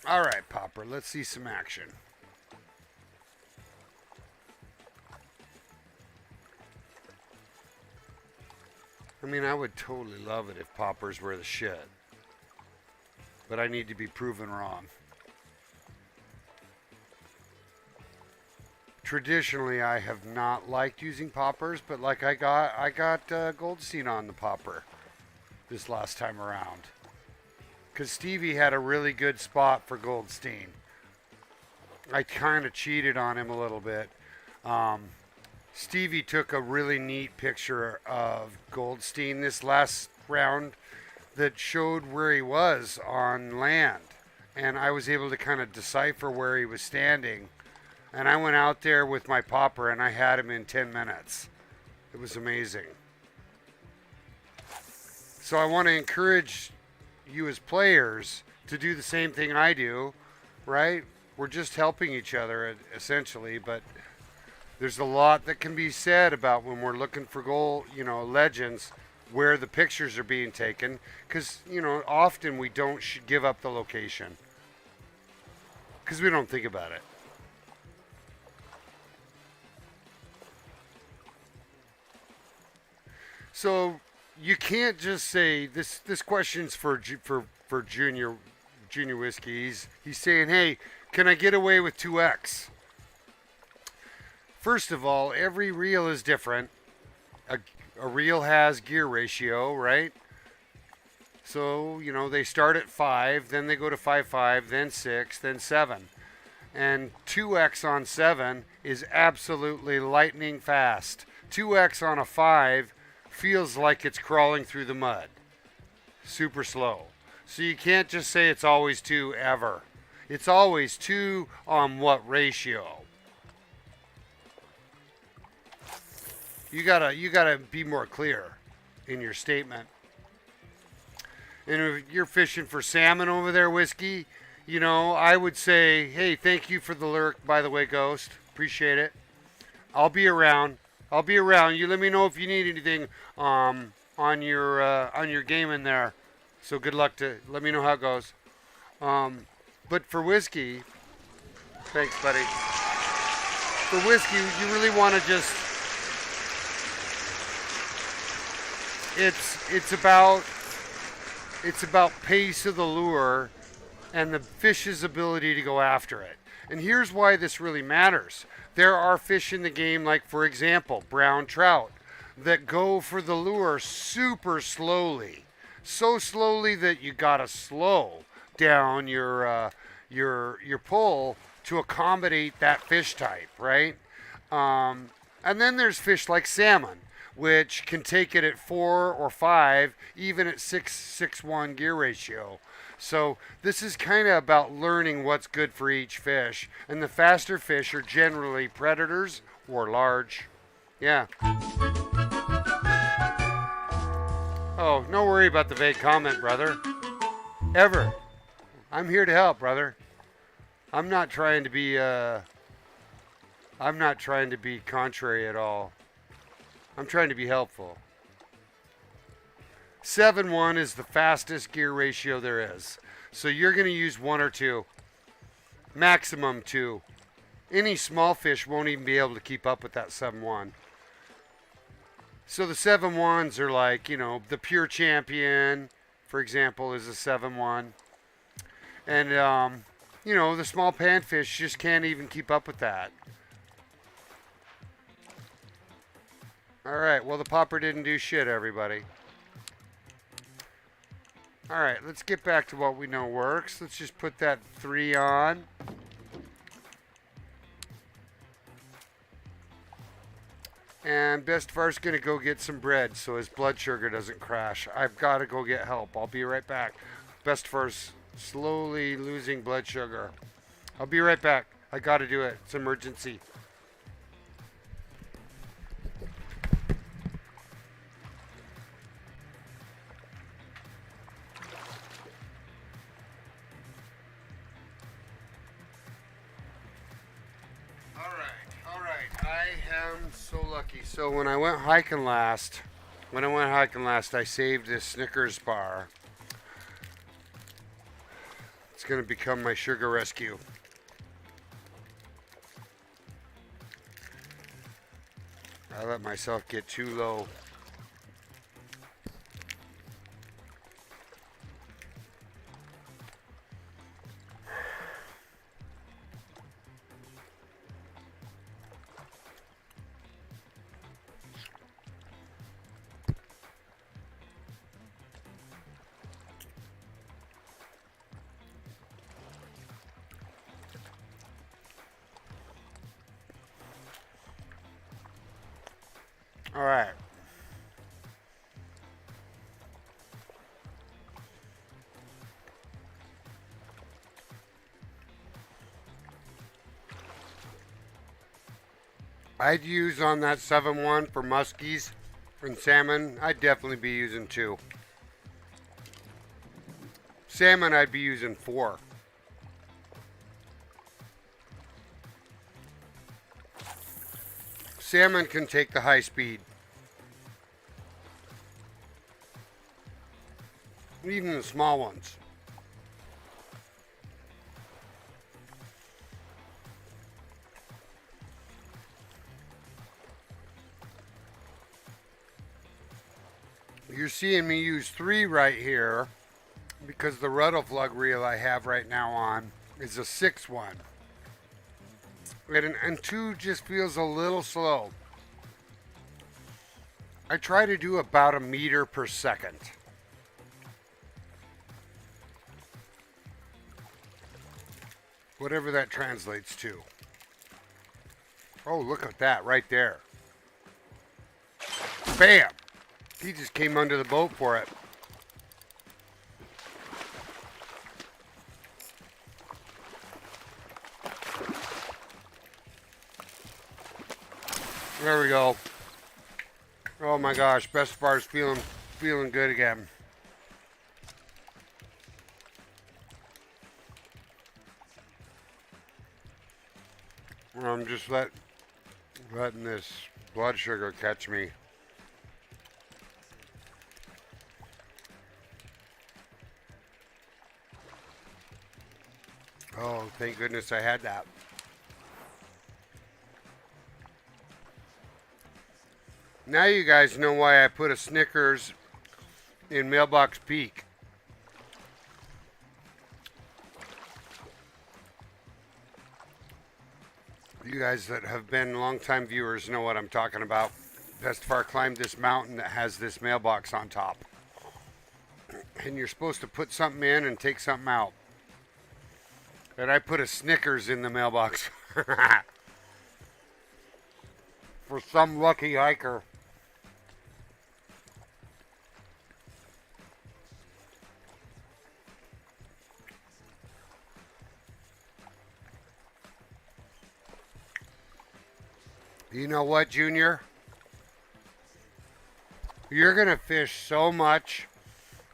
All right, popper. Let's see some action. I mean, I would totally love it if poppers were the shit. But I need to be proven wrong. Traditionally, I have not liked using poppers, but like I got Goldstein on the popper this last time around. Because Stevie had a really good spot for Goldstein. I kind of cheated on him a little bit. Um, Stevie took a really neat picture of Goldstein this last round that showed where he was on land. And I was able to kind of decipher where he was standing. And I went out there with my popper and I had him in 10 minutes. It was amazing. So I want to encourage you as players to do the same thing I do, right? We're just helping each other essentially, but there's a lot that can be said about when we're looking for legends, where the pictures are being taken, because often we don't give up the location because we don't think about it. So you can't just say this. This question's for Junior Whiskey. He's saying, hey, can I get away with 2x? First of all, every reel is different. A reel has gear ratio, right? So, they start at 5, then they go to 5.5, then 6, then 7. And 2x on 7 is absolutely lightning fast. 2x on a 5 feels like it's crawling through the mud. Super slow. So you can't just say it's always 2 ever. It's always 2 on what ratio? You gotta be more clear in your statement. And if you're fishing for salmon over there, Whiskey, I would say, hey, thank you for the lurk, by the way, Ghost. Appreciate it. I'll be around. You let me know if you need anything on your game in there. So good luck let me know how it goes. But for Whiskey, thanks, buddy. For Whiskey, you really want to just. It's about pace of the lure and the fish's ability to go after it. And here's why this really matters. There are fish in the game, like, for example, brown trout, that go for the lure super slowly. So slowly that you gotta slow down your pull to accommodate that fish type, right? And then there's fish like salmon, which can take it at 4 or 5, even at 6-6-1 gear ratio. So this is kind of about learning what's good for each fish. And the faster fish are generally predators or large. Yeah. Oh, no worry about the vague comment, brother. Ever. I'm here to help, brother. I'm not trying to be contrary at all. I'm trying to be helpful. 7-1 is the fastest gear ratio there is. So you're going to use 1 or 2. Maximum 2. Any small fish won't even be able to keep up with that 7-1. So the 7-1s are like, the Pure Champion, for example, is a 7-1. And, the small panfish just can't even keep up with that. All right, well, the popper didn't do shit, everybody. All right, let's get back to what we know works. Let's just put that 3 on. And Bestefar's going to go get some bread so his blood sugar doesn't crash. I've got to go get help. I'll be right back. Bestefar's slowly losing blood sugar. I'll be right back. I got to do it. It's emergency. So lucky. So when I went hiking last, I saved this Snickers bar. It's going to become my sugar rescue. I let myself get too low. All right. I'd use on that 7-1 for muskies and salmon. I'd definitely be using 2. Salmon, I'd be using 4. Salmon can take the high speed. Even the small ones. You're seeing me use 3 right here because the Ruddleflug reel I have right now on is a 6-1. And 2 just feels a little slow. I try to do about a meter per second. Whatever that translates to. Oh, look at that right there. Bam! He just came under the boat for it. There we go. Oh my gosh, Bestefar's feeling good again. I'm just letting this blood sugar catch me. Oh, thank goodness I had that. Now you guys know why I put a Snickers in Mailbox Peak. You guys that have been longtime viewers know what I'm talking about. Bestefar climbed this mountain that has this mailbox on top. And you're supposed to put something in and take something out. And I put a Snickers in the mailbox. For some lucky hiker. You know what, Junior? You're going to fish so much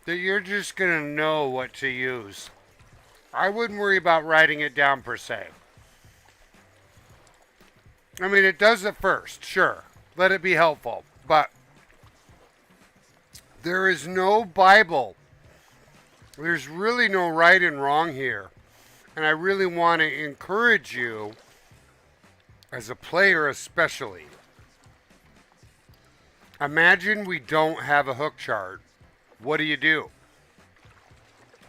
that you're just going to know what to use. I wouldn't worry about writing it down per se. I mean, it does at first, sure. Let it be helpful. But there is no Bible. There's really no right and wrong here. And I really want to encourage you, as a player especially. Imagine we don't have a hook chart. What do?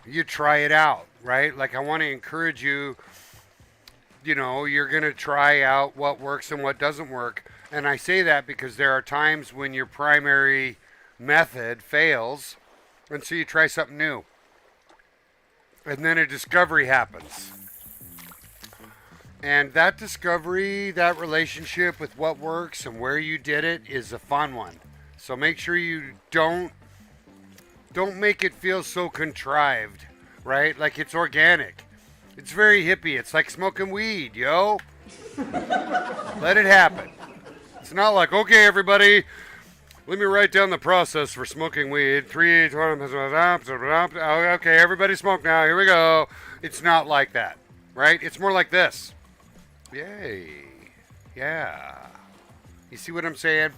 You try it out, right? Like, I want to encourage you, you're going to try out what works and what doesn't work. And I say that because there are times when your primary method fails, and so you try something new. And then a discovery happens. And that discovery, that relationship with what works and where you did it is a fun one. So make sure you don't make it feel so contrived, right? Like it's organic. It's very hippie. It's like smoking weed, yo. Let it happen. It's not like, okay, everybody, let me write down the process for smoking weed. 3, 2, okay, everybody smoke now. Here we go. It's not like that, right? It's more like this. Yay. Yeah. You see what I'm saying?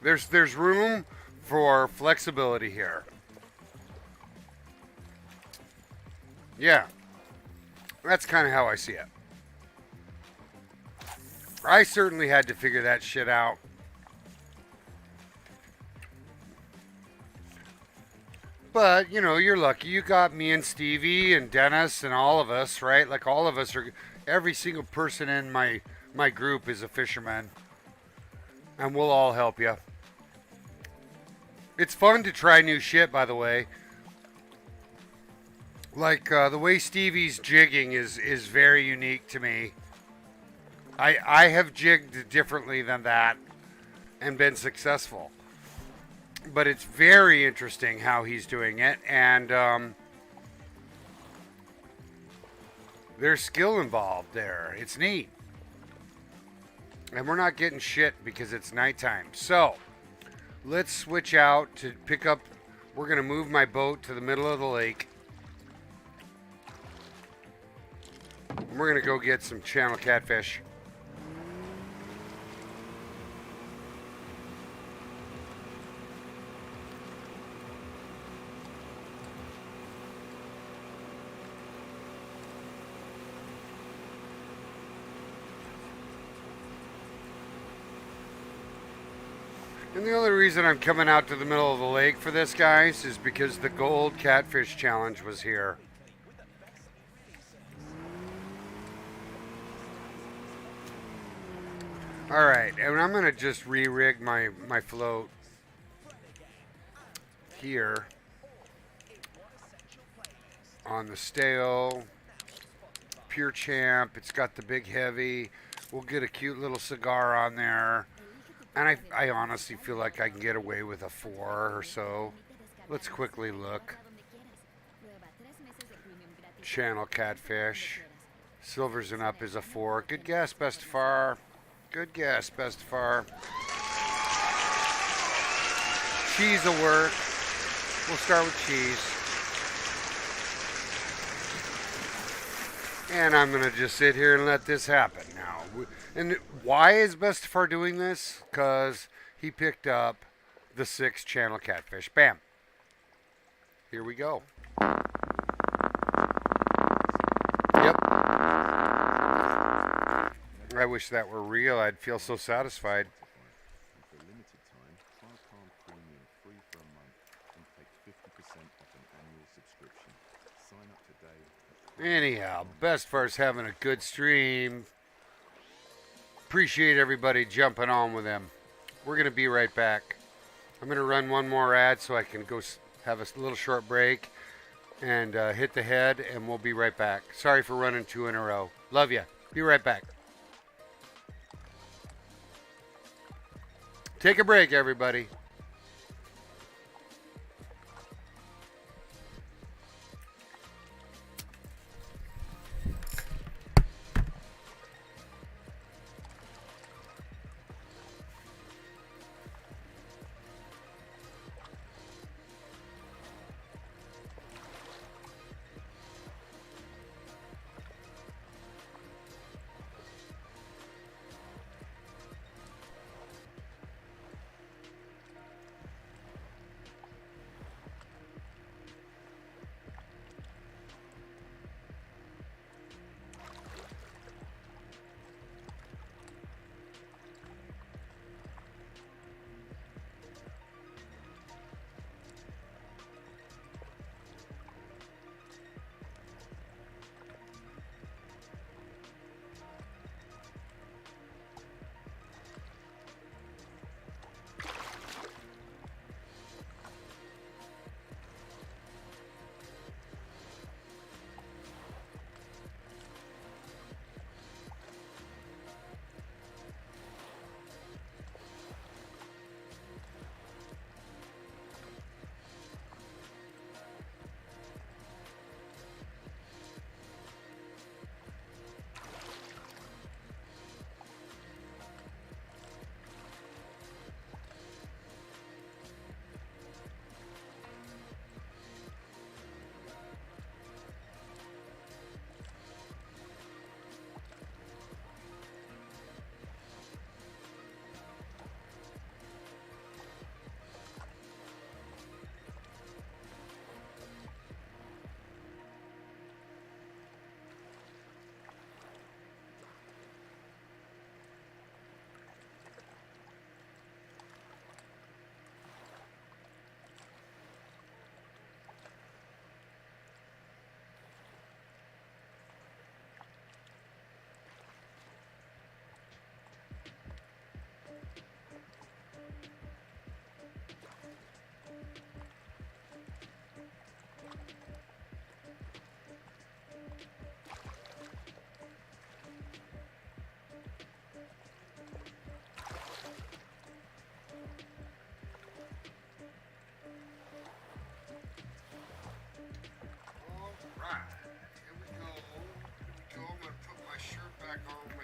There's room for flexibility here. Yeah. That's kind of how I see it. I certainly had to figure that shit out. But, you're lucky. You got me and Stevie and Dennis and all of us, right? Like all of us are... Every single person in my group is a fisherman. And we'll all help you. It's fun to try new shit, by the way. Like, the way Stevie's jigging is very unique to me. I have jigged differently than that. and been successful. But it's very interesting how he's doing it, and there's skill involved there. It's neat. And we're not getting shit because it's nighttime. So, let's switch out to pick up. We're going to move my boat to the middle of the lake. We're going to go get some channel catfish. And the only reason I'm coming out to the middle of the lake for this, guys, is because the Gold Catfish Challenge was here. Alright, and I'm going to just re-rig my float here on the Stale Pure Champ. It's got the big heavy. We'll get a cute little cigar on there. And I honestly feel like I can get away with a 4 or so. Let's quickly look. Channel Catfish. Silvers and up is a 4. Good guess, Bestefar. Good guess, Bestefar. Cheese will work. We'll start with cheese. And I'm going to just sit here and let this happen now. And why is Bestefar doing this? Because he picked up the 6 channel catfish. Bam. Here we go. Yep. I wish that were real. I'd feel so satisfied. For a limited time, try Calm Premium free for a month and take 50% off an annual subscription. Sign up today. Anyhow, Bestfar's having a good stream. Appreciate everybody jumping on with him. We're going to be right back. I'm going to run one more ad so I can go have a little short break and hit the head, and we'll be right back. Sorry for running 2 in a row. Love ya. Be right back. Take a break, everybody.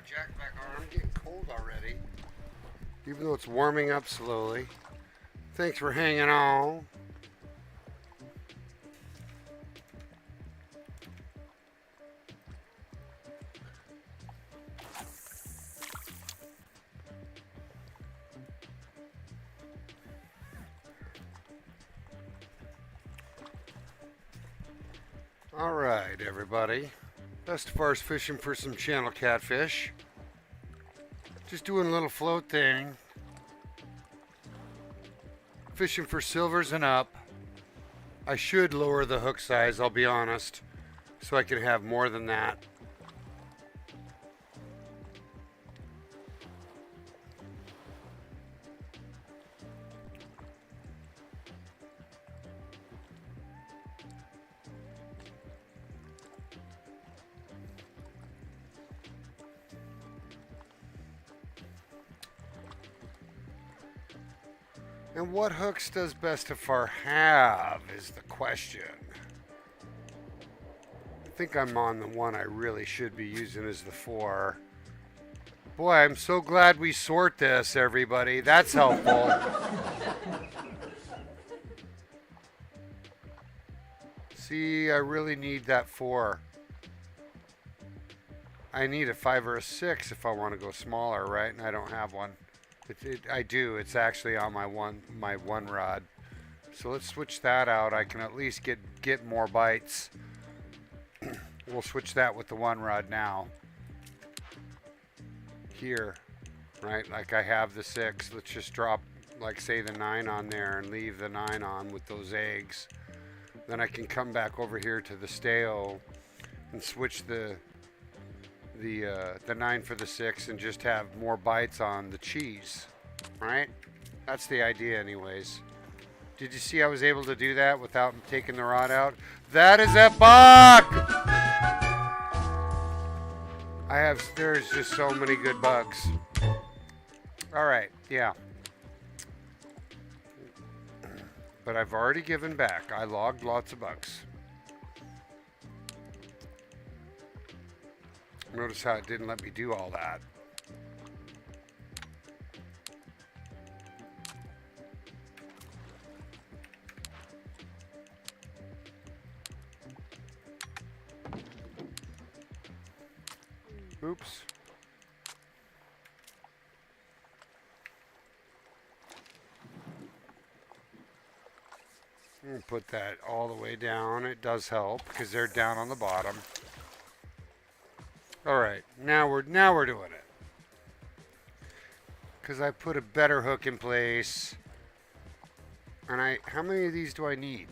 jacket back on. I'm getting cold already. Even though it's warming up slowly. Thanks for hanging on. Alright, everybody. Bestefar's fishing for some channel catfish. Just doing a little float thing. Fishing for silvers and up. I should lower the hook size, I'll be honest, so I can have more than that. And what hooks does Bestefar have is the question. I think I'm on the one I really should be using as the 4. Boy, I'm so glad we sort this, everybody. That's helpful. See, I really need that 4. I need a 5 or a 6 if I want to go smaller, right? And I don't have one. I do. It's actually on my one rod. So let's switch that out. I can at least get more bites. We'll switch that with the one rod now. Here, right? Like I have the 6. Let's just drop, like say the 9 on there and leave the 9 on with those eggs. Then I can come back over here to the stale and switch the 9 for the 6 and just have more bites on the cheese, right? That's the idea anyways. Did you see I was able to do that without taking the rod out? That is a buck! There's just so many good bugs. All right, yeah. But I've already given back. I logged lots of bugs. Notice how it didn't let me do all that. Oops. I'm gonna put that all the way down. It does help because they're down on the bottom. All right, now we're doing it. Because I put a better hook in place. And how many of these do I need?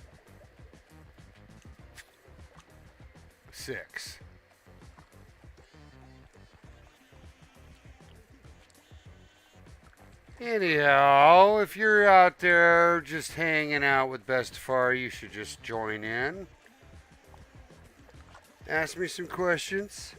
6. Anyhow, if you're out there just hanging out with Bestefar, you should just join in. Ask me some questions.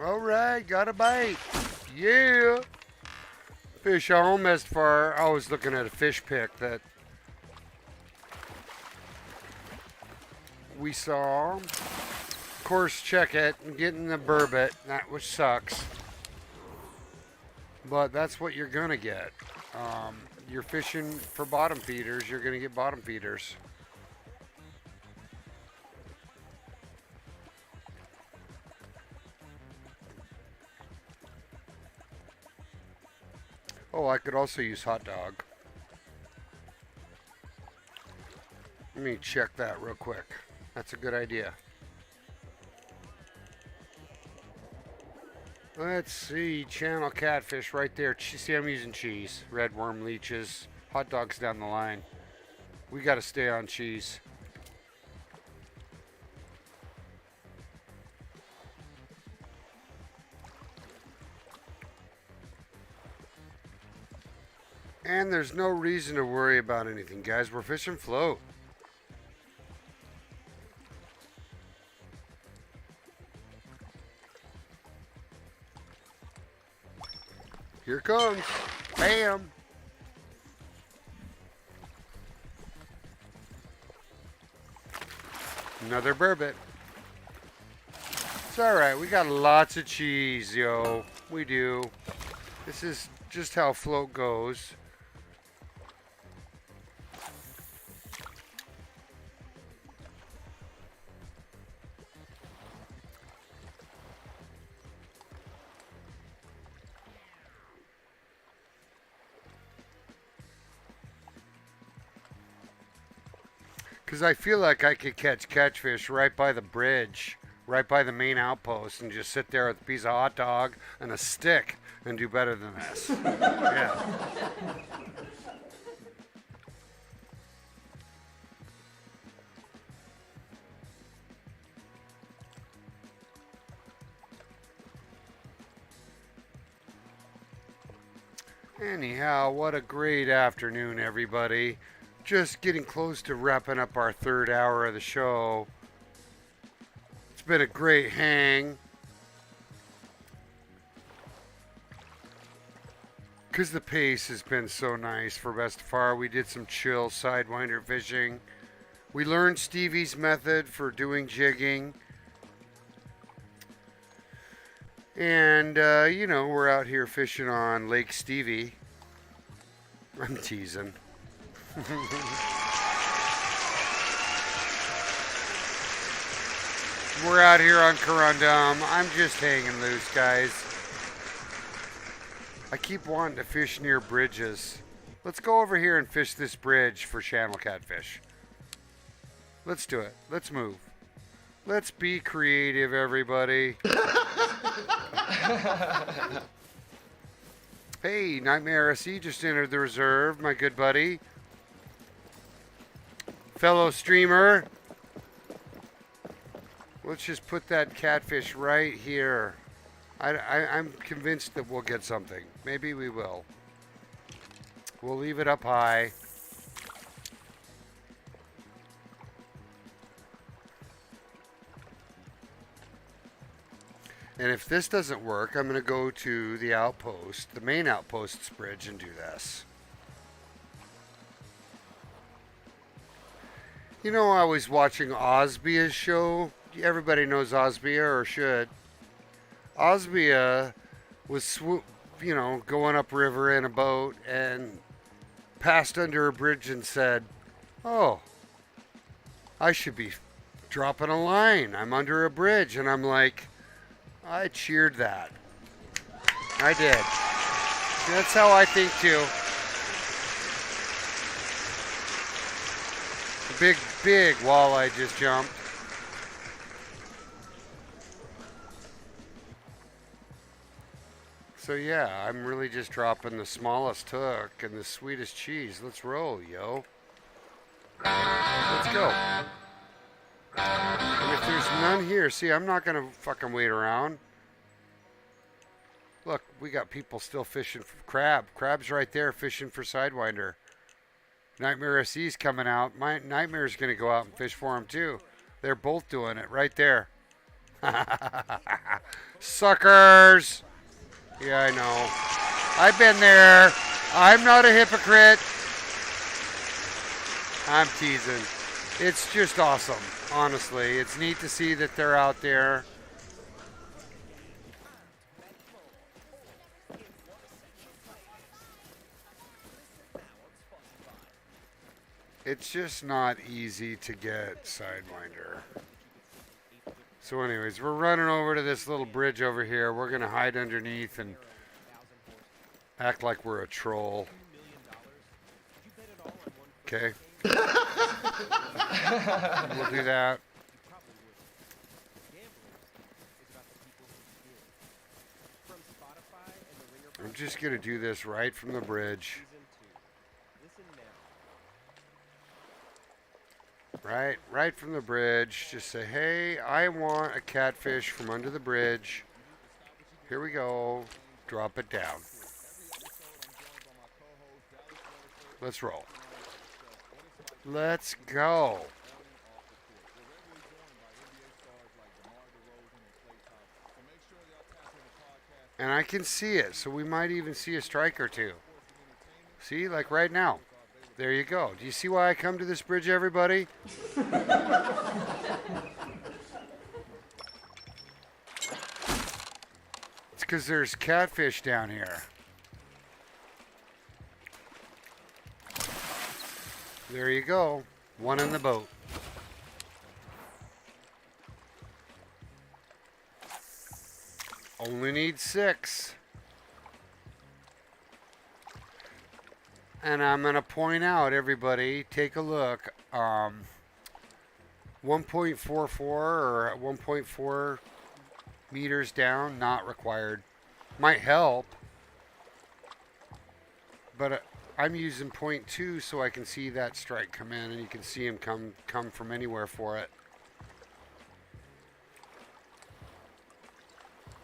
All right, got a bite. Yeah. Fish on Bestefar. I was looking at a fish pick that we saw. Of course, check it and getting the burbot, that which sucks. But that's what you're gonna get. You're fishing for bottom feeders. You're gonna get bottom feeders. Oh, I could also use hot dog. Let me check that real quick. That's a good idea. Let's see, channel catfish right there. See, I'm using cheese. Red worm leeches. Hot dogs down the line. We got to stay on cheese. And there's no reason to worry about anything, guys. We're fishing float. Here it comes. Bam. Another burbot. It's alright. We got lots of cheese, yo. We do. This is just how float goes. Because I feel like I could catch catfish right by the bridge, right by the main outpost, and just sit there with a piece of hot dog and a stick and do better than this. Yeah. Anyhow, what a great afternoon, everybody. Just getting close to wrapping up our third hour of the show. It's been a great hang. Because the pace has been so nice for Bestefar. We did some chill sidewinder fishing. We learned Stevie's method for doing jigging. And, you know, we're out here fishing on Lake Stevie. I'm teasing. We're out here on Corundum. I'm just hanging loose, guys. I keep wanting to fish near bridges. Let's go over here and fish this bridge for channel catfish. Let's do it. Let's move. Let's be creative, everybody. Hey, Nightmare SE just entered the reserve, my good buddy. Fellow streamer. Let's just put that catfish right here. I'm convinced that we'll get something. Maybe we will. We'll leave it up high. And if this doesn't work, I'm going to go to the outpost, the main outpost's bridge, and do this. You know, I was watching Osbia's show. Everybody knows Osbia, or should. Osbia was, going upriver in a boat and passed under a bridge and said, "Oh, I should be dropping a line. I'm under a bridge." And I'm like, I cheered that. I did. That's how I think too. Big walleye just jumped. So yeah, I'm really just dropping the smallest hook and the sweetest cheese. Let's roll, yo. Let's go. And if there's none here, see, I'm not going to fucking wait around. Look, we got people still fishing for crab. Crab's right there fishing for Sidewinder. Nightmare SE's coming out. My Nightmare's going to go out and fish for him too. They're both doing it right there. Suckers! Yeah, I know. I've been there. I'm not a hypocrite. I'm teasing. It's just awesome, honestly. It's neat to see that they're out there. It's just not easy to get Sidewinder. So anyways, we're running over to this little bridge over here. We're going to hide underneath and act like we're a troll. Okay. We'll do that. I'm just going to do this right from the bridge. Right from the bridge. Just say, hey, I want a catfish from under the bridge. Here we go. Drop it down. Let's roll. Let's go. And I can see it, so we might even see a strike or two. See, like right now. There you go. Do you see why I come to this bridge, everybody? It's because there's catfish down here. There you go. One in the boat. Only need 6. And I'm going to point out, everybody, take a look. 1.44 or 1.4 meters down, not required. Might help. But I'm using 0.2 so I can see that strike come in, and you can see him come from anywhere for it.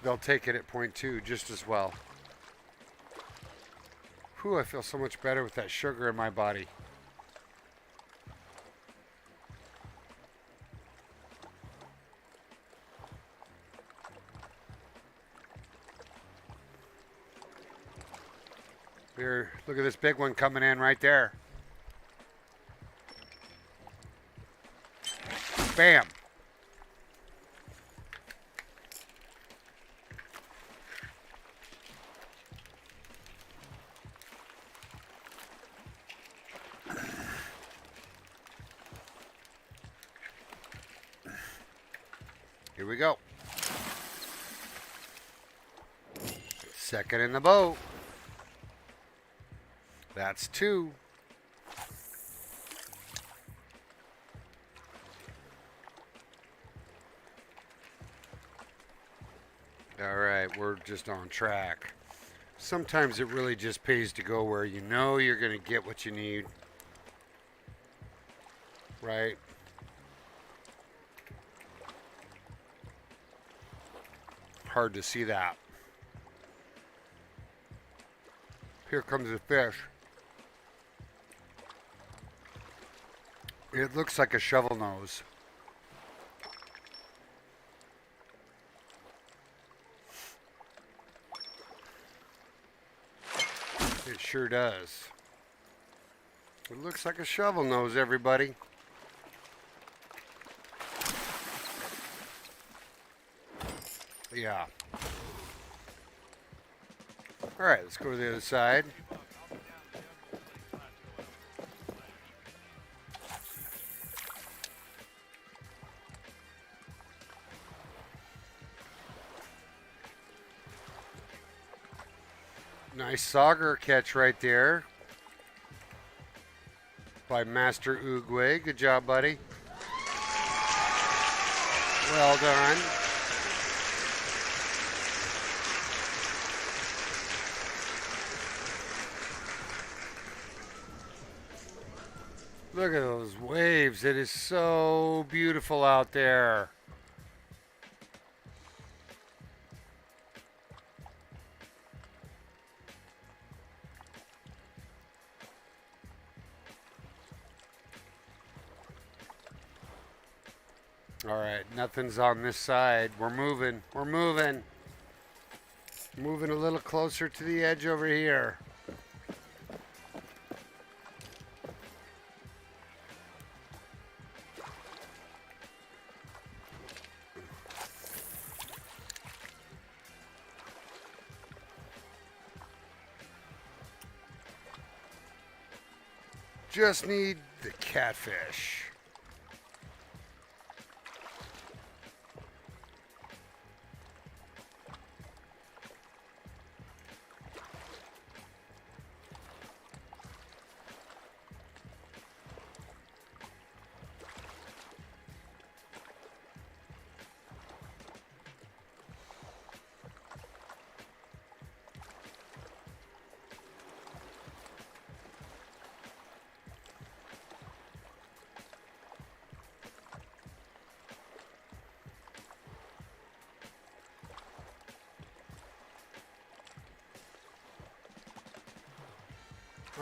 They'll take it at 0.2 just as well. Whew, I feel so much better with that sugar in my body. Here, look at this big one coming in right there. Bam. Here we go. Second in the boat. That's 2. All right, we're just on track. Sometimes it really just pays to go where you know you're going to get what you need. Right? Hard to see that. Here comes the fish. It looks like a shovel nose. It sure does. It looks like a shovel nose, everybody. Yeah. All right, let's go to the other side. Nice sauger catch right there by Master Oogway. Good job, buddy. Well done. Look at those waves. It is so beautiful out there. All right, nothing's on this side. We're moving. We're moving. Moving a little closer to the edge over here. Just need the catfish.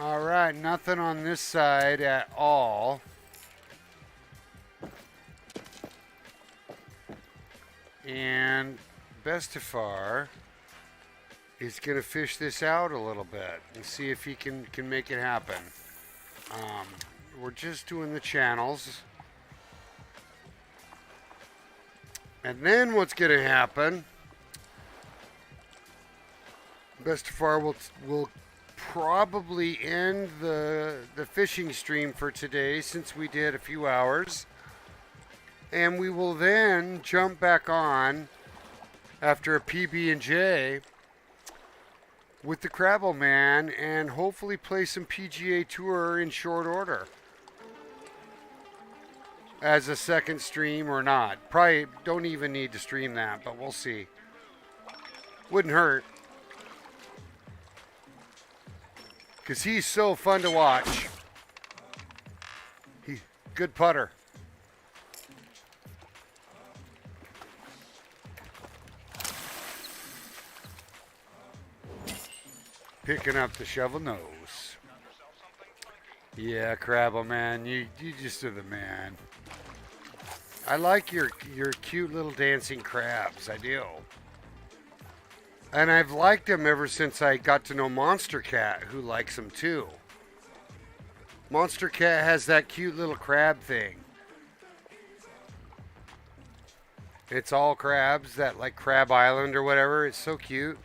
All right, nothing on this side at all. And Bestefar is going to fish this out a little bit and see if he can make it happen. We're just doing the channels. And then what's going to happen, Bestefar will probably end the fishing stream for today since we did a few hours. And we will then jump back on after a PB&J with the Crabble Man and hopefully play some PGA Tour in short order as a second stream or not. Probably don't even need to stream that, but we'll see. Wouldn't hurt. Because he's so fun to watch. Good putter. Picking up the shovel nose. Yeah, Crabble Man, you just are the man. I like your cute little dancing crabs, I do. And I've liked them ever since I got to know Monster Cat, who likes them too. Monster Cat has that cute little crab thing. It's all crabs, that like Crab Island or whatever. It's so cute.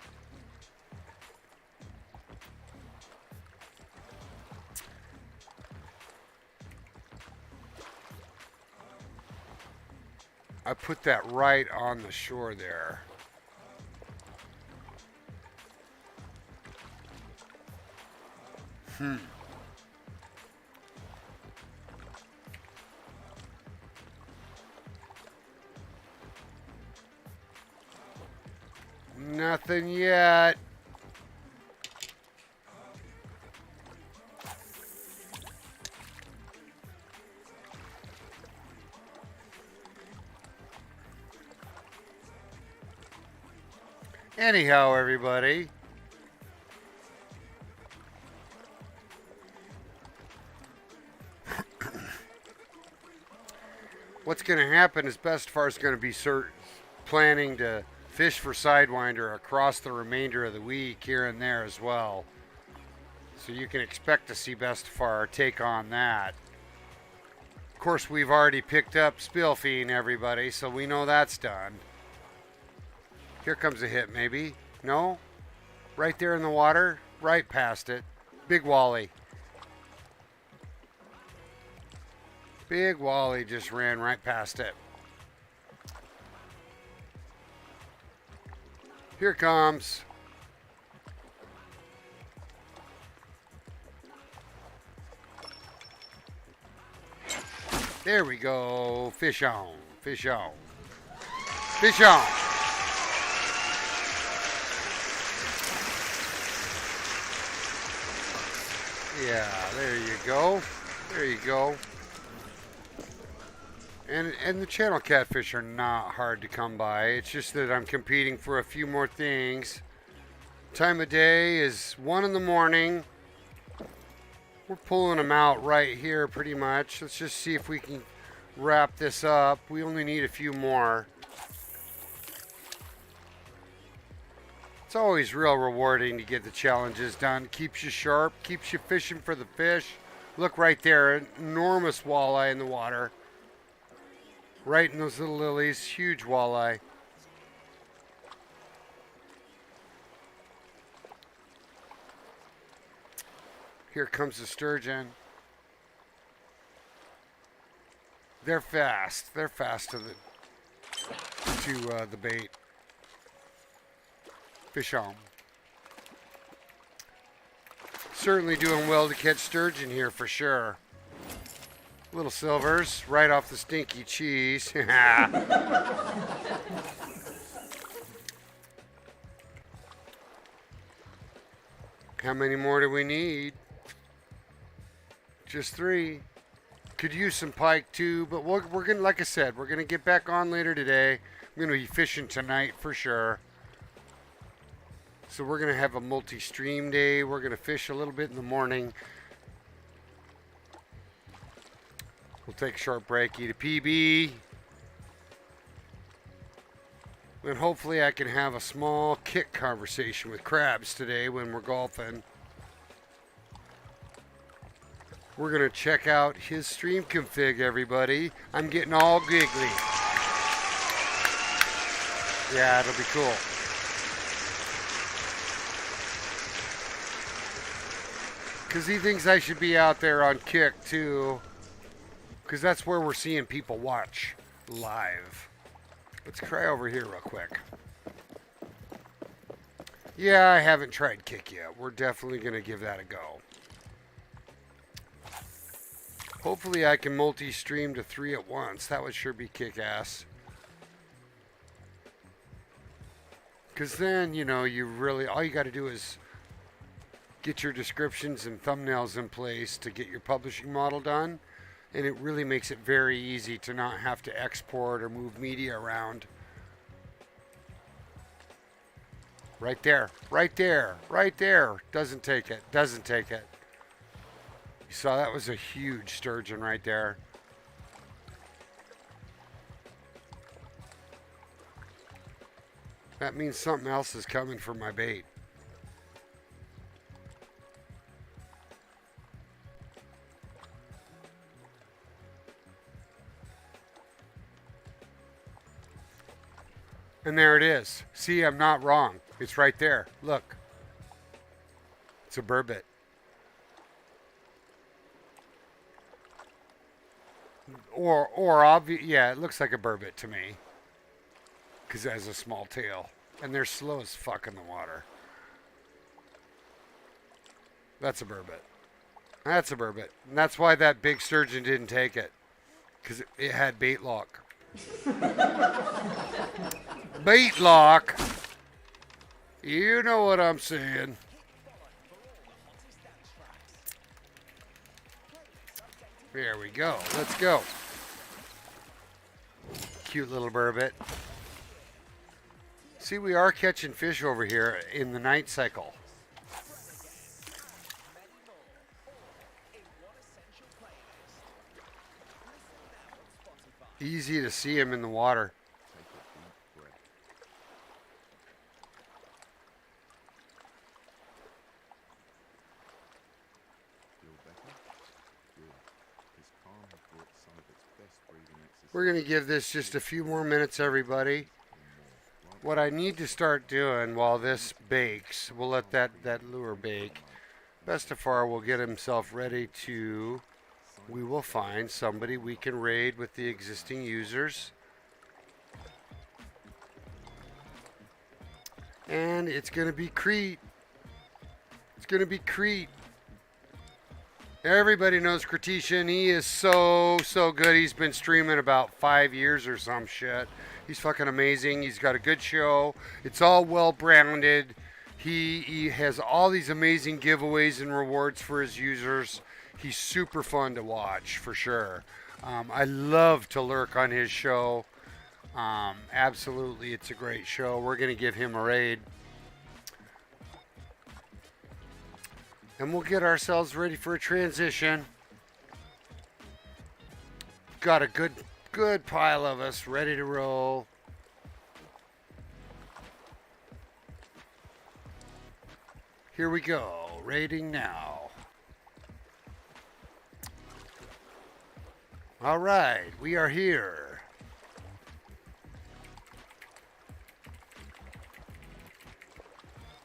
I put that right on the shore there. Nothing yet. Anyhow, everybody. What's going to happen is Bestefar is going to be planning to fish for Sidewinder across the remainder of the week here and there as well. So you can expect to see Bestefar take on that. Of course, we've already picked up Spillfiend, everybody, so we know that's done. Here comes a hit, maybe. No? Right there in the water? Right past it. Big Wally. Big Wally just ran right past it. Here it comes. There we go. Fish on. Fish on. Fish on. Yeah, there you go. There you go. And the channel catfish are not hard to come by. It's just that I'm competing for a few more things. Time of day is 1 in the morning. We're pulling them out right here pretty much. Let's just see if we can wrap this up. We only need a few more. It's always real rewarding to get the challenges done. Keeps you sharp, keeps you fishing for the fish. Look right there, an enormous walleye in the water. Right in those little lilies, huge walleye. Here comes the sturgeon. They're fast. They're fast to the bait. Fish on. Certainly doing well to catch sturgeon here for sure. Little silvers right off the stinky cheese. How many more do we need? Just 3. Could use some pike too, but we're gonna, like I said, we're gonna get back on later today. I'm gonna be fishing tonight for sure. So we're going to have a multi-stream day. We're going to fish a little bit in the morning. We'll take a short break, eat a PB. And hopefully I can have a small kick conversation with Krabs today when we're golfing. We're going to check out his stream config, everybody. I'm getting all giggly. Yeah, it'll be cool. Because he thinks I should be out there on Kick, too. Because that's where we're seeing people watch live. Let's try over here real quick. Yeah, I haven't tried Kick yet. We're definitely going to give that a go. Hopefully I can multi-stream to 3 at once. That would sure be kick-ass. Because then, you know, you really, all you got to do is get your descriptions and thumbnails in place to get your publishing model done. And it really makes it very easy to not have to export or move media around. Right there, right there, right there. Doesn't take it, doesn't take it. You saw that was a huge sturgeon right there. That means something else is coming for my bait. And there it is. See, I'm not wrong. It's right there. Look. It's a burbot. Yeah, it looks like a burbot to me. Because it has a small tail. And they're slow as fuck in the water. That's a burbot. That's a burbot. And that's why that big sturgeon didn't take it. Because it had bait lock. Bait lock. You know what I'm saying. There we go. Let's go. Cute little burbot. See, we are catching fish over here in the night cycle. Easy to see him in the water. We're going to give this just a few more minutes, everybody. What I need to start doing while this bakes, we'll let that lure bake. Bestefar will get himself ready to, we will find somebody we can raid with the existing users. And it's going to be Crete. It's going to be Crete. Everybody knows Cretition. He is so good. He's been streaming about 5 years or some shit. He's fucking amazing. He's got a good show. It's all well-branded. He has all these amazing giveaways and rewards for his users. He's super fun to watch, for sure. I love to lurk on his show. Absolutely, it's a great show. We're going to give him a raid. And we'll get ourselves ready for a transition. Got a good pile of us ready to roll. Here we go. Raiding now. All right, we are here.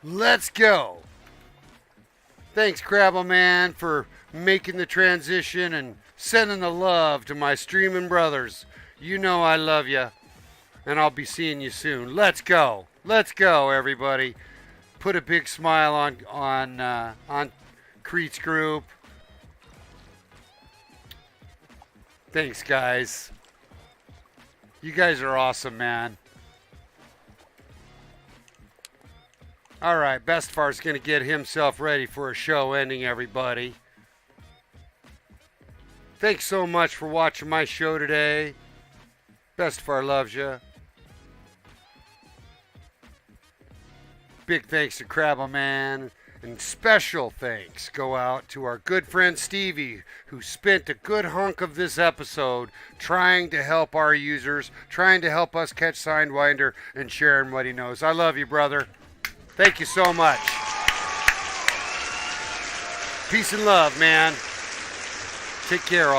Let's go. Thanks, Crabbleman, for making the transition and sending the love to my streaming brothers. You know I love you, and I'll be seeing you soon. Let's go. Let's go, everybody. Put a big smile on Crete's group. Thanks, guys. You guys are awesome, man. All right, Bestefar's going to get himself ready for a show ending, everybody. Thanks so much for watching my show today. Bestefar loves you. Big thanks to Crabba Man. And special thanks go out to our good friend Stevie, who spent a good hunk of this episode trying to help our users, trying to help us catch Sidewinder and sharing what he knows. I love you, brother. Thank you so much. Peace and love, man. Take care, all.